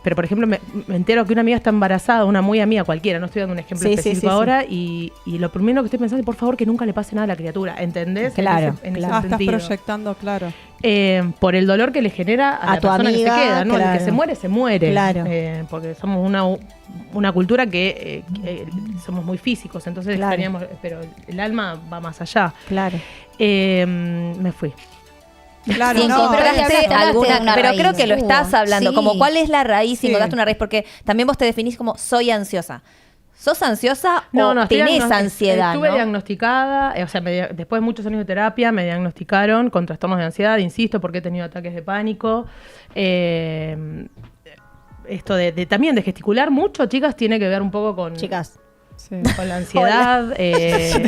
Pero, por ejemplo, me entero que una amiga está embarazada, una muy amiga cualquiera, no estoy dando un ejemplo específico ahora, y lo primero que estoy pensando es, por favor, que nunca le pase nada a la criatura, ¿entendés? Claro, En ese Estás sentido. proyectando, claro. Por el dolor que le genera a la tu persona amiga, que se queda, ¿no? El claro. que se muere, se muere. Claro. Porque somos una cultura que somos muy físicos, entonces Claro. extrañamos, pero el alma va más allá. Claro. Me fui. Claro, Si encontraste hablaste alguna, de una pero raíz. creo que lo estás hablando, Sí. como cuál es la raíz, si Sí. encontraste una raíz, porque también vos te definís como soy ansiosa. ¿Sos ansiosa o estoy tenés diagnosti- ansiedad? Estuve ¿no? diagnosticada, después de muchos años de terapia, me diagnosticaron con trastornos de ansiedad, insisto, porque he tenido ataques de pánico. Esto también de gesticular mucho, chicas, tiene que ver un poco con... Chicas. Sí. Con la ansiedad,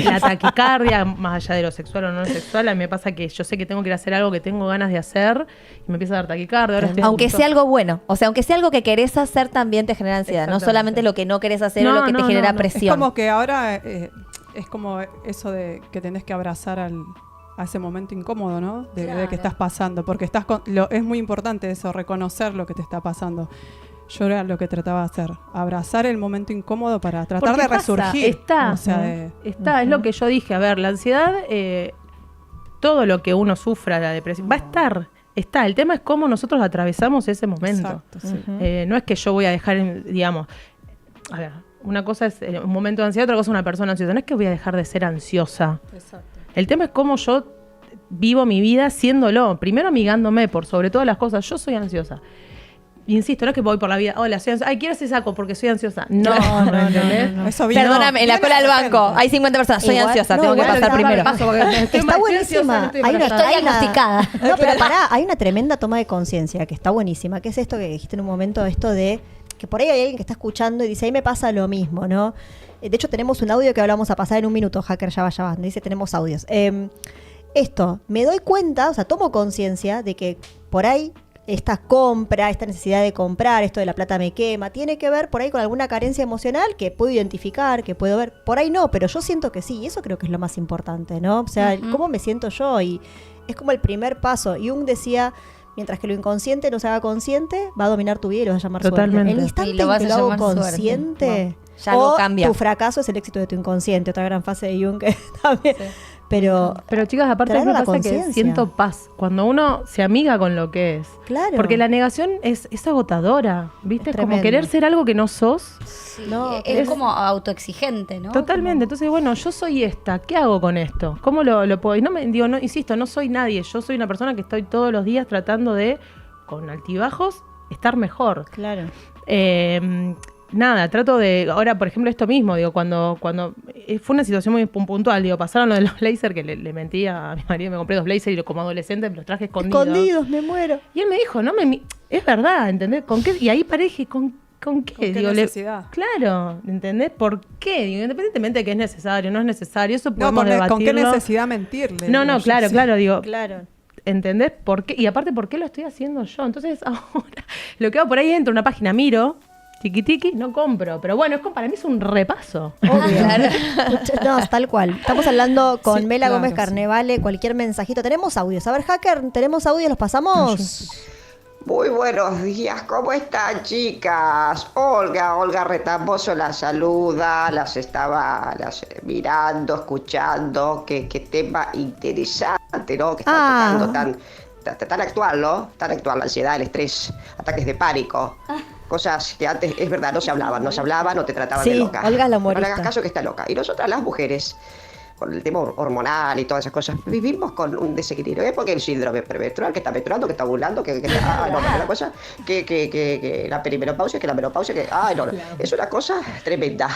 la taquicardia, más allá de lo sexual o no sexual, a mí me pasa que yo sé que tengo que ir a hacer algo que tengo ganas de hacer y me empieza a dar taquicardia. Ahora estoy Aunque justo- sea algo bueno, o sea, aunque sea algo que querés hacer, también te genera ansiedad, no Exactamente. solamente lo que no querés hacer o No, lo que te no, genera no. Es presión. como que ahora es como eso de que tenés que abrazar a ese momento incómodo, ¿no? De que estás pasando, porque es muy importante eso, reconocer lo que te está pasando. Yo era lo que trataba de hacer, abrazar el momento incómodo para tratar Porque de pasa, resurgir. Está, O sea, es lo que yo dije. A ver, la ansiedad, todo lo que uno sufra, la depresión, va a estar. Está. El tema es cómo nosotros atravesamos ese momento. Exacto, sí. No es que yo voy a dejar, digamos, a ver, una cosa es un momento de ansiedad, otra cosa es una persona ansiosa. No es que voy a dejar de ser ansiosa. El tema es cómo yo vivo mi vida siéndolo. Primero amigándome por sobre todas las cosas. Yo soy ansiosa. Insisto, no es que voy por la vida, hola, soy ansiosa. Ay, quiero ese saco porque soy ansiosa. No, ¿entendés? Eso vino- Perdóname, en la viene cola del de banco repente. hay 50 personas, soy Igual- ansiosa, no, tengo que igual pasar primero. Está buenísima. Hay una- Estoy hay una- diagnosticada. No, pero pará, hay una tremenda toma de conciencia que está buenísima, que es esto que dijiste en un momento, esto de que por ahí hay alguien que está escuchando y dice, ahí me pasa lo mismo, ¿no? De hecho, tenemos un audio que hablamos a pasar en un minuto, Hacker, ya vaya, dice, tenemos audios. Esto, me doy cuenta, o sea, tomo conciencia de que por ahí esta compra, esta necesidad de comprar, esto de la plata me quema, tiene que ver por ahí con alguna carencia emocional que puedo identificar, que puedo ver. Por ahí no, pero yo siento que sí, y eso creo que es lo más importante, ¿no? O sea, cómo me siento yo, y es como el primer paso. Jung decía, mientras que lo inconsciente no se haga consciente, va a dominar tu vida y lo vas a llamar Totalmente. suerte. El Y instante lo en vas que a lo hago llamar suerte. consciente, Ya algo o cambia. tu fracaso es el éxito de tu inconsciente, otra gran fase de Jung que también... Pero chicas, aparte traerlo me a la pasa que conciencia. siento paz cuando uno se amiga con lo que es. claro. Porque la negación es agotadora, ¿viste? Es Es como tremendo. querer ser algo que no sos. Sí, No, es como autoexigente, ¿no? Totalmente. Entonces, bueno, yo soy esta. ¿Qué hago con esto? ¿Cómo lo puedo? Y insisto, no soy nadie. Yo soy una persona que estoy todos los días tratando de, con altibajos, estar mejor. Claro. Nada, trato de, ahora por ejemplo esto mismo, digo, cuando fue una situación muy puntual, digo, pasaron lo de los blazers, que le mentí a mi marido, me compré 2 blazers y como adolescente me los traje escondidos. Escondidos, me muero. Y él me dijo, es verdad, ¿entendés? ¿Con qué? Y ahí paré y dije, ¿con qué? ¿Con qué Digo, necesidad? claro, ¿entendés? ¿Por qué? Digo, independientemente de que es necesario, no es necesario, eso No, podemos debatirlo. ¿con qué necesidad mentirle? No, Digo yo, claro, sí. claro, digo, Claro. ¿entendés? ¿Por qué? Y aparte, ¿por qué lo estoy haciendo yo? Entonces, ahora, lo que hago por ahí, entro a una página, miro, tiki, no compro. Pero bueno, para mí es un repaso. Obvio. No, tal cual. Estamos hablando con Sí, Mela claro, Gómez sí. Carnevale, cualquier mensajito. Tenemos audios. A ver, Hacker, ¿tenemos audios? ¿Los pasamos? Muy buenos días, ¿cómo están, chicas? Olga Retamboso las saluda, las estaba mirando, escuchando, qué tema interesante, ¿no? Que está tocando tan actual, ¿no? Tan actual, la ansiedad, el estrés, ataques de pánico. Cosas que antes, es verdad, no se hablaban, no te trataban de Sí, loca. Olga la No le humorista. hagas caso que está loca. Y nosotras las mujeres, con el tema hormonal y todas esas cosas, vivimos con un desequilibrio. ¿Eh? Porque el síndrome premenstrual, que está menstruando, que está ovulando, que no, la cosa, que la perimenopausia, que la menopausia, que, no, es una cosa tremenda.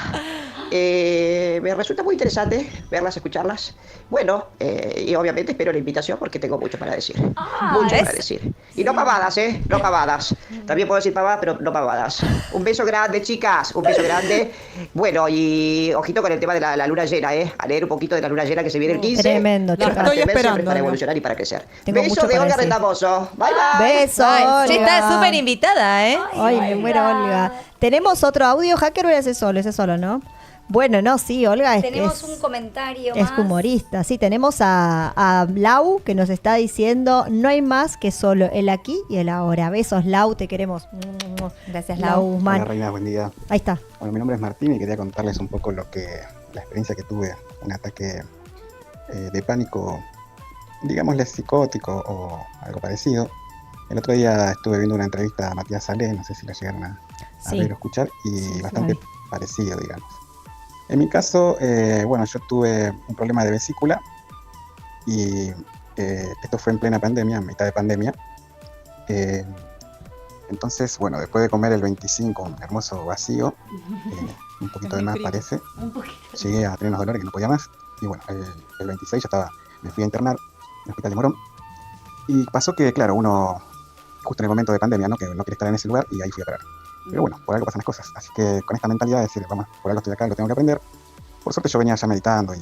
Me resulta muy interesante verlas, escucharlas. Bueno, y obviamente espero la invitación porque tengo mucho para decir. Mucho para decir. Y no pavadas, no pavadas. También puedo decir pavadas, pero no pavadas. Un beso grande, chicas, un beso grande. Bueno, y ojito con el tema de la luna llena, a leer un poquito de la luna llena que se viene el 15. Tremendo, La chicas. estoy Para esperando, para Olga. evolucionar y para crecer. Tengo mucho Besos de para Olga decir. Retamoso. Bye, bye. Beso, Ay, sí, Olga. está súper invitada, ¿eh? Ay, me muero, Olga. ¿Tenemos otro audio, Hacker, o ese solo, ¿no? Bueno, no, sí, Olga Tenemos un comentario es más. humorista. Sí, tenemos a Lau que nos está diciendo, no hay más que solo el aquí y el ahora. Besos, Lau, te queremos. Gracias, Lau Lau. Guzmán. Hola Reina, buen día. Ahí está. Bueno, mi nombre es Martín y quería contarles un poco la experiencia que tuve, un ataque de pánico, digámosle psicótico o algo parecido. El otro día estuve viendo una entrevista a Matías Salé, no sé si la llegaron a Sí. ver o escuchar, y Sí, bastante la vi. parecido, digamos. En mi caso, bueno, yo tuve un problema de vesícula y esto fue en plena pandemia, en mitad de pandemia. Entonces, bueno, después de comer el 25, un hermoso vacío, un poquito de más parece, llegué a tener unos dolores que no podía más. Y bueno, el 26 me fui a internar en el hospital de Morón. Y pasó que, claro, uno, justo en el momento de pandemia, ¿no? Que no quiere estar en ese lugar y ahí fui a parar. Pero bueno, por algo pasan las cosas. Así que con esta mentalidad de decir, vamos, por algo estoy acá, lo tengo que aprender. Por suerte yo venía ya meditando y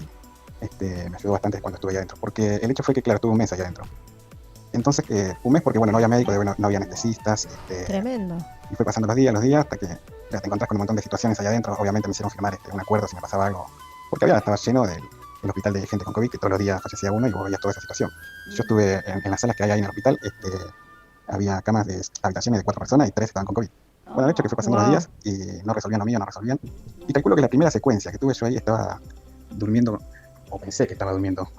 me ayudó bastante cuando estuve allá adentro. Porque el hecho fue que, claro, tuve un mes allá adentro. Entonces, un mes porque, bueno, no había médico, no había anestesistas. Tremendo. Y fue pasando los días, hasta que ya te encontrás con un montón de situaciones allá adentro. Obviamente me hicieron firmar un acuerdo si me pasaba algo. Porque estaba lleno el hospital de gente con COVID, que todos los días fallecía uno y vos veías toda esa situación. Yo estuve en las salas que hay ahí en el hospital, había camas de habitaciones de 4 personas y 3 estaban con COVID. Bueno, de hecho que fue pasando los días y no resolvían lo mío, no resolvían. Y calculo que la primera secuencia que tuve yo ahí estaba durmiendo, o pensé que estaba durmiendo.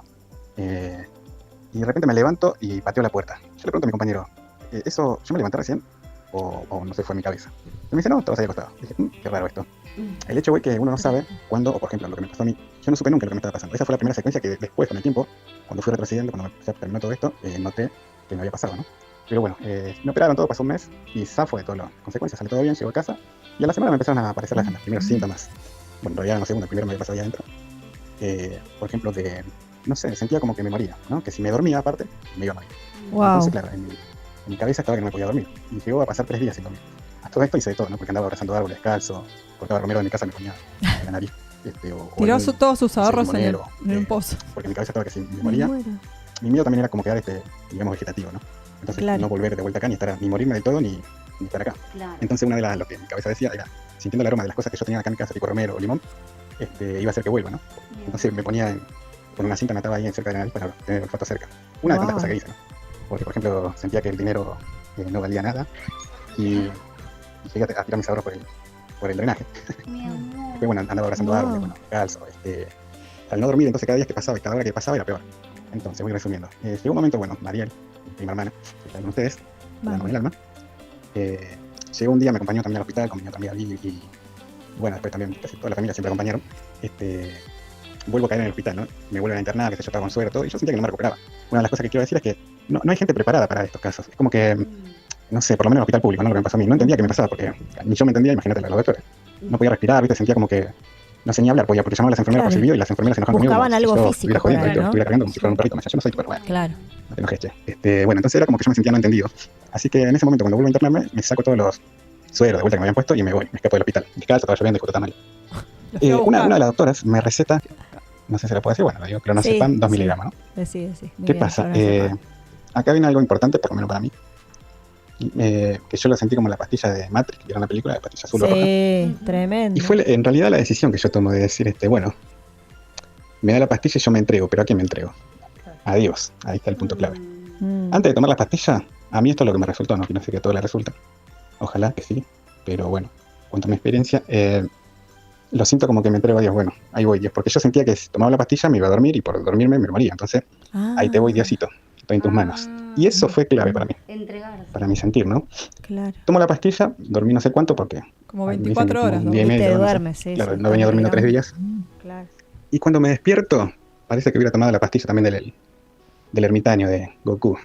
Y de repente me levanto y pateo la puerta. Yo le pregunto a mi compañero, ¿eso yo me levanté recién? O no sé, fue en mi cabeza. Y me dice, no, estabas ahí acostado. Y dije, qué raro esto. El hecho fue que uno no sabe cuándo, o por ejemplo, lo que me pasó a mí, yo no supe nunca lo que me estaba pasando. Esa fue la primera secuencia que después, con el tiempo, cuando fui retrocediendo, cuando ya terminó todo esto, noté que me había pasado, ¿no? Pero bueno, me operaron todo, pasó un mes y zafo de todas las consecuencias, salió todo bien, llego a casa y a la semana me empezaron a aparecer los primeros síntomas. Bueno, en realidad no segundo, primero me había pasado allá adentro. Por ejemplo, no sé, sentía como que me moría, ¿no? Que si me dormía aparte, me iba a morir. Wow. Entonces, claro, en mi cabeza estaba que no me podía dormir. Y llegó a pasar 3 días sin dormir. A todo esto hice de todo, ¿no? Porque andaba abrazando árboles descalzo, cortaba romero en mi casa, me ponía en la nariz. Tiró todos sus ahorros en limonero, un pozo. Porque en mi cabeza estaba que si me moría, mi miedo también era como quedar, digamos, vegetativo, ¿no? Entonces Claro. no volver de vuelta acá, ni morirme del todo, ni estar acá. Claro. Entonces una de lo que mi cabeza decía era, sintiendo el aroma de las cosas que yo tenía acá en mi casa, tipo romero o limón, iba a hacer que vuelva, ¿no? Entonces me ponía con una cinta, me ataba ahí cerca de la nariz para tener el olfato cerca. Una de tantas cosas que hice, ¿no? Porque, por ejemplo, sentía que el dinero no valía nada y llegué a tirar mis ahorros por el drenaje. Mi amor. Después, bueno, andaba abrazando árboles, bueno, descalzo, al no dormir, entonces cada día que pasaba y cada hora que pasaba era peor. Entonces, voy resumiendo. Llegó un momento, bueno, Mariel, mi prima hermana, que está con ustedes, Vamos. con el alma. Llegó un día, me acompañó también al hospital con mi otra amiga Vivi y bueno, después también casi toda la familia siempre acompañaron. Vuelvo a caer en el hospital, ¿no? Me vuelven a internar, que sé yo, estaba con suero, todo, y yo sentía que no me recuperaba. Una de las cosas que quiero decir es que no hay gente preparada para estos casos. Es como que, no sé, por lo menos en el hospital público, ¿no? Lo que me pasó a mí. No entendía qué me pasaba, porque ni yo me entendía, imagínate los doctores. No podía respirar, ¿viste? Sentía como que no sé ni hablar, porque llamaba a las enfermeras por Claro. silbido y las enfermeras se enojaban conmigo. Buscaban como si algo yo físico estuviera jodiendo, por ahí, ¿no? estuviera corriendo como si fuera un perrito. Me decía, yo no soy tu perro, bueno, Claro. no te enojes, che. Bueno, entonces era como que yo me sentía no entendido. Así que en ese momento, cuando vuelvo a internarme, me saco todos los sueros de vuelta que me habían puesto y me voy, me escapo del hospital. Descalzo, estaba lloviendo y justo está mal. Una de las doctoras me receta, no sé si la puedo decir, bueno, le digo clonazepam, 2 miligramos, ¿no? Sí. Muy ¿Qué bien, pasa? clonazepam. Acá viene algo importante, por lo menos para mí, que yo lo sentí como la pastilla de Matrix, que era una película de pastilla azul o roja. Sí, tremendo. Y fue en realidad la decisión que yo tomo de decir, bueno, me da la pastilla y yo me entrego, pero ¿a quién me entrego? A Dios, ahí está el punto clave. Antes de tomar la pastilla, a mí esto es lo que me resultó, no quiero decir que todo le resulta. Ojalá que sí, pero bueno, cuanto a mi experiencia, lo siento como que me entrego a Dios, bueno, ahí voy Dios, porque yo sentía que si tomaba la pastilla me iba a dormir y por dormirme me moría, entonces ahí te voy Diosito. estoy en tus manos. Y eso fue clave para mí, Entregarse. para mi sentir, ¿no? Claro. Tomo la pastilla, dormí no sé cuánto porque... Como me dicen 24 que horas, un ¿no? día y Y te medio, no sé. duermes, sí, Claro, sí, no venía durmiendo 3 días. Claro. Y cuando me despierto, parece que hubiera tomado la pastilla también del ermitaño de Goku.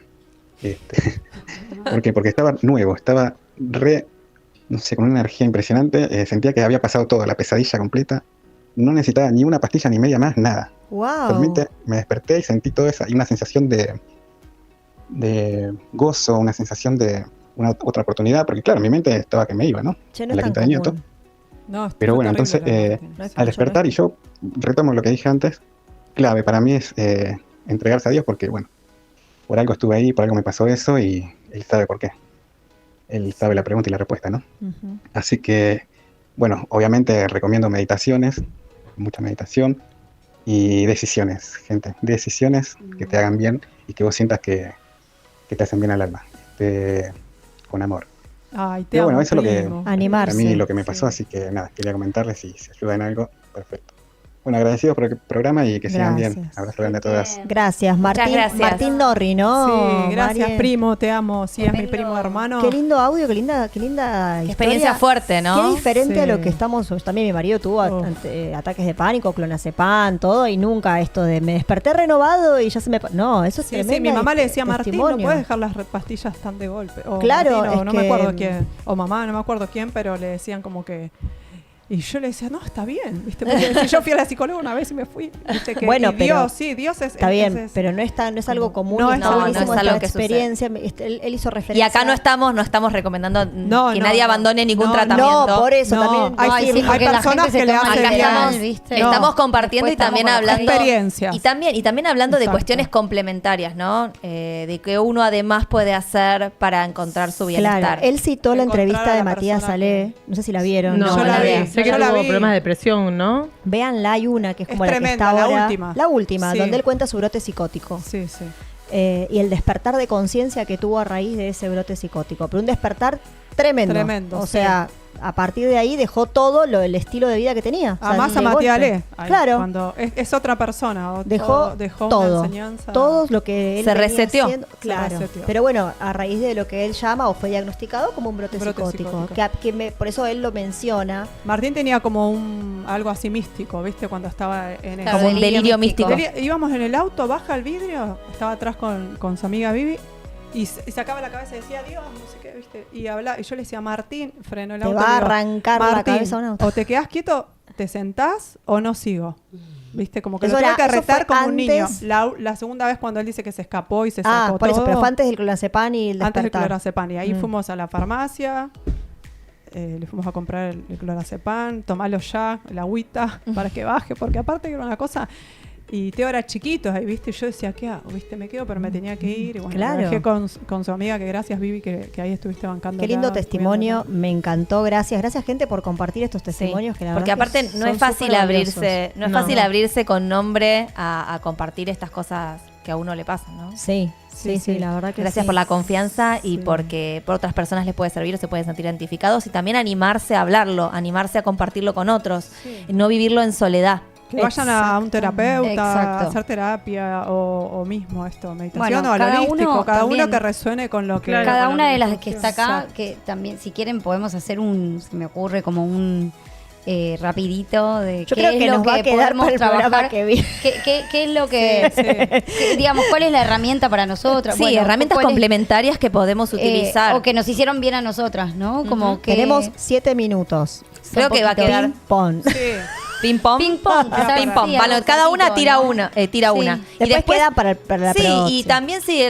¿Por qué? Porque estaba nuevo, estaba no sé, con una energía impresionante. Sentía que había pasado todo, la pesadilla completa. No necesitaba ni una pastilla ni media más, nada. Wow. Realmente me desperté y sentí todo eso. Y una sensación de gozo, una sensación de una otra oportunidad. Porque claro, mi mente estaba que me iba, ¿no? Che, no A la es tan quinta de Nieto. común. No, Pero fue bueno, terrible entonces, la muerte. No es al como despertar, y yo retomo lo que dije antes, clave para mí es entregarse a Dios porque, bueno, por algo estuve ahí, por algo me pasó eso y Él sabe por qué. Él sabe la pregunta y la respuesta, ¿no? Ujú. Así que, bueno, obviamente recomiendo meditaciones, mucha meditación y decisiones, gente. Decisiones que te hagan bien y que vos sientas que te hacen bien al alma, con amor. Ay, te Pero bueno, amo, eso es lo que, primo. Animarse. a mí lo que me Sí. pasó, así que nada, quería comentarles y si ayuda en algo, perfecto. Bueno, agradecidos por el programa y que sigan bien. Gracias. Abrazo grande a todas. Gracias, Martín. gracias. Martín Norri, ¿no? Sí, gracias, Marie? primo, te amo. Sí, es mi Tremendo. primo hermano. Qué lindo audio, qué linda Experiencia historia. fuerte, ¿no? Qué diferente Sí. a lo que estamos. También mi marido tuvo ataques de pánico, clonazepam, todo, y nunca esto de me desperté renovado y ya se me. No, eso es Sí, tremendo. sí, mi mamá le decía, Martín, no testimonio. puedes dejar las pastillas tan de golpe. O Claro, Martín, o es no que- me acuerdo quién. O mamá, no me acuerdo quién, pero le decían como que... Y yo le decía, no, está bien, ¿viste? Porque si yo fui a la psicóloga una vez y me fui, ¿viste? Que, Bueno, y pero Dios, sí, Dios es... Está bien, es- pero no es algo común. No, y está no, buenísimo no es esta algo que sucede. experiencia. Él hizo Y referencia. acá no estamos recomendando No, que no, nadie no. abandone ningún No, tratamiento. No, por eso No, también. hay Ay, sí, sí, hay porque la personas gente se que le toma hacen Acá bien. estamos, ¿viste? No. estamos compartiendo y Después también estamos con hablando experiencias. y también hablando de Exacto. cuestiones complementarias, ¿no? De que uno además puede hacer para encontrar su bienestar. Claro, él citó la Encontrar entrevista a de la Matías persona Salé. No sé si la vieron. No, Yo la vi, sé que yo la tuvo vi. problemas de depresión, ¿no? Véanla, hay una que es Es como la que tremenda, está la ahora. última. La última, Sí. donde él cuenta su brote psicótico. Sí, sí. Y el despertar de conciencia que tuvo a raíz de ese brote psicótico. Pero un despertar tremendo. Tremendo, O sí. sea, a partir de ahí dejó todo el estilo de vida que tenía. O sea, Además de a Matías golpe. Ale. ahí, Claro. Cuando es otra persona. Dejó dejó todo, una enseñanza. todo lo que él Se venía reseteó. haciendo. Claro, reseteó. pero bueno, a raíz de lo que él llama o fue diagnosticado como un brote Brote psicótico, psicótico. por eso él lo menciona. Martín tenía como algo así místico, ¿viste? Cuando estaba en Claro, Como un delirio místico. Íbamos en el auto, baja el vidrio, estaba atrás con su amiga Vivi y sacaba la cabeza y decía, Dios, no sé qué, ¿viste? Y hablaba, y yo le decía, Martín, freno el Te auto. va le a digo, arrancar la Martín, cabeza a un auto. o te quedás quieto, te sentás o no sigo. ¿Viste? Como que Eso lo tuve era- que eso retar fue como un niño. antes. La segunda vez cuando él dice que se escapó y se sacó Por eso, todo, pero fue antes del clonazepam y el antes del despertar. clorazepam. Y ahí Mm. fuimos a la farmacia, le fuimos a comprar el clorazepam, tomalo ya, el agüita, para que baje, porque aparte que era una cosa... Y Teo era chiquito ahí, ¿viste? Y yo decía, ¿qué hago? ¿Viste? Me quedo, pero me tenía que ir. Y bueno, Claro. lo dejé con su amiga, que gracias, Vivi, que ahí estuviste bancando. Qué lindo testimonio, me encantó, gracias. Gracias, gente, por compartir estos testimonios que la Porque verdad aparte que no son es fácil súper abrirse, valiosos. no es fácil abrirse con nombre a compartir estas cosas que a uno le pasan, ¿no? Sí, sí, Sí, sí. la verdad que Gracias sí. por la confianza y Sí. porque por otras personas les puede servir o se pueden sentir identificados y también animarse a hablarlo, animarse a compartirlo con otros, no vivirlo en soledad. Que vayan a un terapeuta, Exacto. a hacer terapia o mismo esto, meditación Bueno, o a lo cada holístico, uno cada uno también. que resuene con lo que... Claro, Cada con una lo de que las nos que está acá, Exacto. que también, si quieren, podemos hacer se me ocurre como un rapidito de Yo qué creo es que lo nos va a que quedar podemos para el programa trabajar, que viene. qué es lo que, Sí, sí. digamos, cuál es la herramienta para nosotras. Sí, Bueno, herramientas cuál es, complementarias que podemos utilizar. o que nos hicieron bien a nosotras, ¿no? Como que Tenemos 7 minutos. Creo que va a quedar Ping pong. Sí. ping pong. Ping pong, Ping pong. sí, Bueno, algo cada una cortito, tira ¿no? una, Sí. una. Después quedan para la Sí, y próxima. también si,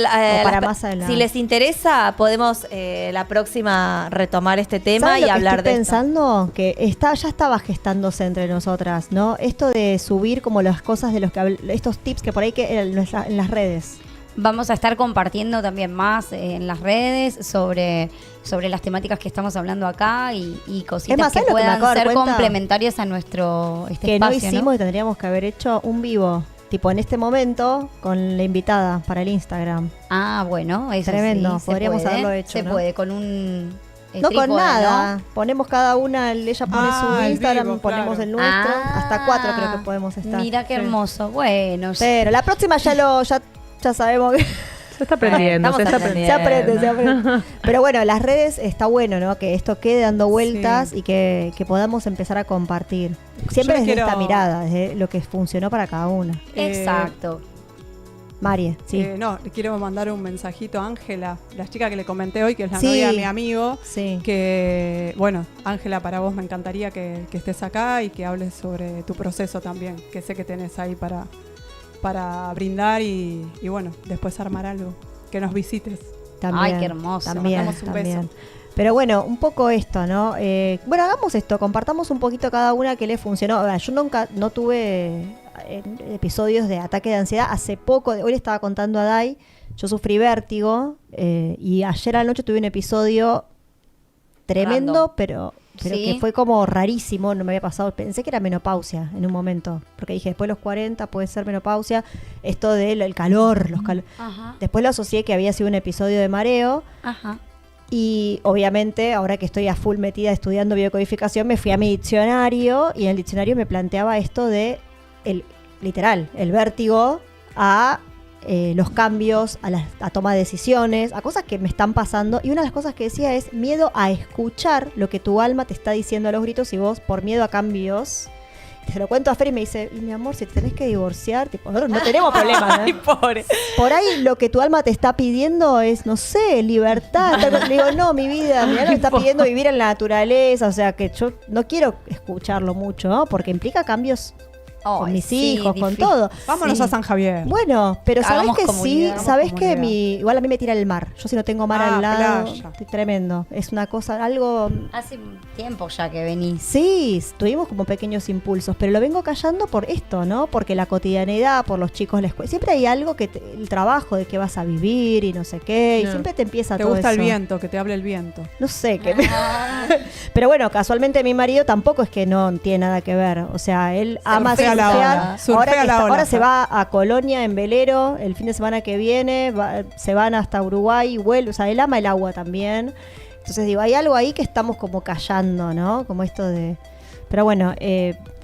para más adelante. si les interesa, podemos la próxima retomar este tema ¿Saben y lo que hablar estoy de esto. pensando? Que ya estaba gestándose entre nosotras, ¿no? Esto de subir como las cosas de los que estos tips que por ahí que en las redes. Vamos a estar compartiendo también más en las redes sobre las temáticas que estamos hablando acá y cositas Es más, que ¿sabes lo que me puedan acabo de dar ser cuenta? complementarias a nuestro Que espacio, no hicimos y tendríamos que haber hecho un vivo, tipo en este momento, con la invitada para el Instagram. Ah, bueno, eso Tremendo, sí, podríamos puede, haberlo hecho, Se ¿no? puede, con un No con trípode, nada. ¿no? Ponemos cada una, ella pone Ah, su el Instagram, vivo, ponemos claro. el nuestro. Ah, Hasta 4 creo que podemos estar. Mira qué Sí. hermoso. Bueno, Pero la próxima ya sabemos que Se está aprendiendo, Estamos Se aprende, se aprende. Pero bueno, las redes está bueno, ¿no? Que esto quede dando vueltas y que podamos empezar a compartir. Siempre Yo desde quiero- esta mirada, desde lo que funcionó para cada una. Exacto. Marie, sí. No, le quiero mandar un mensajito a Ángela, la chica que le comenté hoy, que es la Sí. novia de mi amigo. Sí. Que, bueno, Ángela, para vos me encantaría que estés acá y que hables sobre tu proceso también, que sé que tenés ahí para brindar y bueno, después armar algo, que nos visites. También, Ay, qué hermoso. También, Mandamos un también. beso. Pero bueno, un poco esto, ¿no? Bueno, hagamos esto, compartamos un poquito cada una que le funcionó. Ahora, yo nunca, no tuve episodios de ataque de ansiedad. Hace poco, hoy le estaba contando a Dai, yo sufrí vértigo y ayer a la noche tuve un episodio tremendo, Random. pero Sí. que fue como rarísimo, no me había pasado. Pensé que era menopausia en un momento, porque dije, después de los 40 puede ser menopausia. Esto del el calor, Ajá. Después lo asocié que había sido un episodio de mareo. Ajá. Y obviamente, ahora que estoy a full metida estudiando biocodificación, me fui a mi diccionario y en el diccionario me planteaba esto de, literal, el vértigo a los cambios, a toma de decisiones, a cosas que me están pasando. Y una de las cosas que decía es miedo a escuchar lo que tu alma te está diciendo a los gritos y vos, por miedo a cambios... Se lo cuento a Fer y me dice, y mi amor, si te tenés que divorciar, tipo, nosotros no tenemos problemas, ¿no? pobre. Por ahí lo que tu alma te está pidiendo es, no sé, libertad. Le digo, no, mi vida, mi alma me está pidiendo vivir en la naturaleza. O sea, que yo no quiero escucharlo mucho, ¿no? Porque implica cambios con Ay, mis sí, hijos, con difícil. todo. Vámonos Sí. a San Javier. Bueno, pero sabes Hagamos que comunidad, sí, sabes que comunidad. igual a mí me tira el mar. Yo si no tengo mar al lado, playa. estoy tremendo. Es una cosa, algo... Hace tiempo ya que venís. Sí, tuvimos como pequeños impulsos, pero lo vengo callando por esto, ¿no? Porque la cotidianidad, por los chicos, la escuela, siempre hay algo que el trabajo de que vas a vivir y no sé qué, y No. siempre te empieza Te todo gusta el eso. viento, que te hable el viento. No sé qué. Pero bueno, casualmente mi marido tampoco es que no tiene nada que ver. O sea, él ama Surfea la surfear. ola. Surfea Ahora, la ola, ahora se Fer. va a Colonia en velero el fin de semana que viene, se van hasta Uruguay y vuelve. O sea, él ama el agua también. Entonces digo, hay algo ahí que estamos como callando, ¿no? Como esto de... Pero bueno,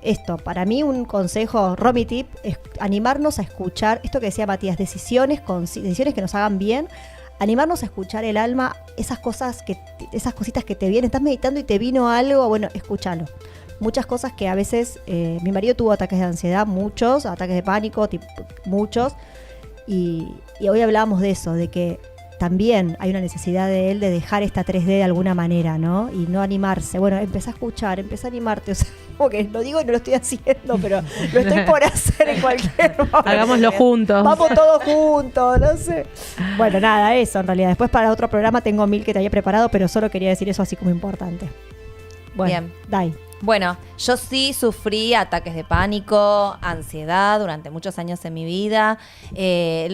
esto, para mí un consejo, Romy Tip, es animarnos a escuchar, esto que decía Matías, decisiones que nos hagan bien, animarnos a escuchar el alma, esas cositas que te vienen, estás meditando y te vino algo, bueno, escúchalo. Muchas cosas que a veces, mi marido tuvo ataques de ansiedad, muchos, ataques de pánico, muchos, y hoy hablábamos de eso, de que también hay una necesidad de él de dejar esta 3D de alguna manera, ¿no? Y no animarse. Bueno, empecé a escuchar, empecé a animarte. O sea, como que lo digo y no lo estoy haciendo, pero lo estoy por hacer en cualquier momento. Hagámoslo juntos. Vamos todos juntos, no sé. Bueno, nada, eso en realidad. Después para otro programa tengo 1000 que te había preparado, pero solo quería decir eso así como importante. Bueno, Bien. Dai. Bueno, yo sí sufrí ataques de pánico, ansiedad durante muchos años en mi vida.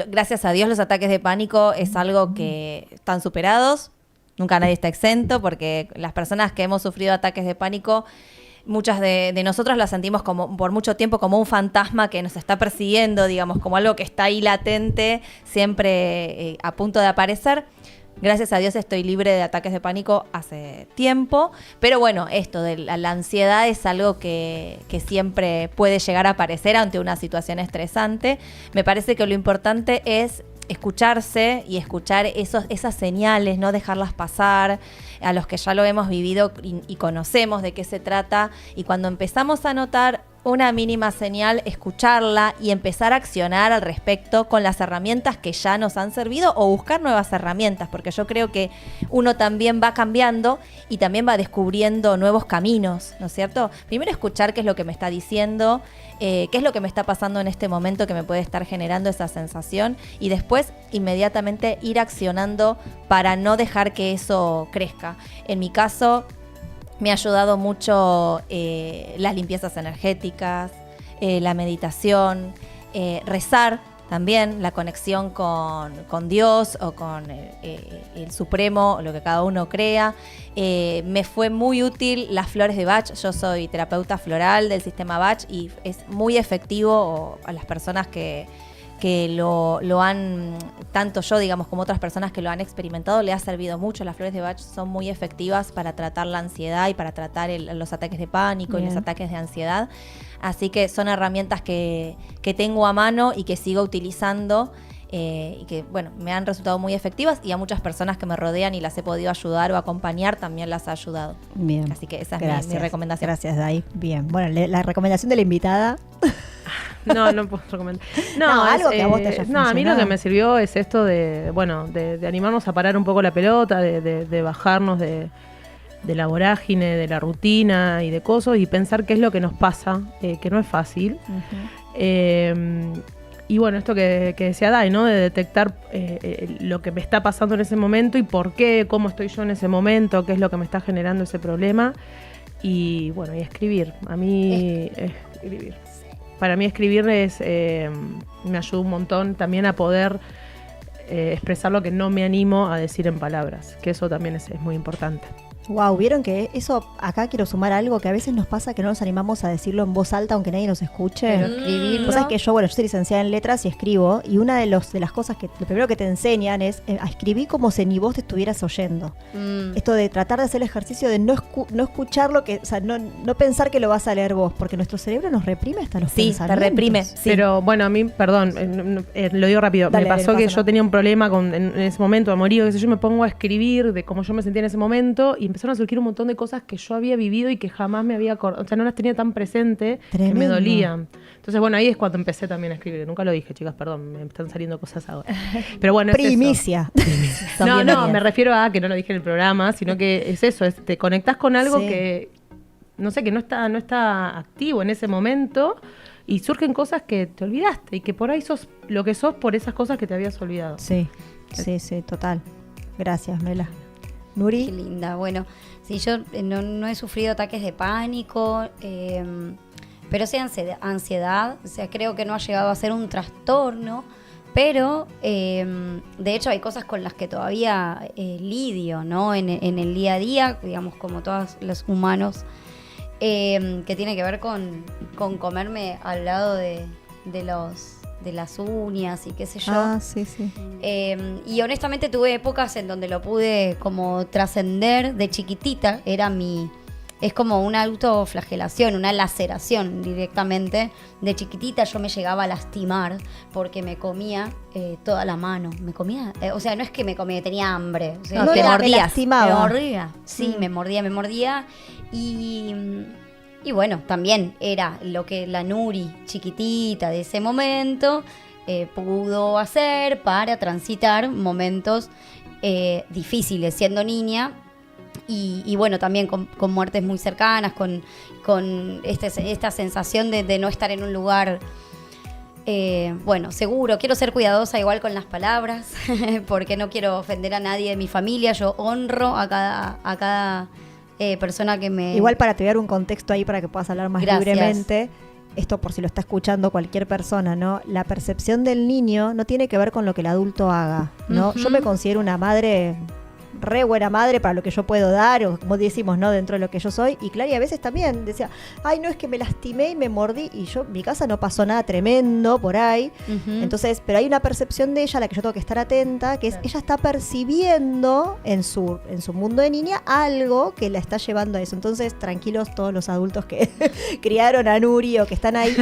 Gracias a Dios los ataques de pánico es algo que están superados. Nunca nadie está exento porque las personas que hemos sufrido ataques de pánico, muchas de nosotros las sentimos como por mucho tiempo como un fantasma que nos está persiguiendo, digamos, como algo que está ahí latente, siempre a punto de aparecer. Gracias a Dios estoy libre de ataques de pánico hace tiempo, pero bueno, esto de la ansiedad es algo que siempre puede llegar a aparecer ante una situación estresante. Me parece que lo importante es escucharse y escuchar esas señales, no dejarlas pasar, a los que ya lo hemos vivido y conocemos de qué se trata, y cuando empezamos a notar una mínima señal, escucharla y empezar a accionar al respecto con las herramientas que ya nos han servido o buscar nuevas herramientas, porque yo creo que uno también va cambiando y también va descubriendo nuevos caminos, ¿no es cierto? Primero escuchar qué es lo que me está diciendo, qué es lo que me está pasando en este momento que me puede estar generando esa sensación, y después inmediatamente ir accionando para no dejar que eso crezca. En mi caso, me ha ayudado mucho las limpiezas energéticas, la meditación, rezar también, la conexión con Dios o con el Supremo, lo que cada uno crea. Me fue muy útil las flores de Bach. Yo soy terapeuta floral del sistema Bach y es muy efectivo a las personas que lo han, tanto yo, digamos, como otras personas que lo han experimentado, le ha servido mucho. Las flores de Bach son muy efectivas para tratar la ansiedad y para tratar los ataques de pánico y los ataques de ansiedad. Así que son herramientas que tengo a mano y que sigo utilizando y que, bueno, me han resultado muy efectivas y a muchas personas que me rodean y las he podido ayudar o acompañar también las ha ayudado. Bien. Así que esa es mi recomendación. Gracias, Dai. Bien. Bueno, la recomendación de la invitada. No puedo recomendar. Algo que a vos te haya No, a mí lo funcionado. que me sirvió es esto de animarnos a parar un poco la pelota, de bajarnos de la vorágine, de la rutina y de cosas y pensar qué es lo que nos pasa, que no es fácil. Y bueno, esto que decía Dai, ¿no? De detectar lo que me está pasando en ese momento y por qué, cómo estoy yo en ese momento, qué es lo que me está generando ese problema. Y bueno, y escribir. A mí escribir. Para mí escribir me ayuda un montón también a poder expresar lo que no me animo a decir en palabras, que eso también es muy importante. Wow, vieron que eso, acá quiero sumar algo que a veces nos pasa que no nos animamos a decirlo en voz alta aunque nadie nos escuche. Pero escribirlo. Vos sabés que yo soy licenciada en letras y escribo, y una de las cosas que lo primero que te enseñan es a escribir como si ni vos te estuvieras oyendo. Esto de tratar de hacer el ejercicio de no escuchar lo que, o sea, no pensar que lo vas a leer vos, porque nuestro cerebro nos reprime hasta los Sí, pensamientos. te reprime. Sí. Pero bueno, a mí, perdón, lo digo rápido. Dale, me pasó dale, que pásalo. yo tenía un problema en ese momento, amorío, qué sé yo, me pongo a escribir de cómo yo me sentía en ese momento y empezaron a surgir un montón de cosas que yo había vivido y que jamás me había acordado, o sea, no las tenía tan presente que me Tremendo. dolían. Entonces, bueno, ahí es cuando empecé también a escribir. Nunca lo dije, chicas, perdón, me están saliendo cosas ahora. Pero bueno, es eso. Primicia. Son No, bienvenidas. me refiero a que no lo dije en el programa, sino que es eso, te conectás con algo Sí. que, no sé, que no está activo en ese momento y surgen cosas que te olvidaste y que por ahí sos lo que sos por esas cosas que te habías olvidado. Sí, total. Gracias, Mela. Qué Nuri. linda. Bueno, sí, yo no he sufrido ataques de pánico, pero sí ansiedad. O sea, creo que no ha llegado a ser un trastorno, pero de hecho hay cosas con las que todavía lidio, ¿no? En el día a día, digamos, como todos los humanos, que tiene que ver con comerme al lado de las uñas y qué sé yo. Ah, sí. Y honestamente tuve épocas en donde lo pude como trascender de chiquitita. Es como una autoflagelación, una laceración directamente. De chiquitita yo me llegaba a lastimar porque me comía toda la mano. Me comía, o sea, no es que me comía, tenía hambre. O sea, No, te me mordías. lastimaba. me mordía, sí, me mordía. Y bueno, también era lo que la Nuri chiquitita de ese momento pudo hacer para transitar momentos difíciles siendo niña. Y bueno, también con muertes muy cercanas, con esta sensación de no estar en un lugar seguro. Quiero ser cuidadosa igual con las palabras, porque no quiero ofender a nadie de mi familia. Yo honro a cada persona que me... Igual para te dar un contexto ahí para que puedas hablar más Gracias. libremente, esto por si lo está escuchando cualquier persona, ¿no? La percepción del niño no tiene que ver con lo que el adulto haga, ¿no? Ujú. Yo me considero una madre, re buena madre para lo que yo puedo dar, o como decimos, ¿no? Dentro de lo que yo soy. Y Clary a veces también decía, ay, no, es que me lastimé y me mordí. Y yo, en mi casa no pasó nada tremendo por ahí. Ujú. Entonces, pero hay una percepción de ella a la que yo tengo que estar atenta, que es ella está percibiendo en su mundo de niña algo que la está llevando a eso. Entonces, tranquilos todos los adultos que criaron a Nuri o que están ahí.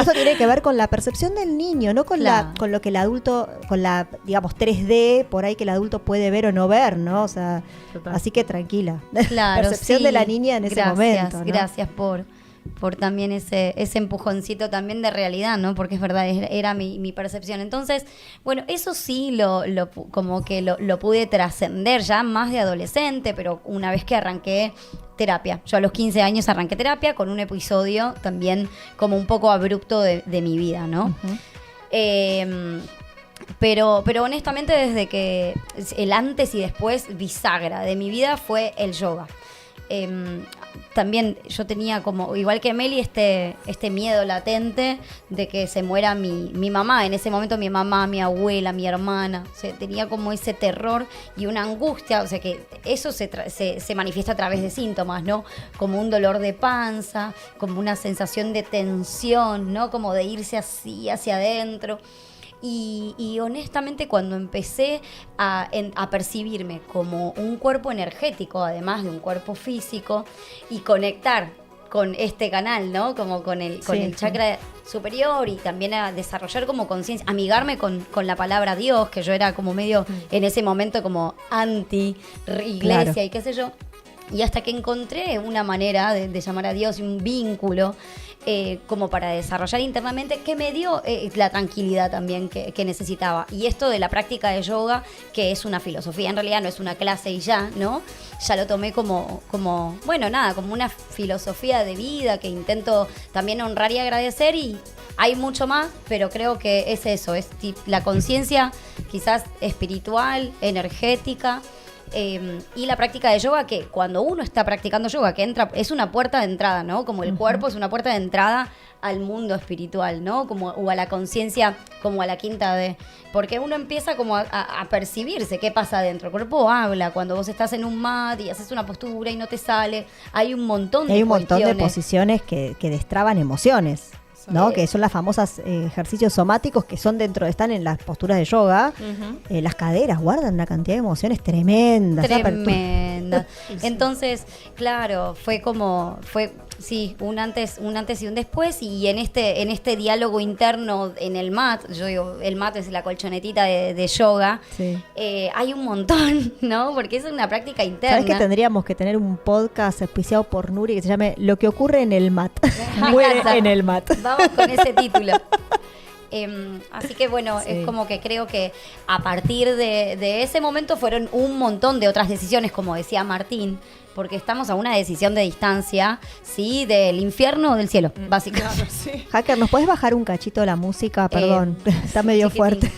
Eso tiene que ver con la percepción del niño, no con Claro. con lo que el adulto, con la, digamos, 3D por ahí que el adulto puede ver o no ver, ¿no? O sea, Total. así que tranquila. Claro, Percepción sí. de la niña en ese momento, ¿no? Gracias por también ese empujoncito también de realidad, ¿no? Porque es verdad, era mi percepción. Entonces, bueno, eso sí como que lo pude trascender ya más de adolescente, pero una vez que arranqué terapia. Yo a los 15 años arranqué terapia con un episodio también como un poco abrupto de mi vida, ¿no? Pero honestamente desde que el antes y después bisagra de mi vida fue el yoga. También yo tenía como, igual que Meli, este miedo latente de que se muera mi mamá. En ese momento mi mamá, mi abuela, mi hermana. O sea, tenía como ese terror y una angustia. O sea que eso se manifiesta a través de síntomas, ¿no? Como un dolor de panza, como una sensación de tensión, ¿no? Como de irse así hacia adentro. Y honestamente cuando empecé a percibirme como un cuerpo energético, además de un cuerpo físico, y conectar con este canal, ¿no? Como con el Sí. chakra superior y también a desarrollar como conciencia, amigarme con la palabra Dios, que yo era como medio en ese momento como anti iglesia Claro. y qué sé yo. Y hasta que encontré una manera de llamar a Dios y un vínculo como para desarrollar internamente que me dio la tranquilidad también que necesitaba. Y esto de la práctica de yoga, que es una filosofía, en realidad no es una clase y ya, ¿no? Ya lo tomé como bueno, nada, como una filosofía de vida que intento también honrar y agradecer y hay mucho más, pero creo que es eso, es la conciencia quizás espiritual, energética. Y la práctica de yoga, que cuando uno está practicando yoga, que entra, es una puerta de entrada, ¿no? Como el cuerpo es una puerta de entrada al mundo espiritual, ¿no? Como, o a la conciencia, como a la quinta D. Porque uno empieza como a percibirse qué pasa adentro. El cuerpo habla cuando vos estás en un mat y haces una postura y no te sale. Hay un montón de Hay un montón de cuestiones. posiciones que destraban emociones, ¿no? Sí. Que son las famosas ejercicios somáticos que son están en las posturas de yoga. Las caderas guardan una cantidad de emociones tremendas. Tremenda. Entonces, claro, fue sí, un antes y un después, y en este diálogo interno en el mat, yo digo, el mat es la colchonetita de yoga, Sí. hay un montón, ¿no? Porque es una práctica interna. ¿Sabes que tendríamos que tener un podcast auspiciado por Nuri que se llame Lo que ocurre en el mat? Me Muere encanta. en el mat. Vamos con ese título. Así que bueno, Sí. es como que creo que a partir de ese momento fueron un montón de otras decisiones, como decía Martín, porque estamos a una decisión de distancia, ¿sí? Del infierno o del cielo, básicamente. Sí. Hacker, ¿nos puedes bajar un cachito la música? Perdón, está medio chiquitín. fuerte.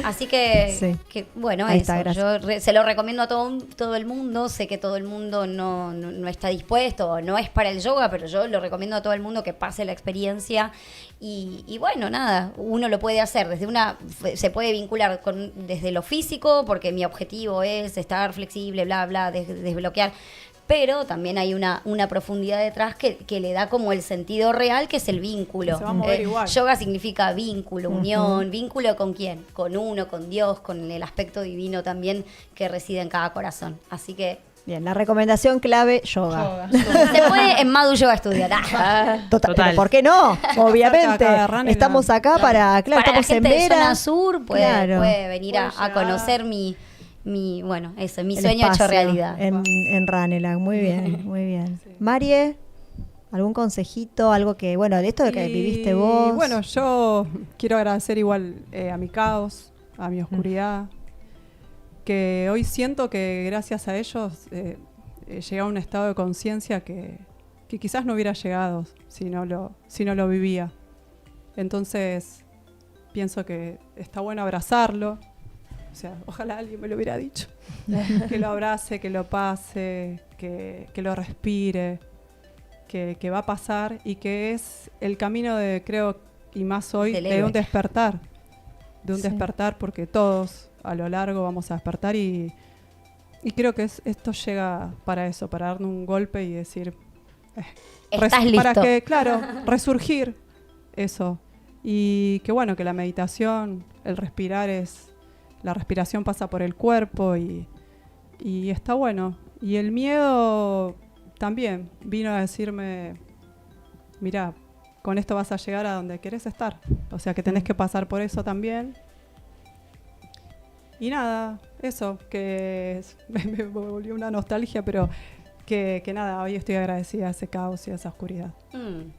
Así que, Sí. bueno, Ahí eso. está, gracias. Yo se lo recomiendo a todo el mundo. Sé que todo el mundo no está dispuesto, o no es para el yoga, pero yo lo recomiendo a todo el mundo que pase la experiencia. Y bueno, nada, uno lo puede hacer se puede vincular desde lo físico, porque mi objetivo es estar flexible, bla, bla, desbloquear. Pero también hay una profundidad detrás que le da como el sentido real, que es el vínculo. Se va a mover igual. Yoga significa vínculo, unión. ¿Vínculo con quién? Con uno, con Dios, con el aspecto divino también que reside en cada corazón. Así que Bien, la recomendación clave, yoga. se puede en Madu Yoga estudiar. Total. Total. Pero ¿por qué no? Obviamente. Acá agarran y Estamos acá para Para la estamos en gente de Vera. zona sur puede Claro. venir a Puede llegar. conocer mi bueno, eso, mi El sueño hecho espacio realidad. En Ranelagh, muy bien, muy bien. Marie, ¿algún consejito? Algo que, bueno, de esto de que Y, viviste vos. Bueno, yo quiero agradecer igual a mi caos, a mi oscuridad, que hoy siento que gracias a ellos llegué a un estado de conciencia que quizás no hubiera llegado si no lo vivía. Entonces, pienso que está bueno abrazarlo. O sea, ojalá alguien me lo hubiera dicho. Que lo abrace, que lo pase, que lo respire, que va a pasar y que es el camino de, creo, y más hoy, Del de héroe. un despertar. De un Sí. despertar, porque todos a lo largo vamos a despertar y creo que esto llega para eso, para darle un golpe y decir... Estás listo. Para que, claro, resurgir eso. Y que bueno, que la meditación, el respirar la respiración pasa por el cuerpo y está bueno. Y el miedo también vino a decirme, mirá, con esto vas a llegar a donde querés estar. O sea que tenés que pasar por eso también. Y nada, eso, que me volvió una nostalgia, pero que nada, hoy estoy agradecida a ese caos y a esa oscuridad.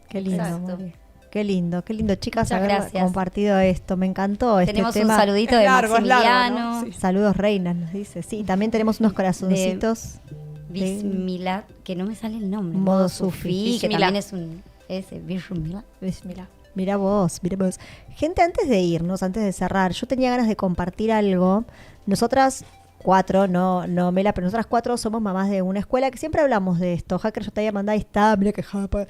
Qué lindo, Exacto. Marie. Qué lindo, chicas, Muchas haber gracias. compartido esto. Me encantó Tenemos este un tema. saludito Es de largo, es largo, Maximiliano. ¿no? Sí. Saludos, reinas, nos dice. Sí, también tenemos unos corazoncitos. Bismillah, que no me sale el nombre. Modo Modo Sufi. Sufi, que Bismillah. también es un... Bismillah. Mira vos. Gente, antes de irnos, antes de cerrar, yo tenía ganas de compartir algo. Nosotras 4, no Mela, pero nosotras 4 somos mamás de una escuela que siempre hablamos de esto. Hacker, yo te había mandado, ahí está, mira que japa.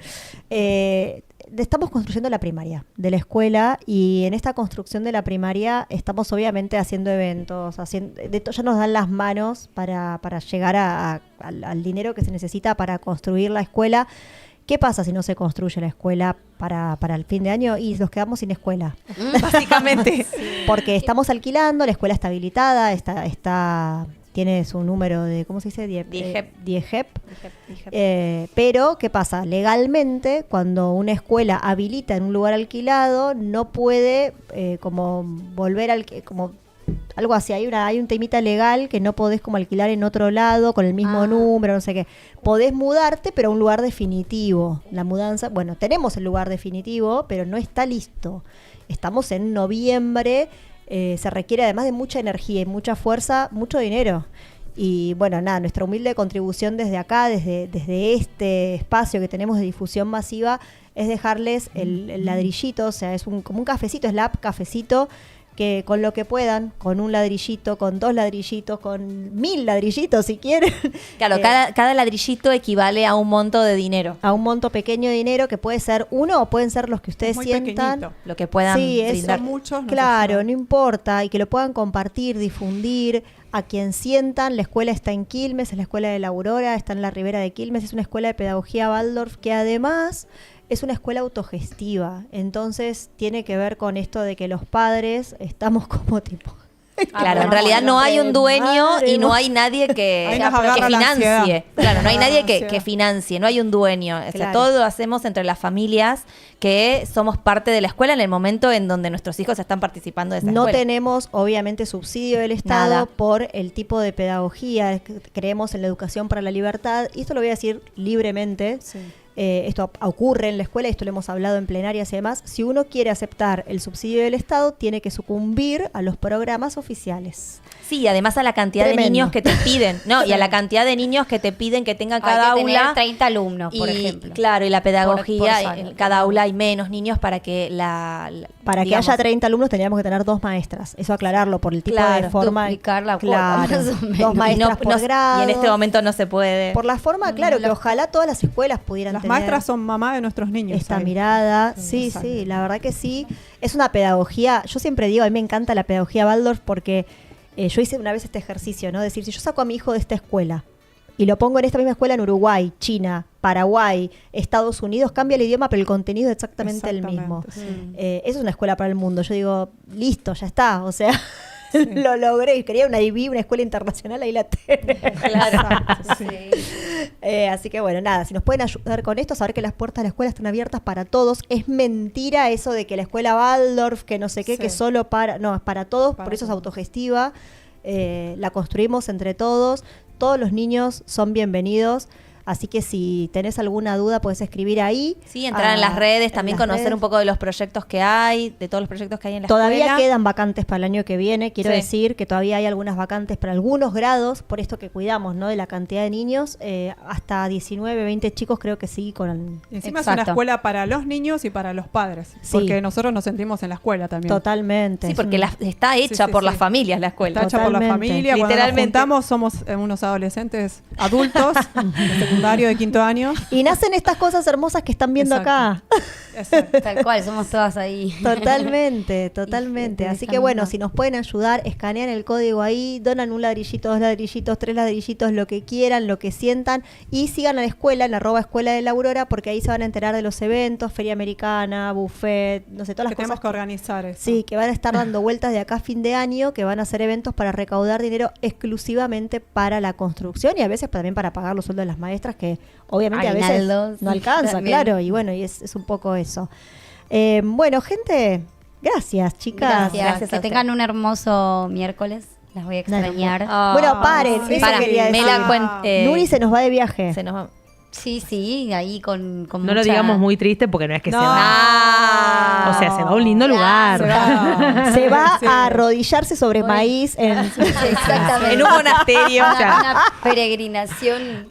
Estamos construyendo la primaria de la escuela y en esta construcción de la primaria estamos obviamente haciendo eventos, ya nos dan las manos para llegar al dinero que se necesita para construir la escuela. ¿Qué pasa si no se construye la escuela para el fin de año? Y nos quedamos sin escuela. Básicamente. Porque estamos alquilando, la escuela está habilitada, está tiene su número de, ¿cómo se dice? DIEGEP. DIEGEP. Pero, ¿qué pasa? Legalmente, cuando una escuela habilita en un lugar alquilado, no puede como volver al... como algo así, hay un temita legal que no podés como alquilar en otro lado con el mismo número, no sé qué. Podés mudarte, pero a un lugar definitivo. La mudanza, bueno, tenemos el lugar definitivo, pero no está listo. Estamos en noviembre, se requiere además de mucha energía y mucha fuerza, mucho dinero. Y bueno, nada, nuestra humilde contribución desde acá, desde este espacio que tenemos de difusión masiva, es dejarles el ladrillito, o sea, es como un cafecito, es la app Cafecito, que con lo que puedan, con un ladrillito, con 2 ladrillitos, con 1000 ladrillitos si quieren. Claro, cada ladrillito equivale a un monto de dinero. A un monto pequeño de dinero que puede ser uno o pueden ser los que ustedes Muy sientan. pequeñito. Lo que puedan brindar. Son muchos. Claro, no importa, y que lo puedan compartir, difundir a quien sientan. La escuela está en Quilmes, es la escuela de la Aurora, está en la Ribera de Quilmes, es una escuela de pedagogía Waldorf que además es una escuela autogestiva, entonces tiene que ver con esto de que los padres estamos como tipo... Claro, en realidad no hay un dueño y no hay nadie Ahí que nos agarra la financie. ansiedad. Claro, no hay nadie que Ansiedad. financie, no hay un dueño. O sea, Claro. todo lo hacemos entre las familias que somos parte de la escuela en el momento en donde nuestros hijos están participando de esa No escuela. tenemos, obviamente, subsidio del Estado Nada. por el tipo de pedagogía. Creemos en la educación para la libertad. Y esto lo voy a decir libremente. Sí. Esto ocurre en la escuela, esto lo hemos hablado en plenarias y demás. Si uno quiere aceptar el subsidio del Estado, tiene que sucumbir a los programas oficiales. Sí, además a la cantidad Tremendo. de niños que te piden, ¿no? Y a la cantidad de niños que te piden que tengan cada Hay que tener aula. 30 alumnos, por Y, ejemplo. claro, y la pedagogía, Por sala. en cada aula hay menos niños para que Para digamos, que haya 30 alumnos tendríamos que tener 2 maestras. Eso aclararlo por el tipo Claro, de forma. duplicar la cuota, Claro, más o menos. 2 y, maestras por grado. y en este momento no se puede. Por la forma, claro, que ojalá todas las escuelas pudieran Las tener maestras son mamá de nuestros niños. esta ahí. mirada. Sí, Exacto. sí, la verdad que sí. Es una pedagogía, yo siempre digo, a mí me encanta la pedagogía Waldorf porque yo hice una vez este ejercicio, ¿no? Decir, si yo saco a mi hijo de esta escuela y lo pongo en esta misma escuela en Uruguay, China, Paraguay, Estados Unidos, cambia el idioma, pero el contenido es exactamente el mismo. Sí. Eso es una escuela para el mundo. Yo digo, listo, ya está. O sea, lo logré. Quería una IB, una escuela internacional, ahí la tengo. Exacto, sí. Así que bueno, nada, si nos pueden ayudar con esto, saber que las puertas de la escuela están abiertas para todos. Es mentira eso de que la escuela Waldorf, que no sé qué, Sí. que solo para... No, es para todos, Para por eso es todos. autogestiva. La construimos entre todos. Todos los niños son bienvenidos. Así que si tenés alguna duda, puedes escribir ahí. Sí, entrar en las redes, también las conocer redes. un poco de los proyectos que hay, de todos los proyectos que hay en la Todavía escuela. quedan vacantes para el año que viene. Quiero Sí. decir que todavía hay algunas vacantes para algunos grados, por esto que cuidamos, ¿no? De la cantidad de niños. Hasta 19, 20 chicos creo que sí. Y encima es una Exacto. escuela para los niños y para los padres. Sí. Porque nosotros nos sentimos en la escuela también. Totalmente. Sí, porque está hecha sí, por sí. las familias la escuela. Está hecha por la Totalmente. familia. Cuando nos Literalmente. juntamos somos unos adolescentes adultos, de secundario, de 5º año. Y nacen estas cosas hermosas que están viendo acá. Exacto. Tal cual, somos todas ahí. Totalmente, totalmente. Y te Así que dejan bueno, más. si nos pueden ayudar, escanean el código ahí, donan un ladrillito, 2 ladrillitos, 3 ladrillitos, lo que quieran, lo que sientan, y sigan a la escuela, en @escuela de la Aurora, porque ahí se van a enterar de los eventos, feria americana, buffet, no sé, todas Que las tenemos cosas que organizar eso. sí, que van a estar dando vueltas de acá a fin de año, que van a hacer eventos para recaudar dinero exclusivamente para la construcción y a veces también para pagar los sueldos de las maestras, que obviamente a veces Aguinaldos, no alcanza, también. claro, y bueno, y es un poco eso. Bueno, gente, gracias, chicas. Gracias a Que usted. tengan un hermoso miércoles. Las voy a extrañar. Ah, Bueno, paren, sí. eso Para, quería me decir. la cuente. Nuri se nos va de viaje. Se nos va. Sí, sí, ahí con No mucha... lo digamos muy triste porque no es que No. se va. Ah. O sea, se va a un lindo lugar. Se va. Se va Sí. a arrodillarse sobre maíz en... Exactamente. En un monasterio. Una peregrinación.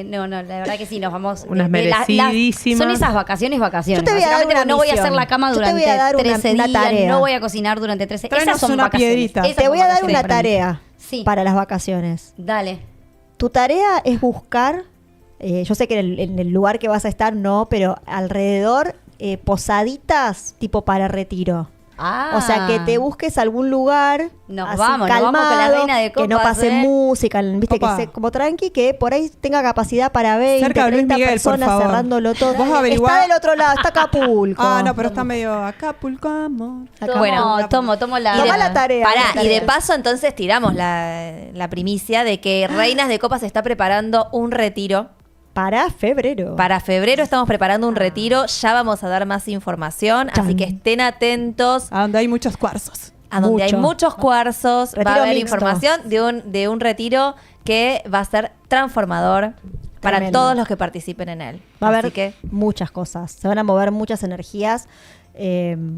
No, la verdad que sí, nos vamos. Unas de merecidísimas. son esas vacaciones. Yo te voy a dar Básicamente, una no voy a hacer misión. la cama Yo te durante voy a dar una 13 días, tarea. no voy a cocinar durante 13 Tráenos Esas son una vacaciones. piedrita. Esas Te son voy a dar vacaciones una para mí. tarea Sí. para las vacaciones. Dale. Tu tarea es buscar, yo sé que en el lugar que vas a estar no, pero alrededor posaditas tipo para retiro. Ah. O sea, que te busques algún lugar Nos así vamos con la calmado, reina de que no copas, pase ¿eh? música, viste, Opa. que sea como tranqui, que por ahí tenga capacidad para 20, Cerca de Luis 30 Miguel, por personas favor. cerrándolo todo. Vos averiguá- Está del otro lado, está Acapulco. Ah, no, pero está medio Acapulco, amor. Bueno, tomo la... Tomá la tarea. Pará, la y de tarea. paso entonces tiramos la primicia de que Reinas de Copas está preparando un retiro. Para febrero. Para febrero estamos preparando un retiro, ya vamos a dar más información, Chan. así que estén atentos A donde hay muchos cuarzos. a donde hay Mucho. muchos cuarzos, va Retiro a haber mixto. información de un retiro que va a ser transformador para Tremendo. todos los que participen en él. Va a Así haber que muchas cosas. Se van a mover muchas energías.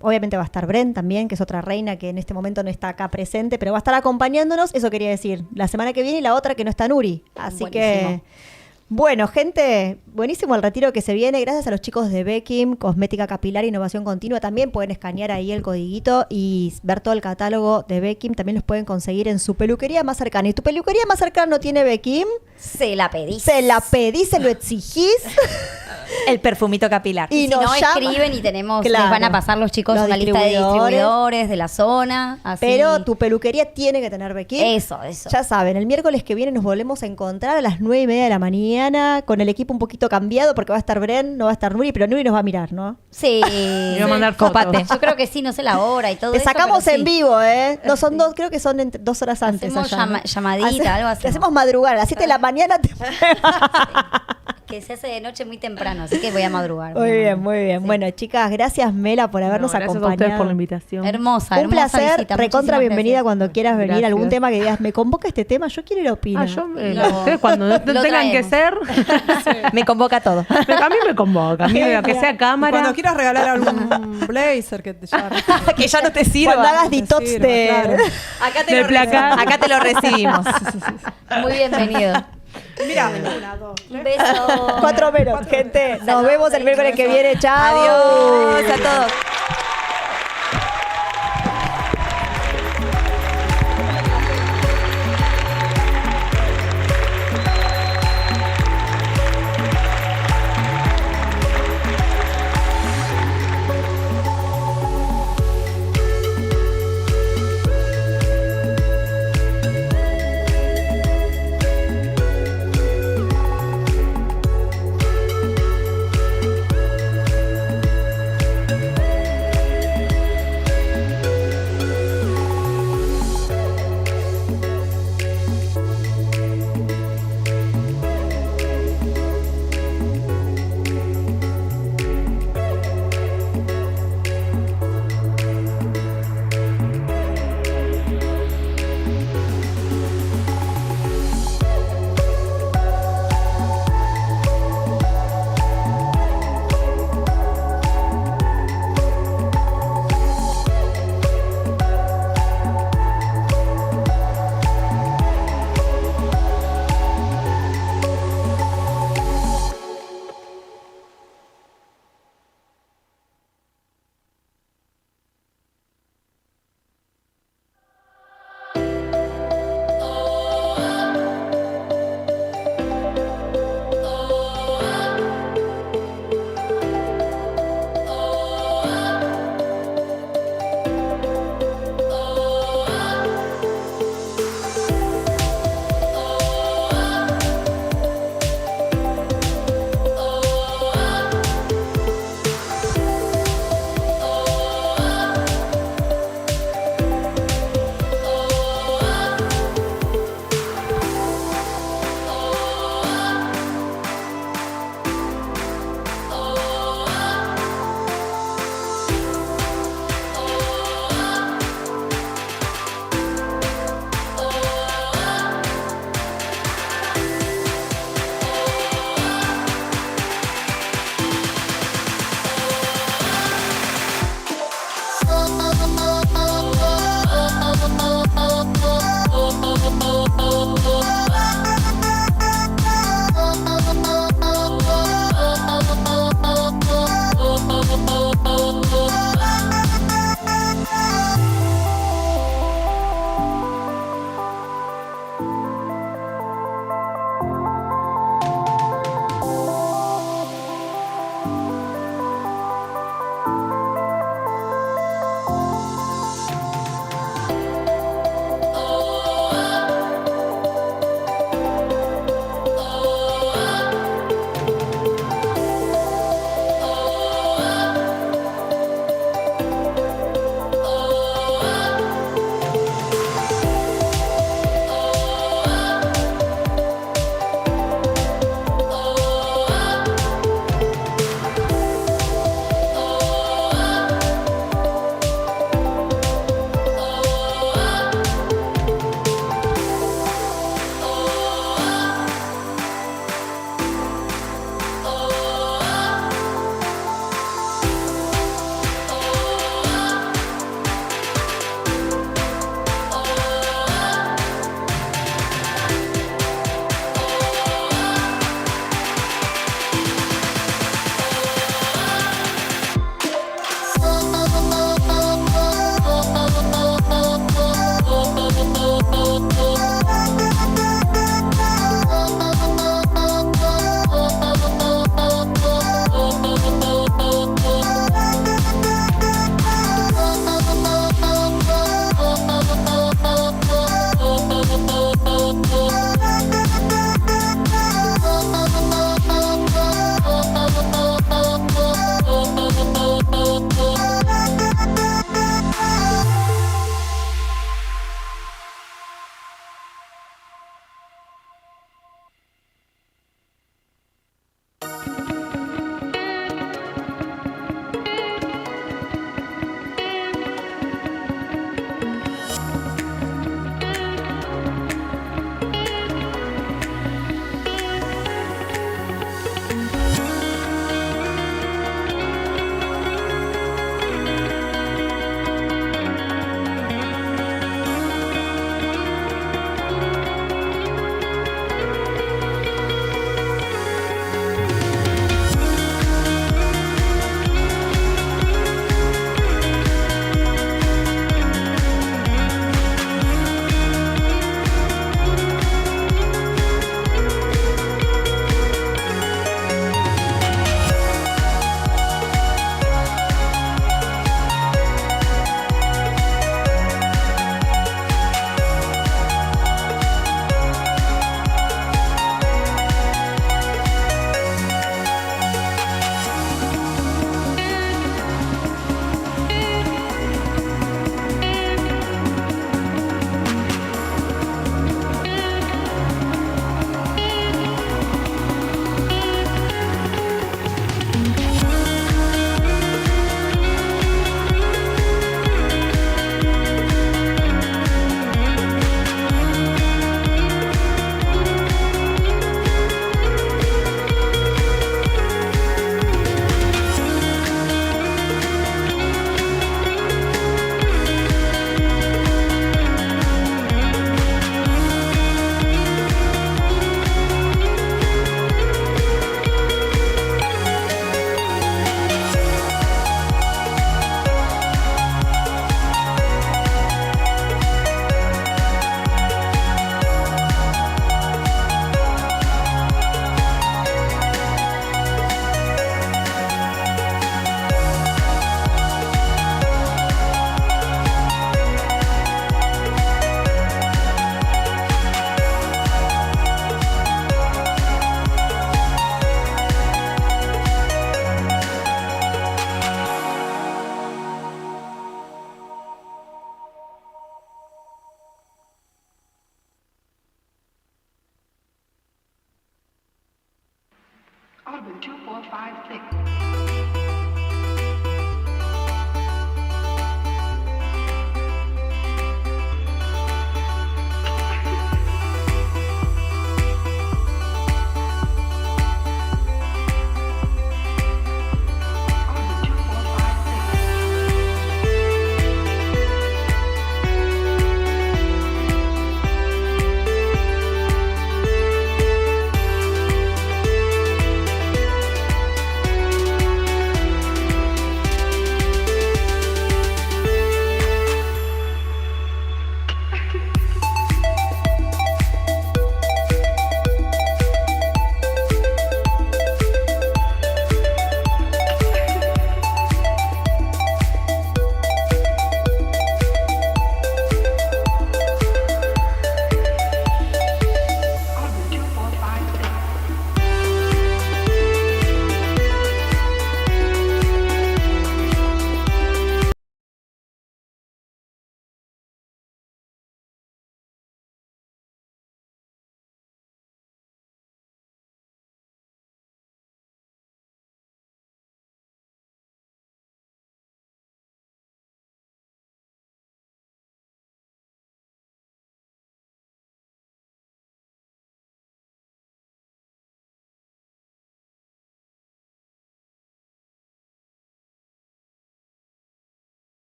Obviamente va a estar Bren también, que es otra reina que en este momento no está acá presente, pero va a estar acompañándonos. Eso quería decir. La semana que viene y la otra que no está Nuri. Así que... Buenísimo. Bueno, gente, buenísimo el retiro que se viene. Gracias a los chicos de Beckim, Cosmética Capilar, Innovación Continua. También pueden escanear ahí el codiguito y ver todo el catálogo de Beckim. También los pueden conseguir en su peluquería más cercana. ¿Y tu peluquería más cercana no tiene Beckim? Se la pedís. Se la pedís, se lo exigís. el perfumito capilar. Y Si nos no, llama- escriben y tenemos, Claro. les van a pasar los chicos Los una lista de distribuidores. distribuidores de la zona. Así. Pero tu peluquería tiene que tener Beckim. Eso. Ya saben, el miércoles que viene nos volvemos a encontrar a las 9:30 de la mañana con el equipo un poquito cambiado porque va a estar Bren, no va a estar Nuri, pero Nuri nos va a mirar, ¿no? Sí. Me iba a mandar Copate. fotos. Yo creo que sí, no sé la hora y todo Te eso. sacamos pero en sí. vivo, ¿eh? No son dos, creo que son 2 horas antes. Hacemos allá, ¿no? llamadita, algo así. Te hacemos madrugar, a las 7 de la mañana. Que se hace de noche muy temprano, así que voy a madrugar. Muy bien, muy bien. Sí. Bueno, chicas, gracias Mela por habernos No, gracias acompañado. a ustedes por la invitación. Hermosa, Un hermosa placer, visita, recontra muchísimas bienvenida gracias. cuando quieras venir. Gracias. Algún tema que digas, me convoca este tema, yo quiero ir a opinar. Yo, Lo- ustedes cuando no lo tengan que traemos. ser, Me convoca todo. a mí me convoca, a mí que sea Y cámara. cuando quieras regalar algún blazer que te ya... que ya no te sirva. Cuando hagas te detox sirva, de... claro. Acá De placar. acá te lo recibimos. Muy bienvenido. Mira, 1, 2, 3. Un beso. 4 menos, gente. Nos vemos el miércoles que viene. Chao. Adiós a todos.